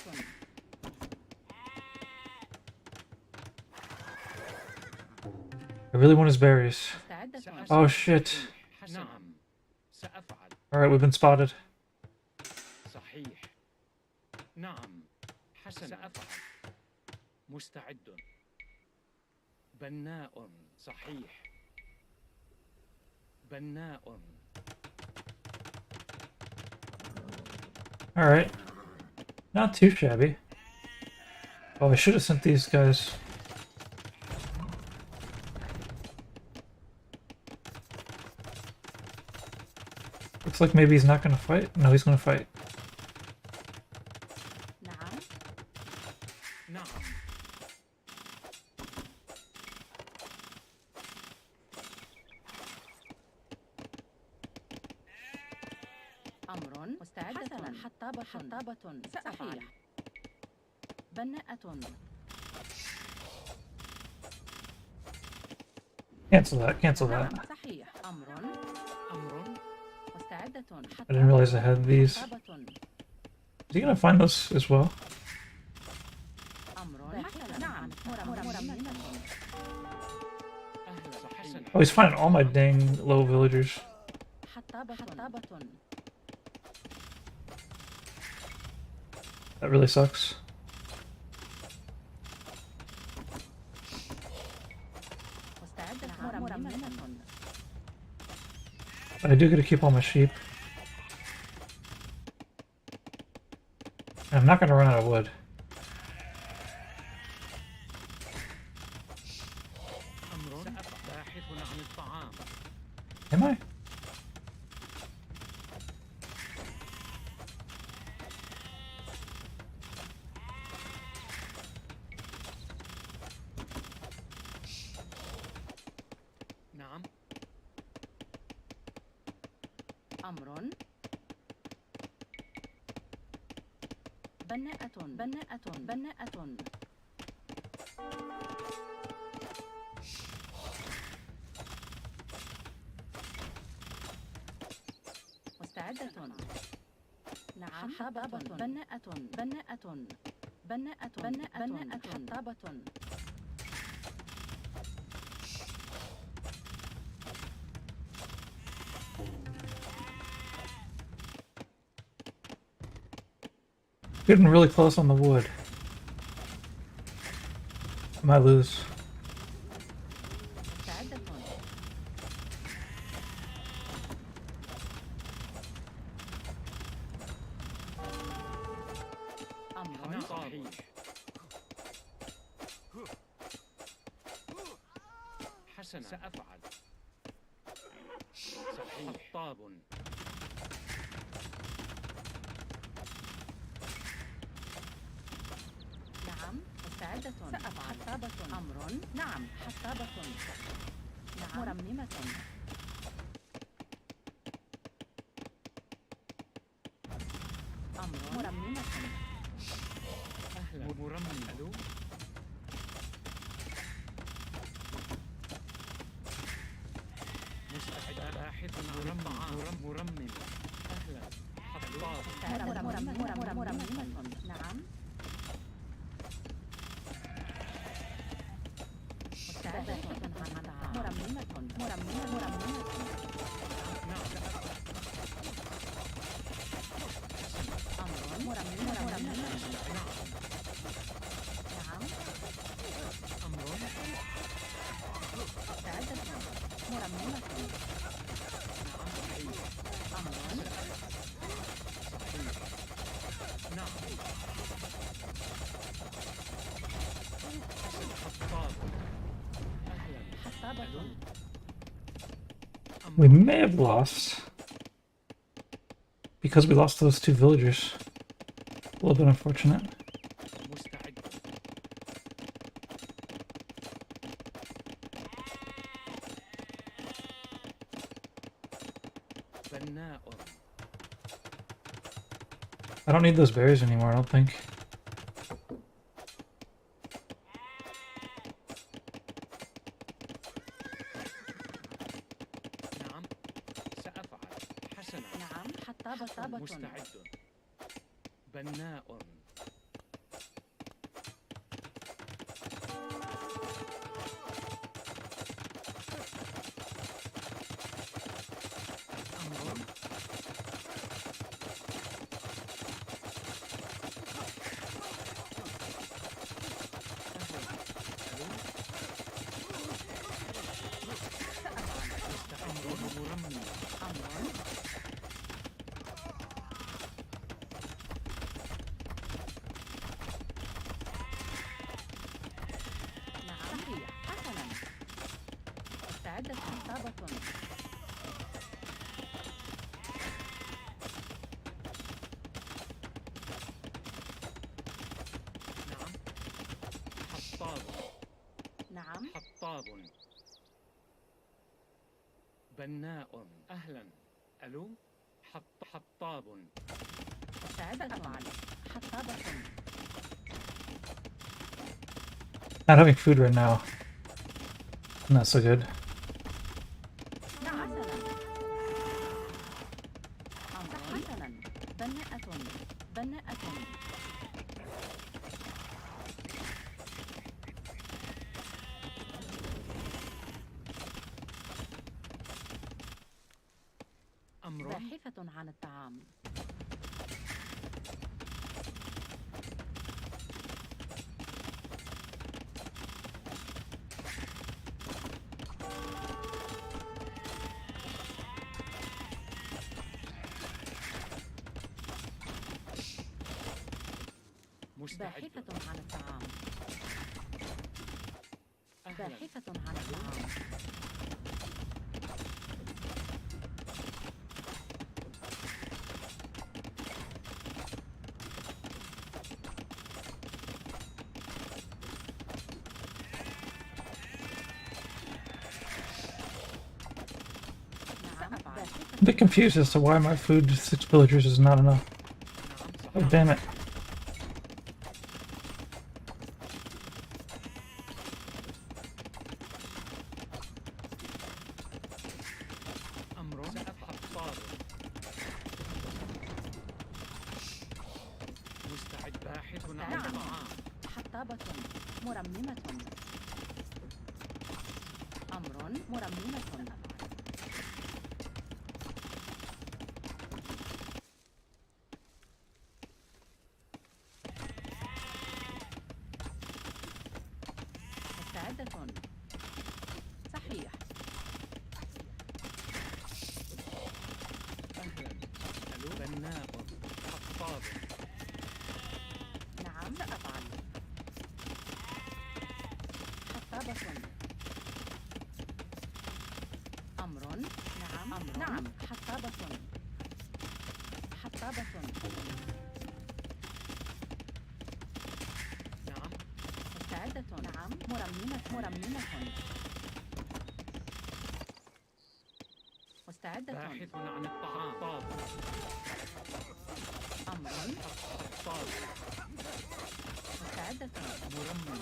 I really want his berries. مستعدة. Oh shit. نعم سأفعل. Alright, we've been spotted. صحيح. نعم حسنا سأفعل. مستعد. بناء. صحيح. بناء. Alright. Not too shabby. Oh, I should have sent these guys. Looks like maybe he's not gonna fight. No, he's gonna fight. نعم. نعم. أمر مستعدة. حطابة. حطابة. صحيح. بناءة. Cancel that, cancel نعم that. صحيح. أمر. أمر. مستعدة. I didn't realize I had these. حطابة. Is he gonna find those as well? أمر. حسنا. نعم. مرممة. أهلا حسنا. Oh, he's finding all my dang low villagers. حطابة. حطابة. That really sucks. مستعدة. مرممة. But I do get to keep all my sheep. And I'm not gonna run out of wood. أمر. باحث عن الطعام. Am I? نعم. أمر. بناءة. بناءة. بناءة. مستعدة. نعم. حطابة. بناءة. بناءة. بناءة. بناءة. حطابة. Getting really close on the wood. I might lose. مستعدة. أمر. صحيح. حسنا سأفعل. صحيح. حطاب. نعم. مستعدة. سأفعل. حطابة. أمر. نعم. حطابة. نعم. مرممة. أمر. مرممة. أهلا. مرمم. ألو. مستعد. باحث عن الطعام. مرمم. أهلا. حطاب. مستعدة. مرممة. نعم. مستعدة. مرممة. مرممة. مرممة. نعم. أمر. مرممة. مرممة. نعم. أمر. مستعدة. مرممة. أمر. نعم. حطاب. أهلا. حطابة. We may have lost. Because we lost those two villagers. A little bit unfortunate. مستعد. بناء. I don't need those berries anymore, I don't think. نعم. حطابة مستعد. بناء. أمر. مستعدة حطابة. نعم. حطاب. نعم. حطاب. بناء. أهلا. ألو. حطاب. مستعدة أفعل. حطابة. Not having food right now. Not so good. نعم. حسنا. بناءة. بناءة. أمر. باحثة عن الطعام. مستعد. باحثة عن الطعام. أهلا. باحثة عن الطعام. نعم. I'm a bit confused as to why my food to 6 villagers is not enough. Oh, damn it. أمر. حطاب. مستعد. باحث عن نعم. الطعام. حطابة. مرممة. أمر. مرممة. مستعدة. صحيح. أهلا. ألو. بناء. حطاب. نعم سأفعل. حطابة. أمر. نعم. أمر. نعم. حطابة. حطابة. نعم. مستعدة. نعم. مرممة. مرممة. مستعدة. باحث عن الطعام. حطاب. أمر. حطاب. مستعدة. مرمم.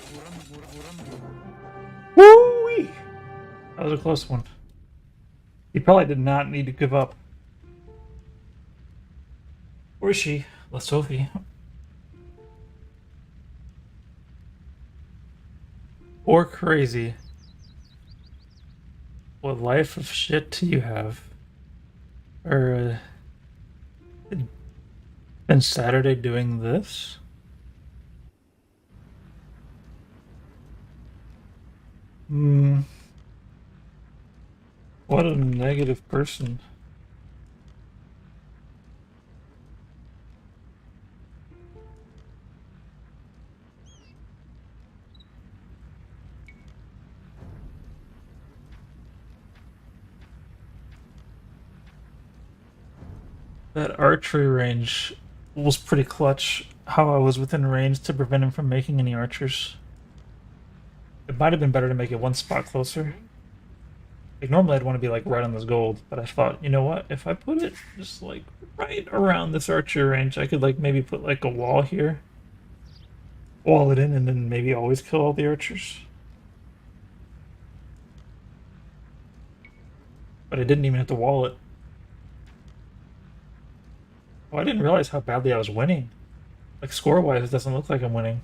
Woo-wee! That was a close one. He probably did not need to give up. Or is she? La Sophie. Or crazy. What life of shit do you have? Or, been Saturday doing this? What a negative person. That archery range was pretty clutch. How I was within range to prevent him from making any archers. It might have been better to make it one spot closer. Like normally I'd want to be like right on this gold, but I thought, you know what? If I put it just like right around this archer range, I could like maybe put like a wall here, wall it in, and then maybe always kill all the archers. But I didn't even have to wall it. Oh, I didn't realize how badly I was winning. Like score-wise, it doesn't look like I'm winning.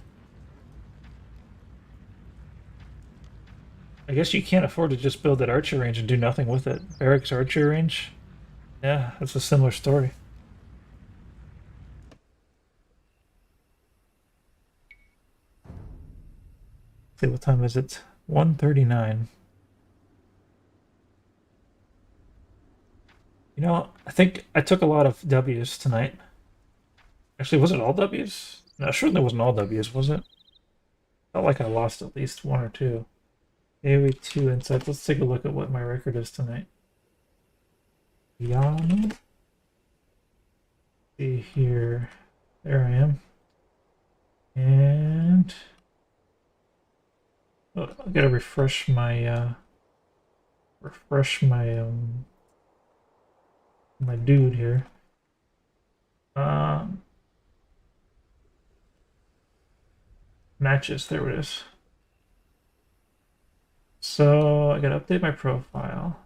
I guess you can't afford to just build that archer range and do nothing with it. Barracks archer range? Yeah, that's a similar story. Let's see, what time is it? 1:39. You know, I think I took a lot of W's tonight. Actually, was it all W's? No, surely it wasn't all W's, was it? Felt like I lost at least one or two. AOE2 insights. Let's take a look at what my record is tonight. Yano. See here. There I am. And oh, I gotta refresh my my dude here. Matches, there it is. So I gotta update my profile.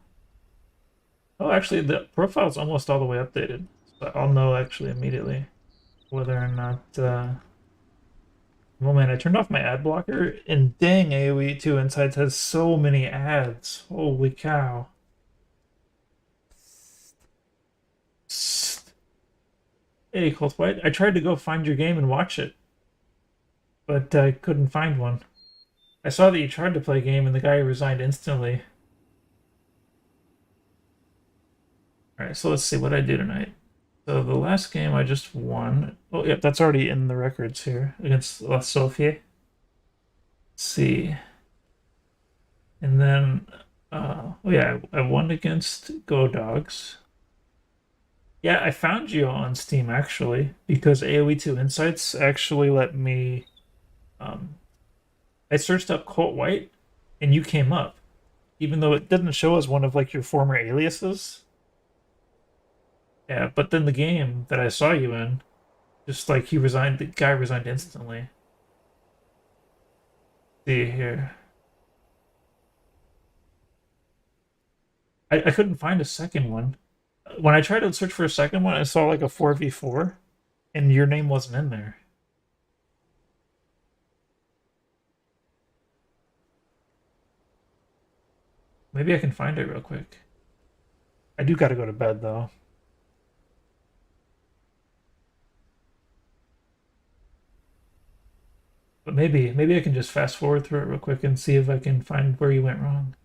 Oh, actually, the profile's almost all the way updated. So I'll know actually immediately whether or not. Oh man, I turned off my ad blocker, and dang, AOE2 Insights has so many ads. Holy cow. Hey, Colt White, I tried to go find your game and watch it, but I couldn't find one. I saw that you tried to play a game and the guy resigned instantly. Alright, so let's see what I do tonight. So the last game I just won. Oh, yep, that's already in the records here against La Sofie. Let's see. And then, oh yeah, I won against Go Dogs. Yeah, I found you on Steam actually because AOE2 Insights actually let me. I searched up Colt White, and you came up, even though it didn't show as one of like your former aliases. Yeah, but then the game that I saw you in, just like he resigned, the guy resigned instantly. See here. I couldn't find a second one. When I tried to search for a second one, I saw like a 4v4, and your name wasn't in there. Maybe I can find it real quick. I do gotta go to bed though. But maybe I can just fast forward through it real quick and see if I can find where you went wrong.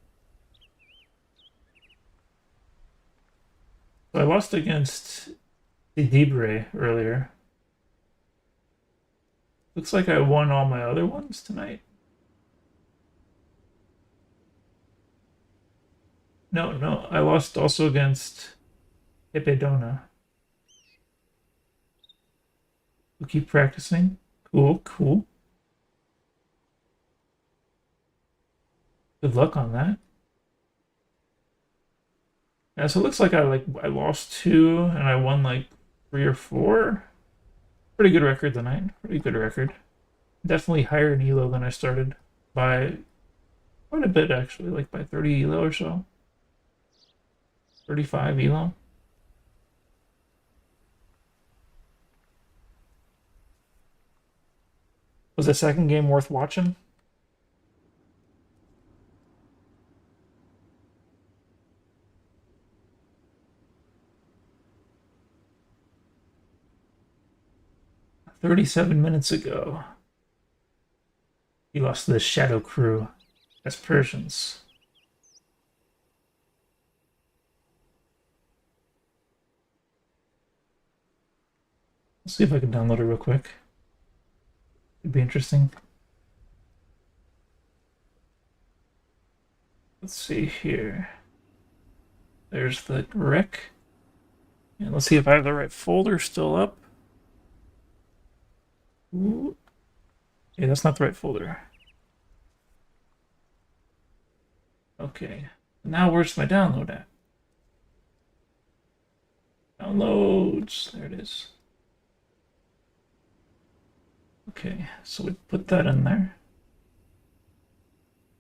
So I lost against the Dibre earlier. Looks like I won all my other ones tonight. No, I lost also against Epidona. We'll keep practicing. Cool. Good luck on that. Yeah, so it looks like I lost two and I won like three or four. Pretty good record tonight. Pretty good record. Definitely higher in elo than I started by quite a bit actually, like by 30 elo or so. 35 elo. Was the second game worth watching? "37 minutes ago, he lost to the Shadow Crew as Persians." Let's see if I can download it real quick. It'd be interesting. Let's see here. There's the rec. And let's see if I have the right folder still up. Ooh. Yeah, that's not the right folder. Okay. Now where's my download at? Downloads. There it is. Okay, so we put that in there.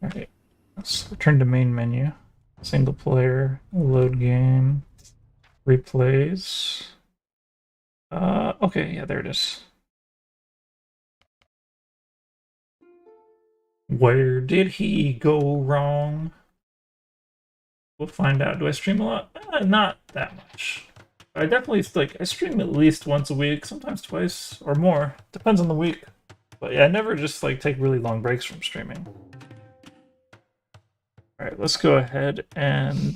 Alright, let's return to main menu. Single player, load game, replays. Okay, yeah, there it is. Where did he go wrong? We'll find out. Do I stream a lot? Not that much. I definitely I stream at least once a week, sometimes twice or more. Depends on the week. But yeah, I never just take really long breaks from streaming. Alright, let's go ahead and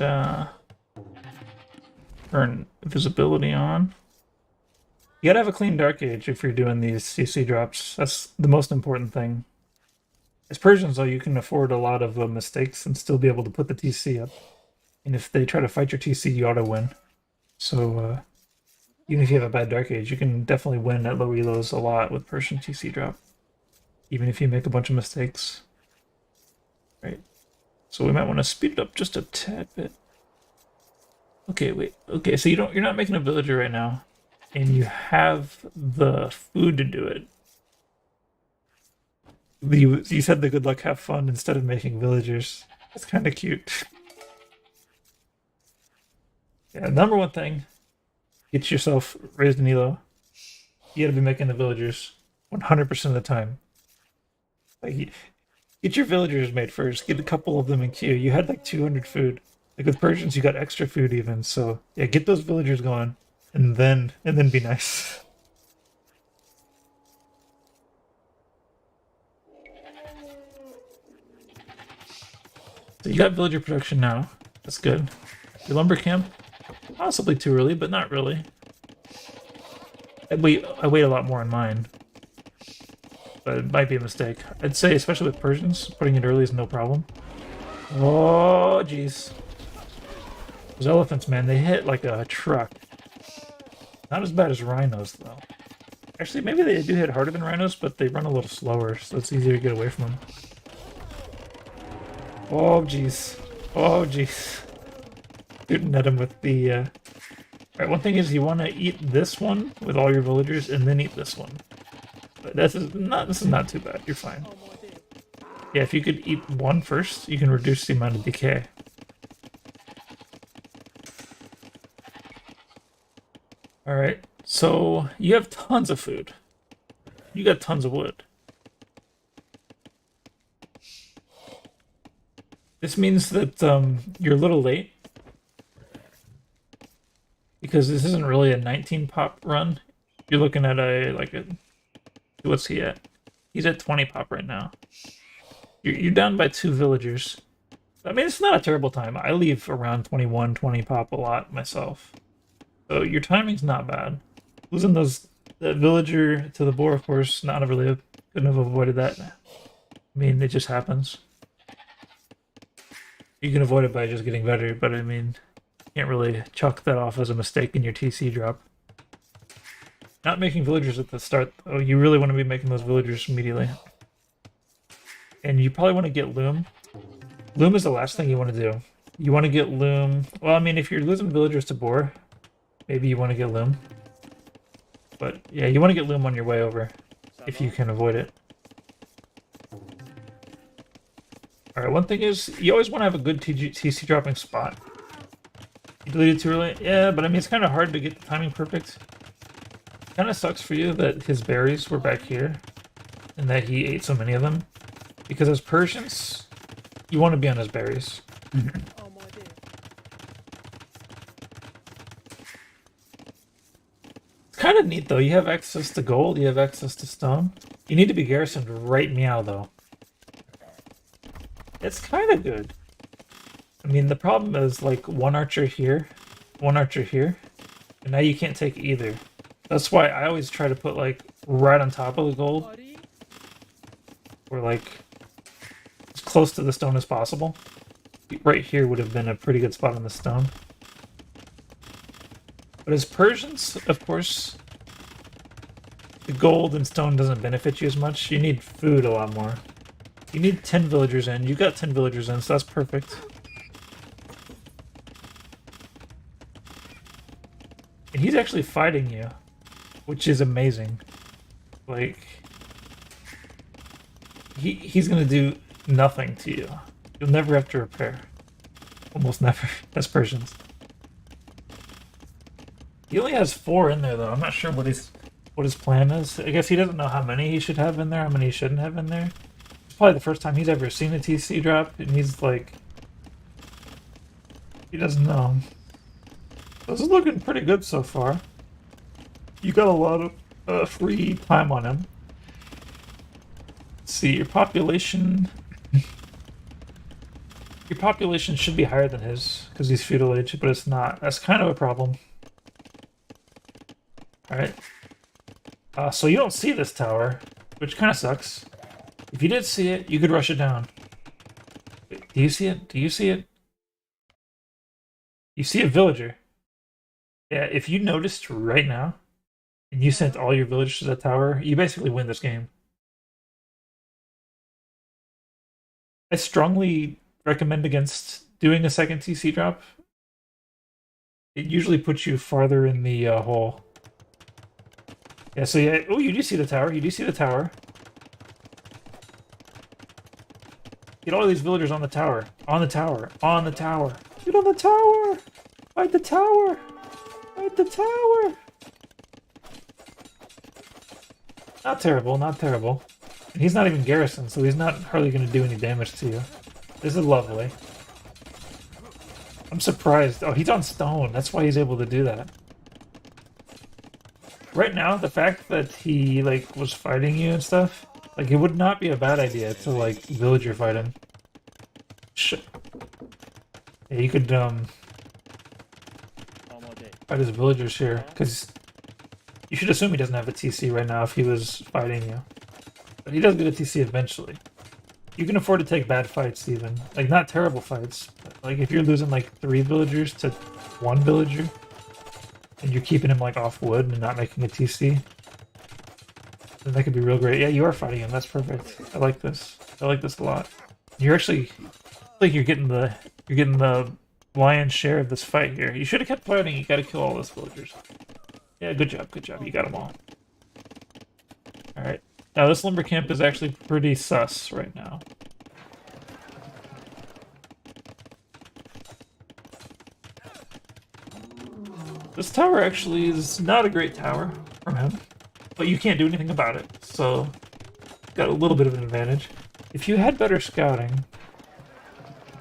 turn visibility on. You gotta have a clean Dark Age if you're doing these CC drops. That's the most important thing. As Persians, though, you can afford a lot of mistakes and still be able to put the TC up. And if they try to fight your TC, you ought to win. So, even if you have a bad Dark Age, you can definitely win at low reloads a lot with Persian TC drop. Even if you make a bunch of mistakes. Right. So we might want to speed it up just a tad bit. Okay, wait. Okay, so you're not making a villager right now. And you have the food to do it. You said the good luck, have fun instead of making villagers. That's kind of cute. Yeah, number one thing, get yourself raised in elo. You gotta be making the villagers 100% of the time. Get your villagers made first. Get a couple of them in queue. You had 200 food. With Persians, you got extra food even. So yeah, get those villagers going, and then be nice. So you got villager production now. That's good. Your lumber camp, possibly too early, but not really. I wait a lot more on mine, but it might be a mistake. I'd say, especially with Persians, putting it early is no problem. Oh, jeez. Those elephants, man, they hit like a truck. Not as bad as rhinos, though. Actually, maybe they do hit harder than rhinos, but they run a little slower, so it's easier to get away from them. Oh, jeez. Oh, jeez. Shooting at him with the... Alright, one thing is you want to eat this one with all your villagers, and then eat this one. But this is not too bad. You're fine. Yeah, if you could eat one first, you can reduce the amount of decay. Alright, so you have tons of food. You got tons of wood. This means that you're a little late. Because this isn't really a 19 pop run. You're looking at what's he at? He's at 20 pop right now. You're down by 2 villagers. I mean, it's not a terrible time. I leave around 21, 20 pop a lot myself. So your timing's not bad. Losing that villager to the boar, of course, not really couldn't have avoided that. I mean, it just happens. You can avoid it by just getting better, but I mean, you can't really chalk that off as a mistake in your TC drop. Not making villagers at the start, though. You really want to be making those villagers immediately. And you probably want to get loom. Loom is the last thing you want to do. You want to get loom. Well, I mean, if you're losing villagers to boar, maybe you want to get loom. But yeah, you want to get loom on your way over if you can avoid it. Alright, one thing is, you always want to have a good TC dropping spot. You deleted too early? Yeah, but I mean, it's kind of hard to get the timing perfect. Kind of sucks for you that his berries were back here and that he ate so many of them. Because as Persians, you want to be on his berries. It's kind of neat, though. You have access to gold, you have access to stone. You need to be garrisoned right meow, though. It's kind of good. I mean, the problem is, one archer here, one archer here, and now you can't take either. That's why I always try to put, right on top of the gold. Or, as close to the stone as possible. Right here would have been a pretty good spot on the stone. But as Persians, of course, the gold and stone doesn't benefit you as much. You need food a lot more. You need 10 villagers in. You got 10 villagers in, so that's perfect. And he's actually fighting you, which is amazing. He's gonna do nothing to you. You'll never have to repair. Almost never. That's Persians. He only has 4 in there though. I'm not sure what his plan is. I guess he doesn't know how many he should have in there, how many he shouldn't have in there. It's probably the first time he's ever seen a TC drop, and he's like, he doesn't know. This is looking pretty good so far. You got a lot of free time on him. Let's see, your population. Your population should be higher than his because he's feudal age, but it's not. That's kind of a problem. Alright. So you don't see this tower, which kind of sucks. If you did see it, you could rush it down. Wait, do you see it? Do you see it? You see a villager. Yeah, if you noticed right now, and you sent all your villagers to that tower, you basically win this game. I strongly recommend against doing a second TC drop. It usually puts you farther in the hole. Yeah, so yeah, oh, you do see the tower, you do see the tower. Get all these villagers on the tower, on the tower, on the tower. Get on the tower! Fight the tower! Fight the tower! Not terrible, not terrible. And he's not even garrisoned, so he's not hardly going to do any damage to you. This is lovely. I'm surprised. Oh, he's on stone. That's why he's able to do that. Right now, the fact that he, like, was fighting you and stuff, like, it would not be a bad idea to, like, villager fight him. Yeah, you could, fight his villagers here, because you should assume he doesn't have a TC right now if he was fighting you. But he does get a TC eventually. You can afford to take bad fights even. Like, not terrible fights. But, like, if you're losing, like, 3 villagers to 1 villager, and you're keeping him, like, off wood and not making a TC, then that could be real great. Yeah, you are fighting him. That's perfect. I like this. I like this a lot. You're actually... like you're getting the lion's share of this fight here. You should have kept fighting. You gotta kill all those villagers. Yeah, good job, good job. You got them all. Alright. Now this lumber camp is actually pretty sus right now. This tower actually is not a great tower from him, but you can't do anything about it, so got a little bit of an advantage. If you had better scouting,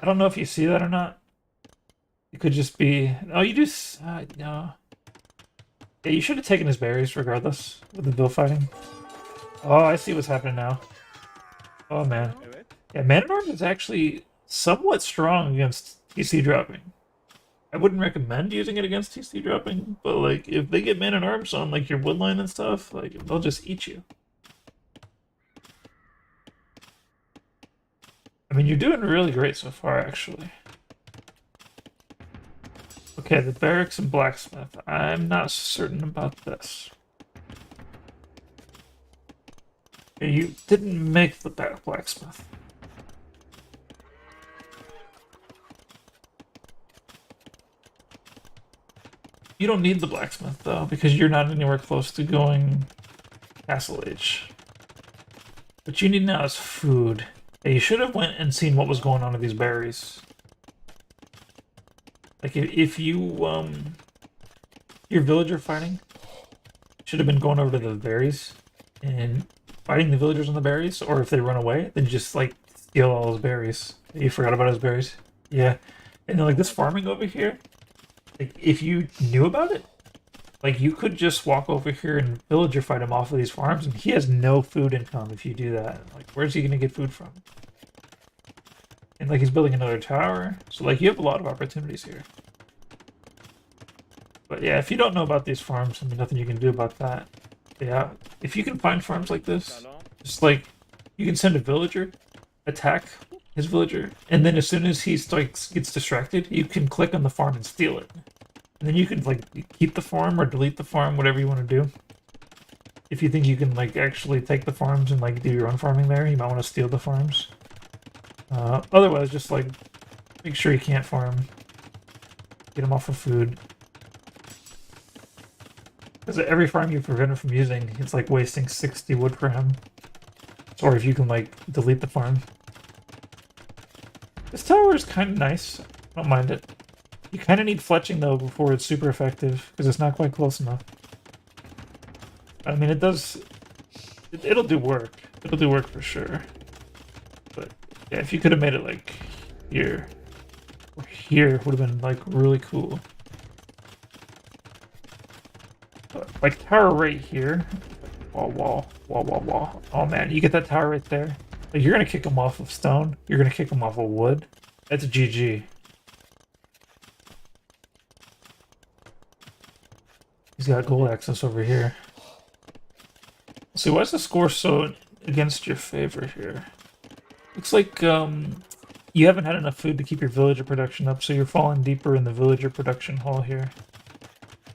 I don't know if you see that or not. It could just be... oh, you do... no. Yeah, you should have taken his berries regardless with the bill fighting. Oh, I see what's happening now. Oh, man. Yeah, Man-at-Arms is actually somewhat strong against TC dropping. I wouldn't recommend using it against TC dropping, but, like, if they get Man-at-Arms on, like, your woodline and stuff, like, they'll just eat you. I mean, you're doing really great so far, actually. Okay, the barracks and blacksmith. I'm not certain about this. Okay, you didn't make the blacksmith. You don't need the blacksmith, though, because you're not anywhere close to going Castle Age. What you need now is food. Yeah, you should have went and seen what was going on with these berries. Like, if you, your villager fighting, should have been going over to the berries and fighting the villagers on the berries, or if they run away, then just, like, steal all those berries. You forgot about those berries? Yeah. And then, like, this farming over here, like, if you knew about it, like, you could just walk over here and villager fight him off of these farms, and he has no food income if you do that. Like, where's he gonna get food from? And, like, he's building another tower, so, like, you have a lot of opportunities here. But, yeah, if you don't know about these farms, I mean, nothing you can do about that. Yeah, if you can find farms like this, just, like, you can send a villager, attack his villager, and then as soon as he, like, gets distracted, you can click on the farm and steal it. And then you can, like, keep the farm or delete the farm, whatever you want to do. If you think you can, like, actually take the farms and, like, do your own farming there, you might want to steal the farms. Otherwise, just, like, make sure you can't farm. Get him off of food. Because every farm you prevent him from using, it's, like, wasting 60 wood for him. Or if you can, like, delete the farm. This tower is kind of nice. I don't mind it. You kind of need fletching though before it's super effective because it's not quite close enough. I mean, it does. It'll do work. It'll do work for sure. But yeah, if you could have made it like here or here, would have been like really cool. But, like tower right here, wall. Oh man, you get that tower right there. Like you're gonna kick them off of stone. You're gonna kick them off of wood. That's GG. He's got gold access over here. See, why is the score so against your favor here? Looks like you haven't had enough food to keep your villager production up, so you're falling deeper in the villager production hole here.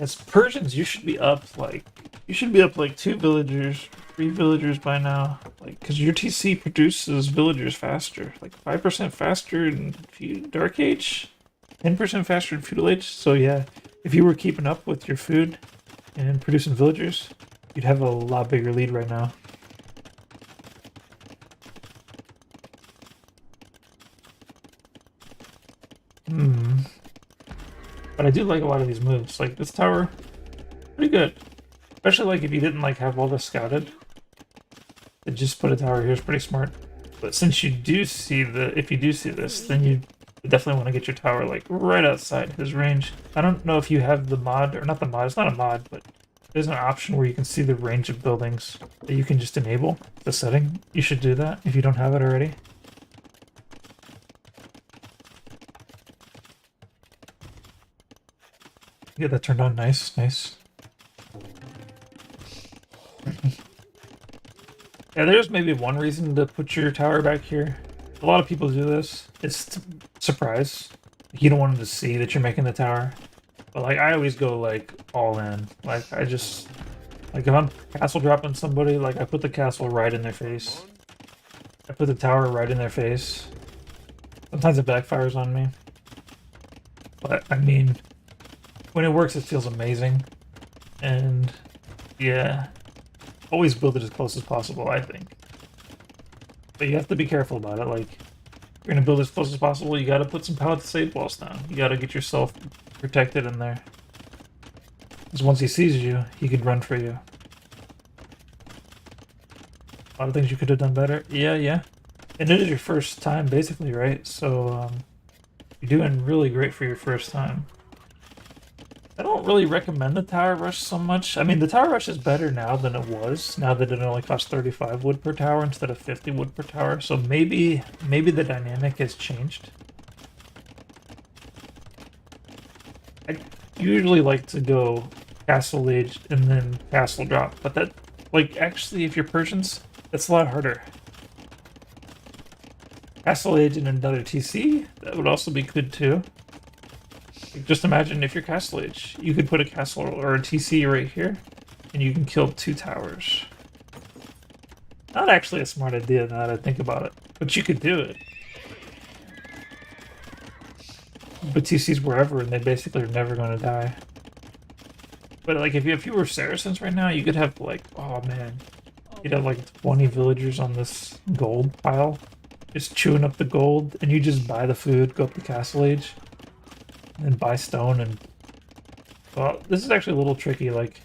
As Persians, you should be up like 2 villagers, 3 villagers by now. Like, because your TC produces villagers faster, like 5% faster in Dark Age, 10% faster in Feudal Age. So yeah, if you were keeping up with your food and producing villagers, you'd have a lot bigger lead right now. But I do like a lot of these moves. Like this tower, pretty good. Especially like if you didn't like have all this scouted. To just put a tower here is pretty smart. But since you do see if you do see this, then you definitely want to get your tower like right outside his range. I don't know if you have the mod, or not the mod, it's not a mod, but there's an option where you can see the range of buildings that you can just enable the setting. You should do that if you don't have it already. Get that turned on. Nice. Yeah, there's maybe one reason to put your tower back here. A lot of people do this. It's to surprise. You don't want them to see that you're making the tower. But like I always go like all in. Like I just if I'm castle dropping somebody, like I put the castle right in their face. I put the tower right in their face. Sometimes it backfires on me. But I mean, when it works, it feels amazing. And yeah, always build it as close as possible, I think. But you have to be careful about it. Like, you're gonna build as close as possible, you gotta put some palisade walls down. You gotta get yourself protected in there. Because once he sees you, he could run for you. A lot of things you could have done better. Yeah. And it is your first time, basically, right? So, you're doing really great for your first time. I don't really recommend the tower rush so much. I mean, the tower rush is better now than it was, now that it only costs 35 wood per tower instead of 50 wood per tower. So maybe the dynamic has changed. I usually like to go castle age and then castle drop, but that, like, actually, if you're Persians, that's a lot harder. Castle age and another TC, that would also be good too. Just imagine if you're castle age, you could put a castle or a TC right here, and you can kill 2 towers. Not actually a smart idea now that I think about it, but you could do it. But TCs wherever, and they basically are never going to die. But like if you were Saracens right now, you could have like, oh man, you'd have like 20 villagers on this gold pile, just chewing up the gold, and you just buy the food, go up the castle age. And buy stone and... Well, this is actually a little tricky, like,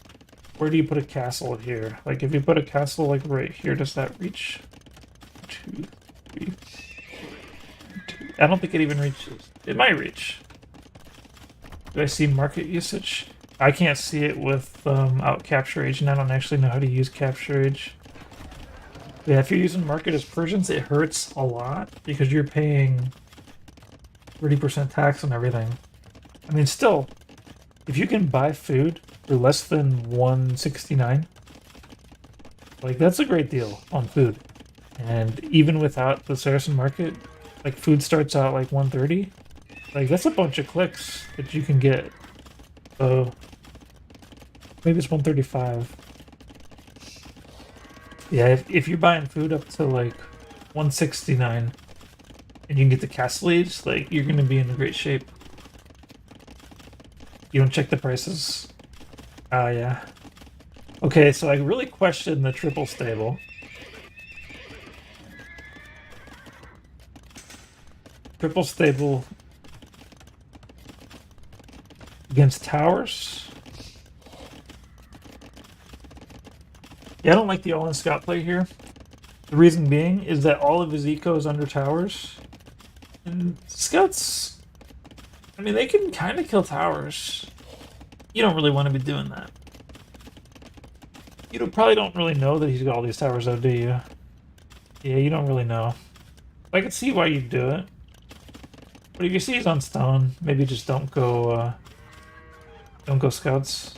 where do you put a castle here? Like, if you put a castle, like, right here, does that reach? 2, 3... 2. I don't think it even reaches. It might reach. Do I see market usage? I can't see it with out capture age, and I don't actually know how to use capture age. Yeah, if you're using market as Persians, it hurts a lot, because you're paying 30% tax on everything. I mean, still, if you can buy food for less than 169, like, that's a great deal on food. And even without the Saracen market, like, food starts out like 130. Like, that's a bunch of clicks that you can get. So, maybe it's 135. Yeah, if you're buying food up to like 169 and you can get the castle age, like, you're gonna be in great shape. You don't check the prices? Ah, yeah. Okay, so I really question the triple stable. Triple stable Against towers? Yeah, I don't like the all-in scout play here. The reason being is that all of his eco is under towers. And scouts, I mean, they can kind of kill towers. You don't really want to be doing that. Probably don't really know that he's got all these towers though, do you? Yeah, you don't really know. I can see why you'd do it. But if you see he's on stone, maybe just don't go scouts.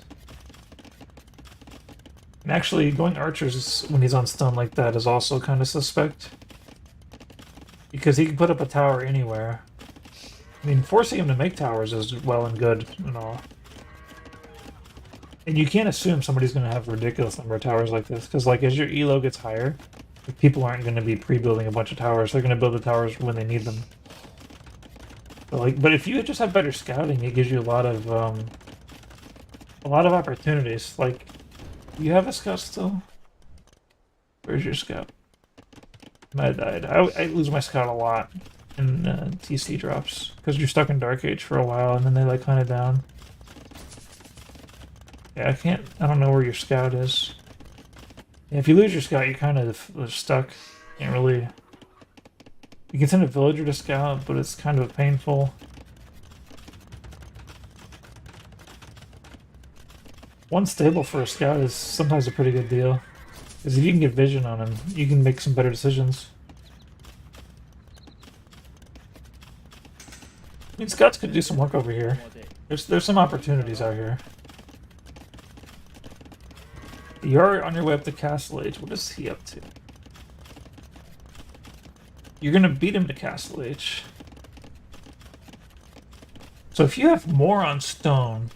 And actually, going archers when he's on stone like that is also kind of suspect. Because he can put up a tower anywhere. I mean, forcing him to make towers is well and good and all. And you can't assume somebody's going to have a ridiculous number of towers like this. Because like, as your elo gets higher, people aren't going to be pre-building a bunch of towers. They're going to build the towers when they need them. But if you just have better scouting, it gives you a lot of opportunities. Like, you have a scout still? Where's your scout? I died. I lose my scout a lot in TC drops because you're stuck in Dark Age for a while and then they like kind of down. Yeah, I don't know where your scout is. Yeah, if you lose your scout, you're kind of stuck. Can't really. You can send a villager to scout, but it's kind of painful. One stable for a scout is sometimes a pretty good deal. Because if you can get vision on him, you can make some better decisions. I mean, scouts could do some work over here. There's some opportunities out here. You're on your way up to Castle Age. What is he up to? You're gonna beat him to Castle Age. So if you have more on stone,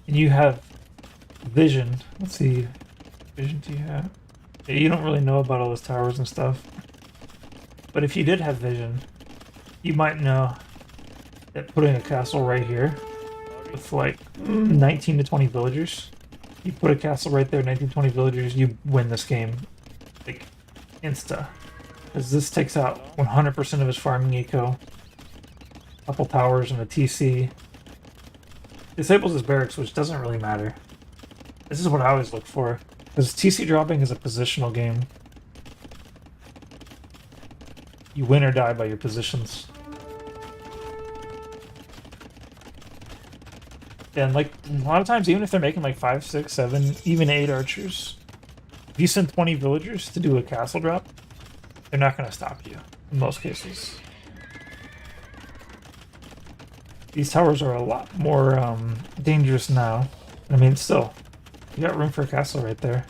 and you have vision, let's see, vision do you have? Yeah, you don't really know about all those towers and stuff. But if you did have vision, you might know that putting a castle right here with like 19 to 20 villagers, you put a castle right there, 19 to 20 villagers, you win this game. Like, insta. Because this takes out 100% of his farming eco. Couple towers and a TC. Disables his barracks, which doesn't really matter. This is what I always look for. Because TC dropping is a positional game. You win or die by your positions. And like, a lot of times, even if they're making like 5, 6, 7, even 8 archers, if you send 20 villagers to do a castle drop, they're not going to stop you, in most cases. These towers are a lot more dangerous now. I mean, still, you got room for a castle right there.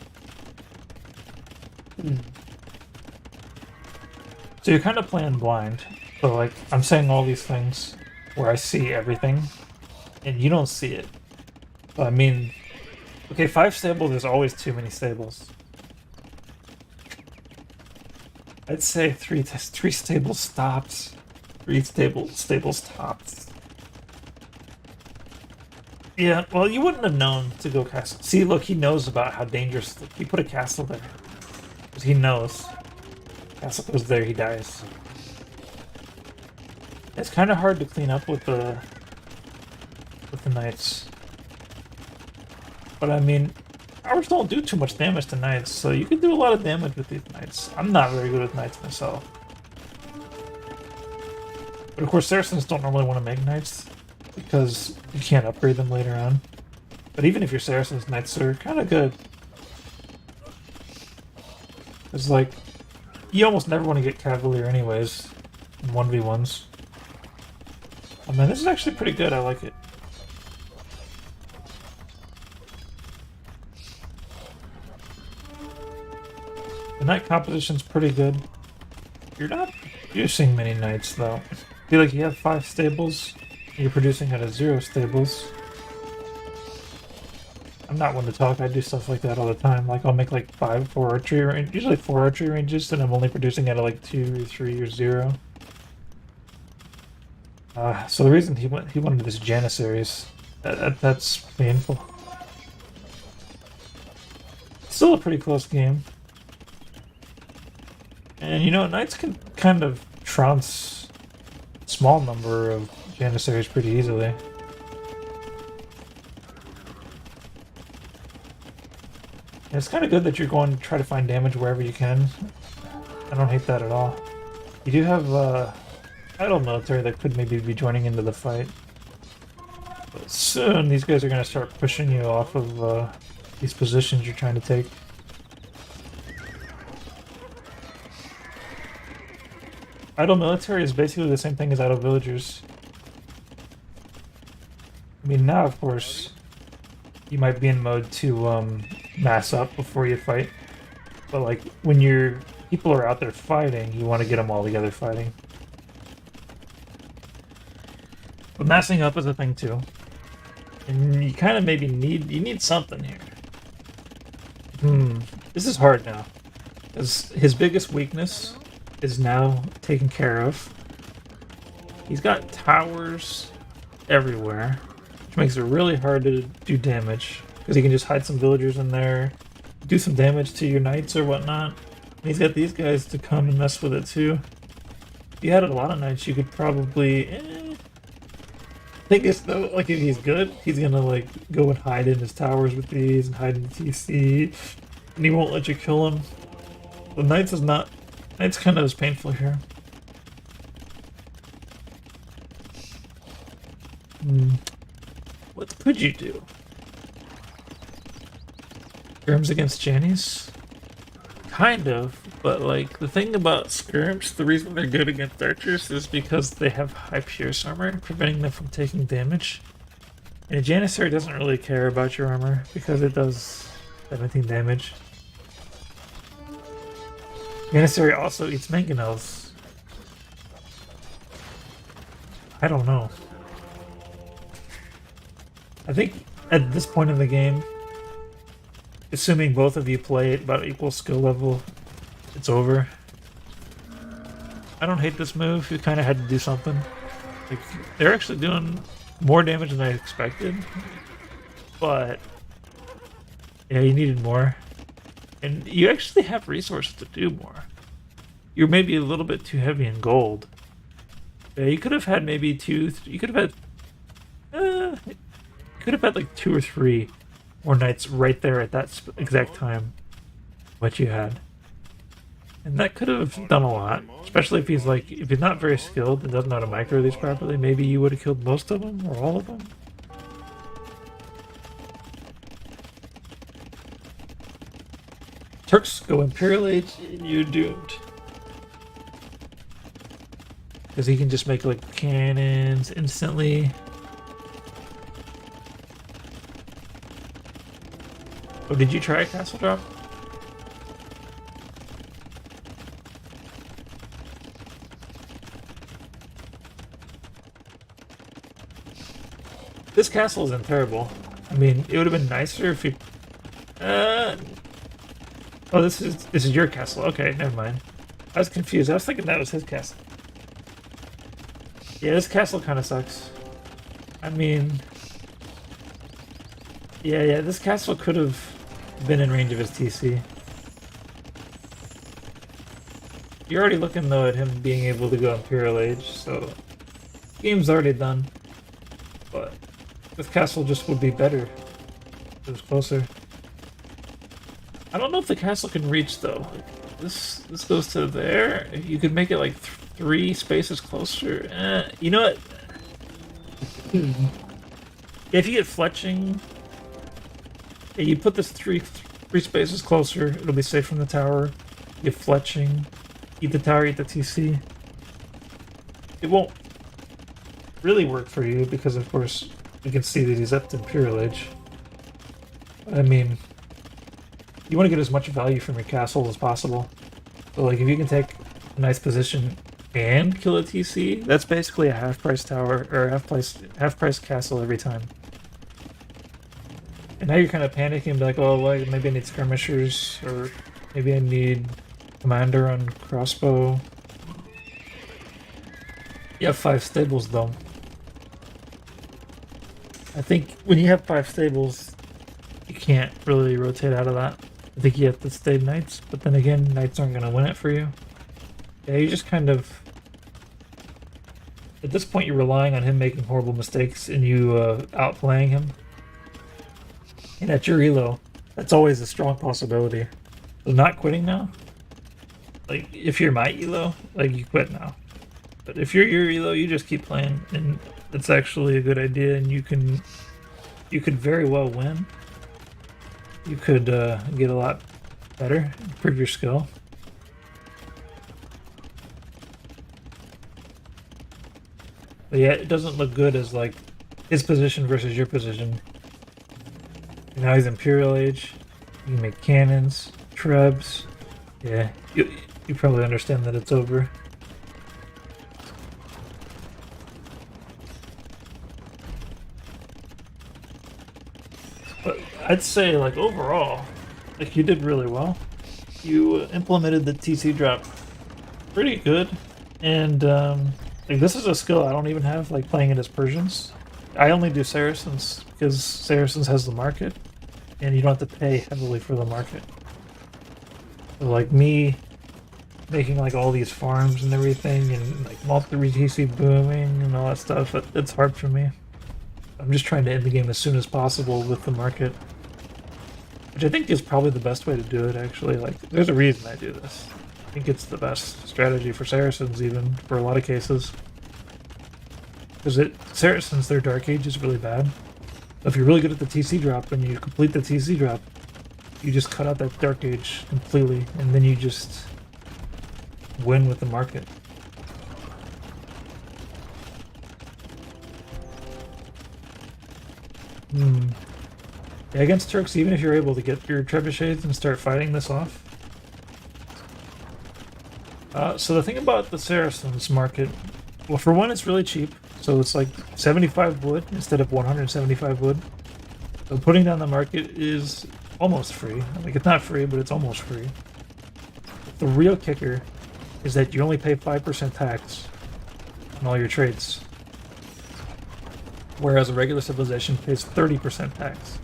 So you're kind of playing blind. So like, I'm saying all these things where I see everything, and you don't see it. So, I mean, okay, 5 stables, there's always too many stables. I'd say 3 stables stops. 3 stables tops. Yeah, well, you wouldn't have known to go castle. See, look, he knows about how dangerous. He put a castle there. Because he knows. Castle goes there, he dies. It's kind of hard to clean up with the knights. But I mean, towers don't do too much damage to knights, so you can do a lot of damage with these knights. I'm not very good with knights myself. But of course, Saracens don't normally want to make knights, because you can't upgrade them later on. But even if you're Saracens, knights are kind of good. It's like, you almost never want to get Cavalier anyways, in 1v1s. Oh man, this is actually pretty good, I like it. The knight composition's pretty good. You're not producing many knights though. I feel like you have 5 stables, you're producing out of 0 stables. I'm not one to talk, I do stuff like that all the time. Like, I'll make like 4 archery range, usually 4 archery ranges, and I'm only producing out of like 2 or 3 or 0. So the reason he wanted this Janissaries, that's painful. Still a pretty close game. And you know, knights can kind of trounce a small number of Janissaries pretty easily. And it's kind of good that you're going to try to find damage wherever you can. I don't hate that at all. You do have idle military that could maybe be joining into the fight. But soon these guys are going to start pushing you off of these positions you're trying to take. Idle military is basically the same thing as idle villagers. I mean, now of course you might be in mode to mass up before you fight, but like when your people are out there fighting, you want to get them all together fighting. But massing up is a thing too, and you kind of maybe need something here. This is hard now, because his biggest weakness is now taken care of. He's got towers everywhere, which makes it really hard to do damage, because he can just hide some villagers in there, do some damage to your knights or whatnot. And he's got these guys to come and mess with it too. If you had a lot of knights, you could probably... Thing is though, like if he's good, he's gonna like go and hide in his towers with these and hide in the TC, and he won't let you kill him. The knights is not... Knights kind of is painful here. What could you do? Skirms against Jannies? Kind of, but like the thing about skirms, the reason they're good against archers is because they have high pierce armor, preventing them from taking damage. And a Janissary doesn't really care about your armor because it does 17 damage. Janissary also eats mangonels. I don't know. I think at this point in the game, assuming both of you play at about equal skill level, it's over. I don't hate this move. You kind of had to do something. Like, they're actually doing more damage than I expected, but yeah, you needed more. And you actually have resources to do more. You're maybe a little bit too heavy in gold. Yeah, you could have had maybe you could have had like 2 or 3 more knights right there at that exact time. What you had. And that could have done a lot. Especially if he's not very skilled and doesn't know how to micro these properly, maybe you would have killed most of them or all of them. Turks go Imperial Age, you're doomed. Because he can just make like cannons instantly. Oh, did you try a castle drop? This castle isn't terrible. I mean, it would have been nicer if you... Oh, this is your castle. Okay, never mind. I was confused. I was thinking that was his castle. Yeah, this castle kind of sucks. I mean... Yeah, this castle could have been in range of his TC. You're already looking, though, at him being able to go Imperial Age, so... Game's already done. But this castle just would be better if it was closer. I don't know if the castle can reach, though. This goes to there. If you could make it like 3 spaces closer. You know what? If you get fletching, you put this three spaces closer, it'll be safe from the tower. You get fletching, eat the tower, eat the TC. It won't really work for you because, of course, you can see that he's up to Imperial Age. I mean, you want to get as much value from your castle as possible. So, like, if you can take a nice position and kill a TC, that's basically a half-price tower or half-price castle every time. And now you're kind of panicking, like, oh, well, maybe I need skirmishers, or maybe I need commander on crossbow. You have 5 stables, though. I think when you have 5 stables, you can't really rotate out of that. I think you have to stay knights, but then again, knights aren't going to win it for you. Yeah, you just kind of... At this point, you're relying on him making horrible mistakes and you outplaying him. And at your elo, That's always a strong possibility. So not quitting now. Like if you're my elo, like you quit now. But if you're your elo, you just keep playing, and it's actually a good idea, and you could very well win. You could get a lot better, improve your skill. But yeah, it doesn't look good as like his position versus your position. Now he's Imperial Age. You can make cannons, trebs. Yeah, you probably understand that it's over. But I'd say, like, overall, like, you did really well. You implemented the TC drop pretty good. And, like, this is a skill I don't even have, like, playing it as Persians. I only do Saracens because Saracens has the market, and you don't have to pay heavily for the market. So, like, me making, like, all these farms and everything, and, like, multi-TC booming and all that stuff, it's hard for me. I'm just trying to end the game as soon as possible with the market. Which I think is probably the best way to do it, actually. Like, there's a reason I do this. I think it's the best strategy for Saracens, even, for a lot of cases. Because Saracens, their Dark Age is really bad. So if you're really good at the TC drop, and you complete the TC drop, you just cut out that Dark Age completely, and then you just win with the market. Yeah, against Turks, even if you're able to get your trebuchets and start fighting this off. So the thing about the Saracens market, well, for one, it's really cheap. So it's like 75 wood instead of 175 wood. So putting down the market is almost free. Like, it's not free, but it's almost free. The real kicker is that you only pay 5% tax on all your trades. Whereas a regular civilization pays 30% tax.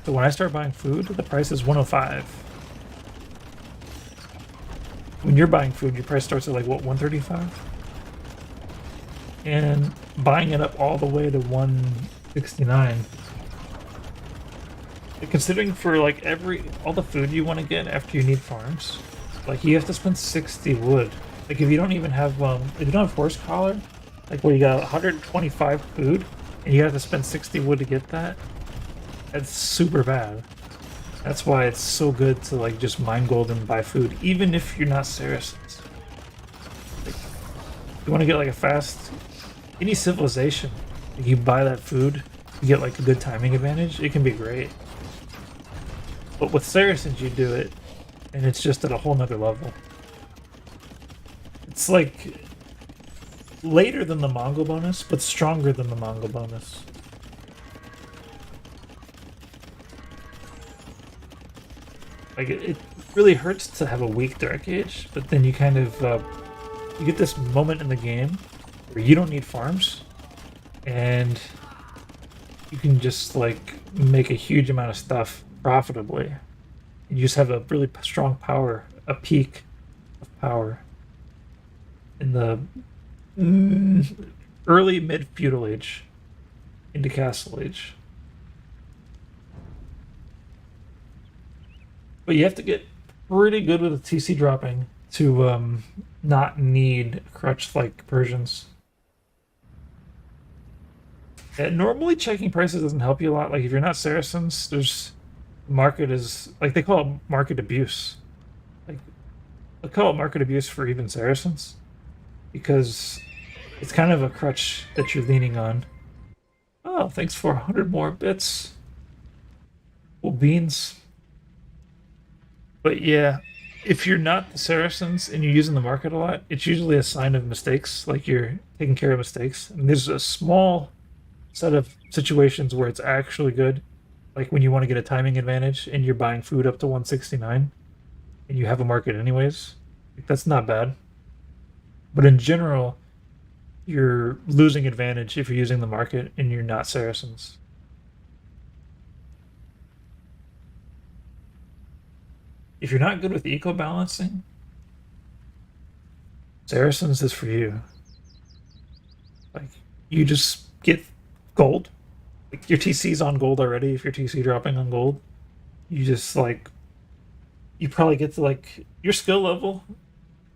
So when I start buying food, the price is 105. When you're buying food, your price starts at like, what, 135? And buying it up all the way to 169. Considering for like all the food you want to get after you need farms, like you have to spend 60 wood. Like if you don't even have, if you don't have horse collar, like where you got 125 food, and you have to spend 60 wood to get that, that's super bad. That's why it's so good to like just mine gold and buy food, even if you're not Saracens. Like, you want to get like a fast, any civilization, like you buy that food, you get like a good timing advantage, it can be great. But with Saracens, you do it, and it's just at a whole nother level. It's like later than the Mongol bonus, but stronger than the Mongol bonus. Like it really hurts to have a weak Dark Age, but then you kind of you get this moment in the game where you don't need farms, and you can just like make a huge amount of stuff profitably. You just have a really strong power, a peak of power in the early mid feudal age into castle age. But you have to get pretty good with the TC dropping to not need a crutch like Persians. And normally checking prices doesn't help you a lot. Like if you're not Saracens, there's market is like they call it market abuse. Like they call it market abuse for even Saracens because it's kind of a crutch that you're leaning on. Oh, thanks for 100 more bits. Well, beans. But yeah, if you're not the Saracens and you're using the market a lot, it's usually a sign of mistakes, like you're taking care of mistakes. And there's a small set of situations where it's actually good, like when you want to get a timing advantage and you're buying food up to 169 and you have a market anyways. That's not bad. But in general, you're losing advantage if you're using the market and you're not Saracens. If you're not good with eco balancing, Saracens is for you. Like you just get gold. Like your TC's on gold already if you're TC dropping on gold. you just like you probably get to like your skill level.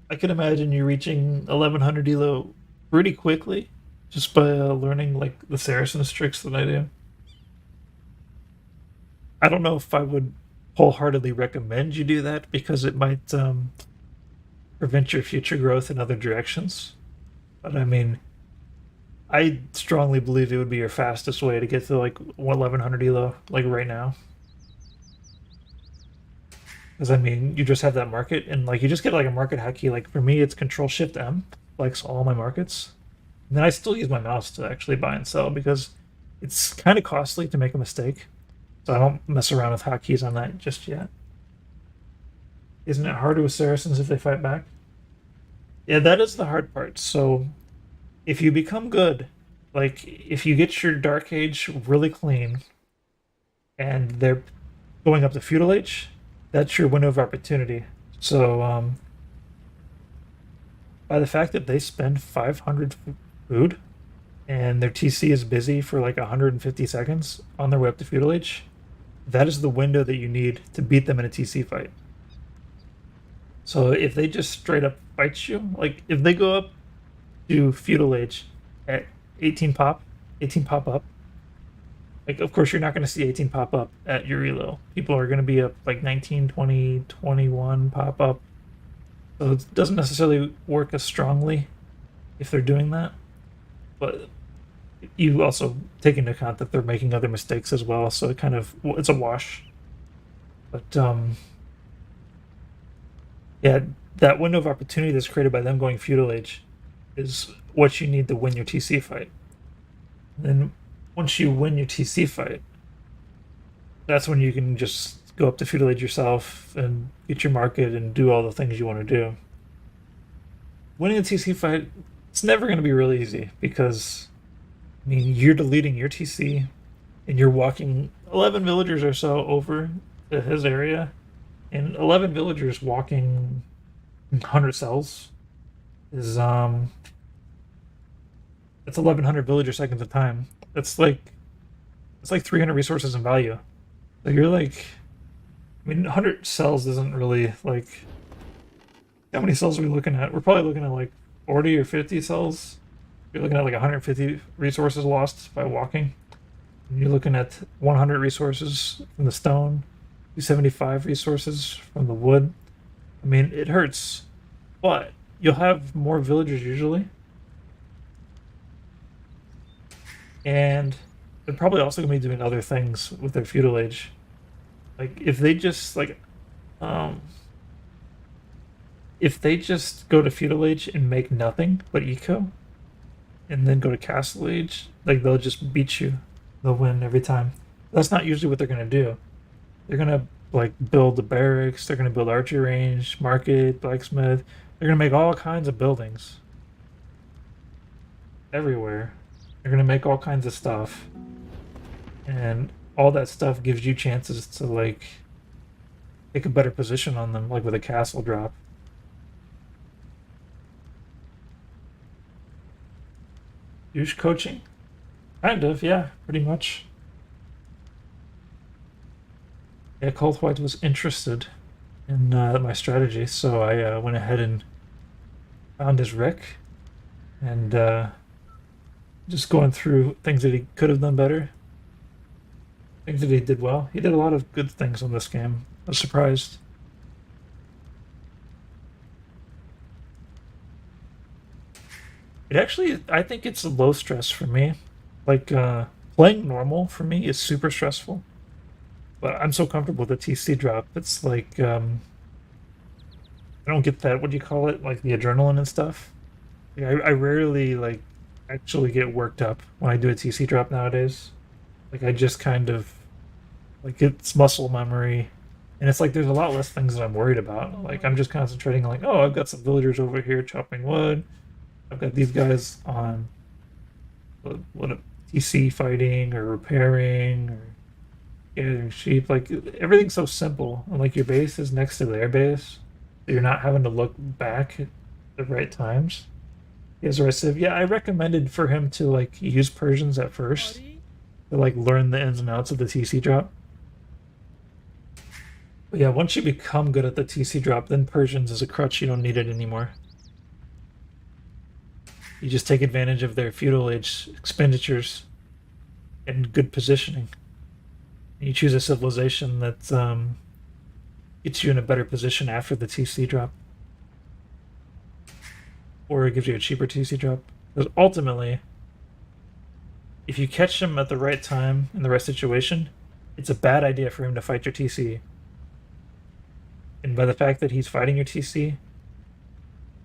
I can imagine you reaching 1100 elo pretty quickly just by learning like the Saracens tricks that I do. I don't know if I would wholeheartedly recommend you do that because it might prevent your future growth in other directions. But I mean, I strongly believe it would be your fastest way to get to like 1100 elo, like right now. Because I mean, you just have that market, and like you just get like a market hotkey. Like for me, it's Control Shift M, likes all my markets. And then I still use my mouse to actually buy and sell because it's kind of costly to make a mistake. So I don't mess around with hotkeys on that just yet. Isn't it harder with Saracens if they fight back? Yeah, that is the hard part. So if you become good, like if you get your Dark Age really clean and they're going up to Feudal Age, that's your window of opportunity. So by the fact that they spend 500 food and their TC is busy for like 150 seconds on their way up to Feudal Age, that is the window that you need to beat them in a TC fight. So if they just straight up fight you, like if they go up to Feudal Age at 18 pop, 18 pop up, like of course you're not going to see 18 pop up at your elo. People are going to be up like 19, 20, 21 pop up. So it doesn't necessarily work as strongly if they're doing that. But you also take into account that they're making other mistakes as well, so it kind of it's a wash. But yeah, that window of opportunity that's created by them going Feudal Age is what you need to win your TC fight. And then once you win your TC fight, that's when you can just go up to Feudal Age yourself and get your market and do all the things you want to do. Winning a TC fight, it's never going to be really easy because, I mean, you're deleting your TC and you're walking 11 villagers or so over to his area, and 11 villagers walking 100 cells is it's 1100 villager seconds of time. It's like 300 resources in value. So you're like, I mean, 100 cells isn't really like, how many cells are we looking at? We're probably looking at like 40 or 50 cells. You're looking at like 150 resources lost by walking. And you're looking at 100 resources from the stone, 275 resources from the wood. I mean, it hurts, but you'll have more villagers usually. And they're probably also going to be doing other things with their Feudal Age. Like, if they just, like, if they just go to Feudal Age and make nothing but eco, and then go to Castle Age, like, they'll just beat you. They'll win every time. That's not usually what they're going to do. They're going to, like, build the barracks, they're going to build archery range, market, blacksmith. They're going to make all kinds of buildings. Everywhere. They're going to make all kinds of stuff. And all that stuff gives you chances to, like, take a better position on them, like with a castle drop. Douche coaching? Kind of, yeah, pretty much. Yeah, Cold White was interested in my strategy, so I went ahead and found his Rick and just going through things that he could have done better, things that he did well. He did a lot of good things on this game. I was surprised. It actually, I think it's low stress for me. Like, playing normal for me is super stressful. But I'm so comfortable with the TC drop. It's like, I don't get that, what do you call it? Like the adrenaline and stuff. Like, I rarely, like, actually get worked up when I do a TC drop nowadays. Like, I just kind of, like, it's muscle memory. And it's like there's a lot less things that I'm worried about. Like, I'm just concentrating on, like, oh, I've got some villagers over here chopping wood. I've got these guys on what TC fighting or repairing or gathering sheep. Like, everything's so simple, and like your base is next to their base, so you're not having to look back at the right times. He has a recipe. Yeah, I recommended for him to like use Persians at first to like learn the ins and outs of the TC drop. But yeah, once you become good at the TC drop, then Persians is a crutch. You don't need it anymore. You just take advantage of their feudal age expenditures and good positioning. And you choose a civilization that gets you in a better position after the TC drop. Or it gives you a cheaper TC drop. Because ultimately, if you catch him at the right time in the right situation, it's a bad idea for him to fight your TC. And by the fact that he's fighting your TC,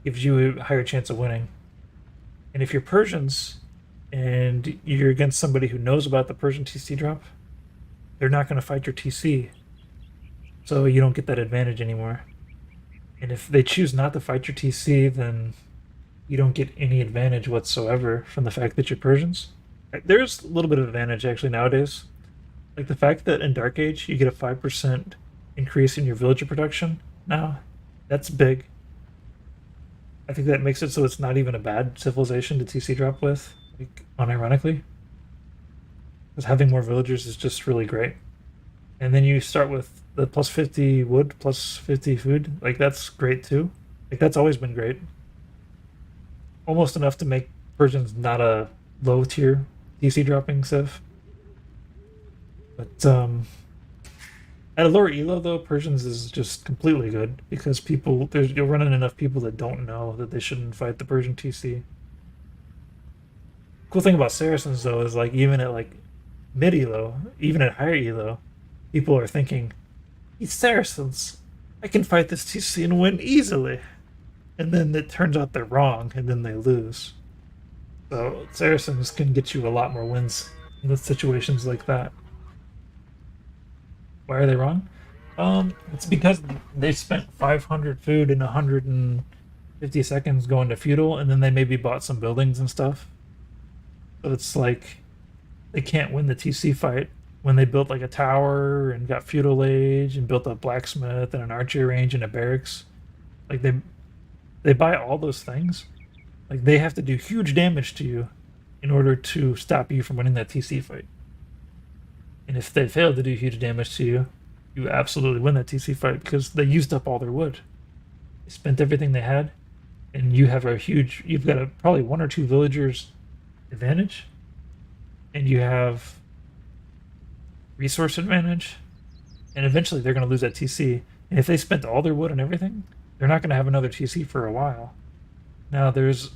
gives you a higher chance of winning. And if you're Persians and you're against somebody who knows about the Persian TC drop, they're not going to fight your TC. So you don't get that advantage anymore. And if they choose not to fight your TC, then you don't get any advantage whatsoever from the fact that you're Persians. There's a little bit of advantage actually nowadays. Like the fact that in Dark Age you get a 5% increase in your villager production now. That's big. I think that makes it so it's not even a bad civilization to TC drop with, like unironically. Because having more villagers is just really great. And then you start with the plus 50 wood, plus 50 food. Like that's great too. Like that's always been great. Almost enough to make Persians not a low tier TC dropping civ. But at a lower elo though, Persians is just completely good because you'll run into enough people that don't know that they shouldn't fight the Persian TC. Cool thing about Saracens though is like even at like mid elo, even at higher elo, people are thinking, "These Saracens, I can fight this TC and win easily." And then it turns out they're wrong, and then they lose. So Saracens can get you a lot more wins in situations like that. Why are they wrong? It's because they spent 500 food in 150 seconds going to feudal, and then they maybe bought some buildings and stuff. So it's like they can't win the TC fight when they built like a tower and got feudal age and built a blacksmith and an archery range and a barracks. Like they buy all those things. Like they have to do huge damage to you in order to stop you from winning that TC fight. And if they fail to do huge damage to you, you absolutely win that TC fight because they used up all their wood. They spent everything they had, and you've got probably one or two villagers advantage, and you have resource advantage, and eventually they're going to lose that TC. And if they spent all their wood and everything, they're not going to have another TC for a while. Now there's a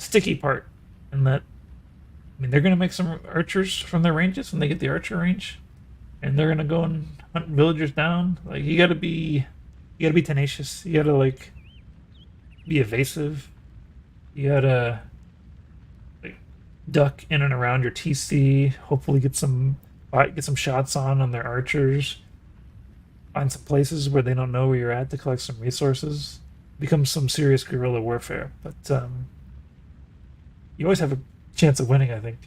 sticky part in that. I mean, they're going to make some archers from their ranges when they get the archer range, and they're going to go and hunt villagers down. Like you got to be tenacious. You got to like be evasive. You got to like duck in and around your TC. Hopefully, get some shots on their archers. Find some places where they don't know where you're at to collect some resources. Become some serious guerrilla warfare, but you always have a chance of winning. I think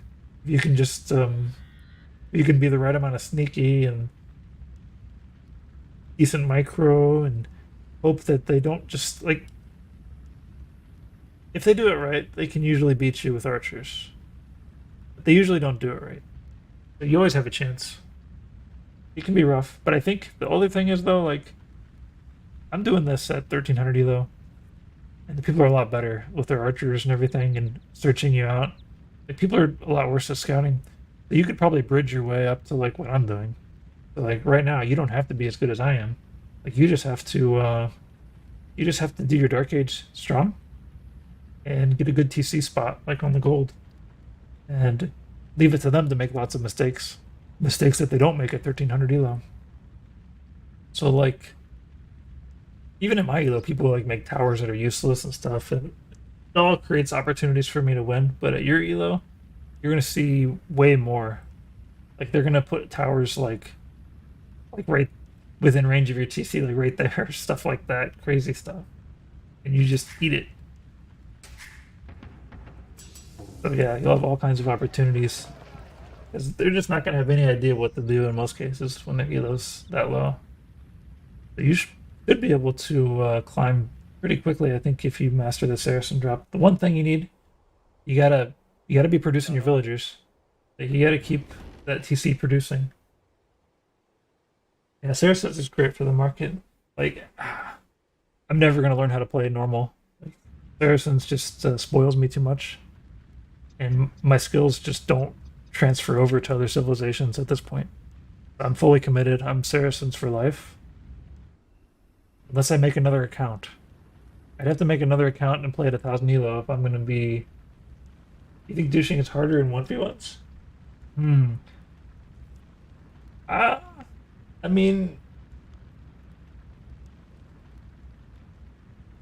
if you can just you can be the right amount of sneaky and decent micro and hope that they don't just like if they do it right they can usually beat you with archers, but they usually don't do it right. So you always have a chance. It can be rough, but I think the other thing is though, like I'm doing this at 1300 elo and the people are a lot better with their archers and everything and searching you out. Like people are a lot worse at scouting. But you could probably bridge your way up to like what I'm doing. So like right now, you don't have to be as good as I am. Like you just have to do your Dark Age strong and get a good TC spot like on the gold, and leave it to them to make lots of mistakes that they don't make at 1300 elo. So like even in my elo, people like make towers that are useless and stuff, and it all creates opportunities for me to win. But at your elo, you're gonna see way more. Like they're gonna put towers like right within range of your TC, like right there, stuff like that, crazy stuff, and you just eat it. So yeah, you'll have all kinds of opportunities because they're just not gonna have any idea what to do in most cases when their elo's that low. So you should be able to climb pretty quickly, I think, if you master the Saracen drop. The one thing you gotta be producing your villagers. Like, you gotta keep that TC producing. Yeah, Saracens is great for the market. Like, I'm never gonna learn how to play normal. Like, Saracens just spoils me too much, and my skills just don't transfer over to other civilizations at this point. I'm fully committed. I'm Saracens for life, unless I make another account. I'd have to make another account and play at 1,000 elo if I'm gonna be. You think douching is harder in 1v1s? Hmm. Uh, I mean,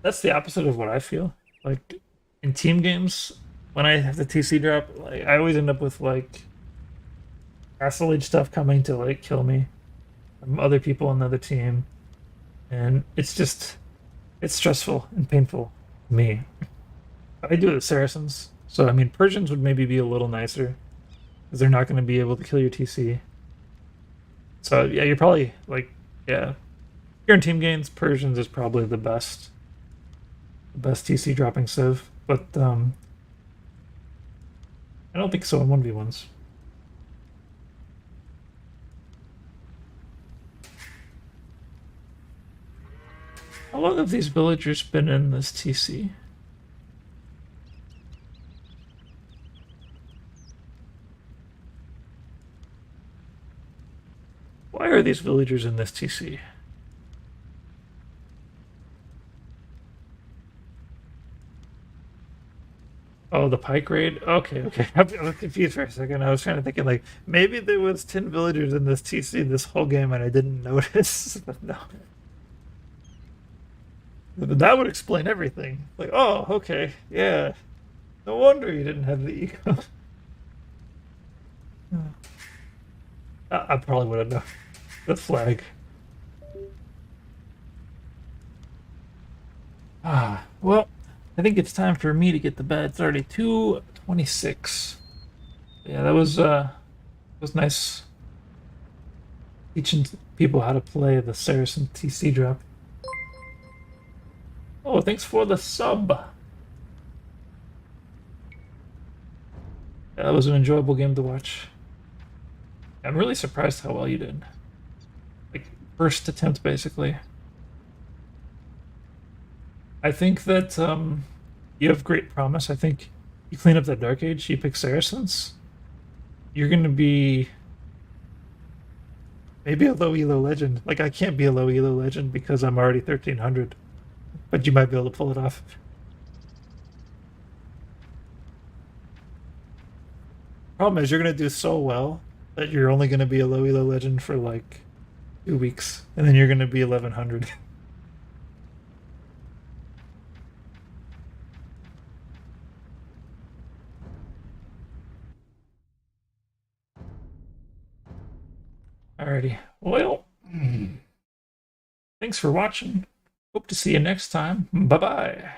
that's the opposite of what I feel. Like in team games, when I have the TC drop, like I always end up with like Castle Age stuff coming to like kill me from other people on the other team, and it's stressful and painful to me. I do it with Saracens, so I mean Persians would maybe be a little nicer because they're not going to be able to kill your TC. So yeah, you're probably like yeah, if you're in team games, Persians is probably the best TC dropping civ, but I don't think so in 1v1s. How long have these villagers been in this TC? Why are these villagers in this TC? Oh, the pike raid? Okay, okay. I was confused for a second. I was trying to think like maybe there was 10 villagers in this TC this whole game and I didn't notice. But no. But that would explain everything. Like, oh, okay, yeah. No wonder you didn't have the eco. I probably would have known. The flag. Well, I think it's time for me to get to bed. It's already 2:26. Yeah, that was nice teaching people how to play the Saracen TC drop. Oh, thanks for the sub. Yeah, that was an enjoyable game to watch. I'm really surprised how well you did. Like, first attempt, basically. I think that you have great promise. I think you clean up that Dark Age, you pick Saracens. You're going to be maybe a low elo legend. Like, I can't be a low elo legend because I'm already 1,300. But you might be able to pull it off. Problem is, you're going to do so well that you're only going to be a low elo legend for like 2 weeks. And then you're going to be 1,100. Alrighty. Well, thanks for watching. Hope to see you next time. Bye bye.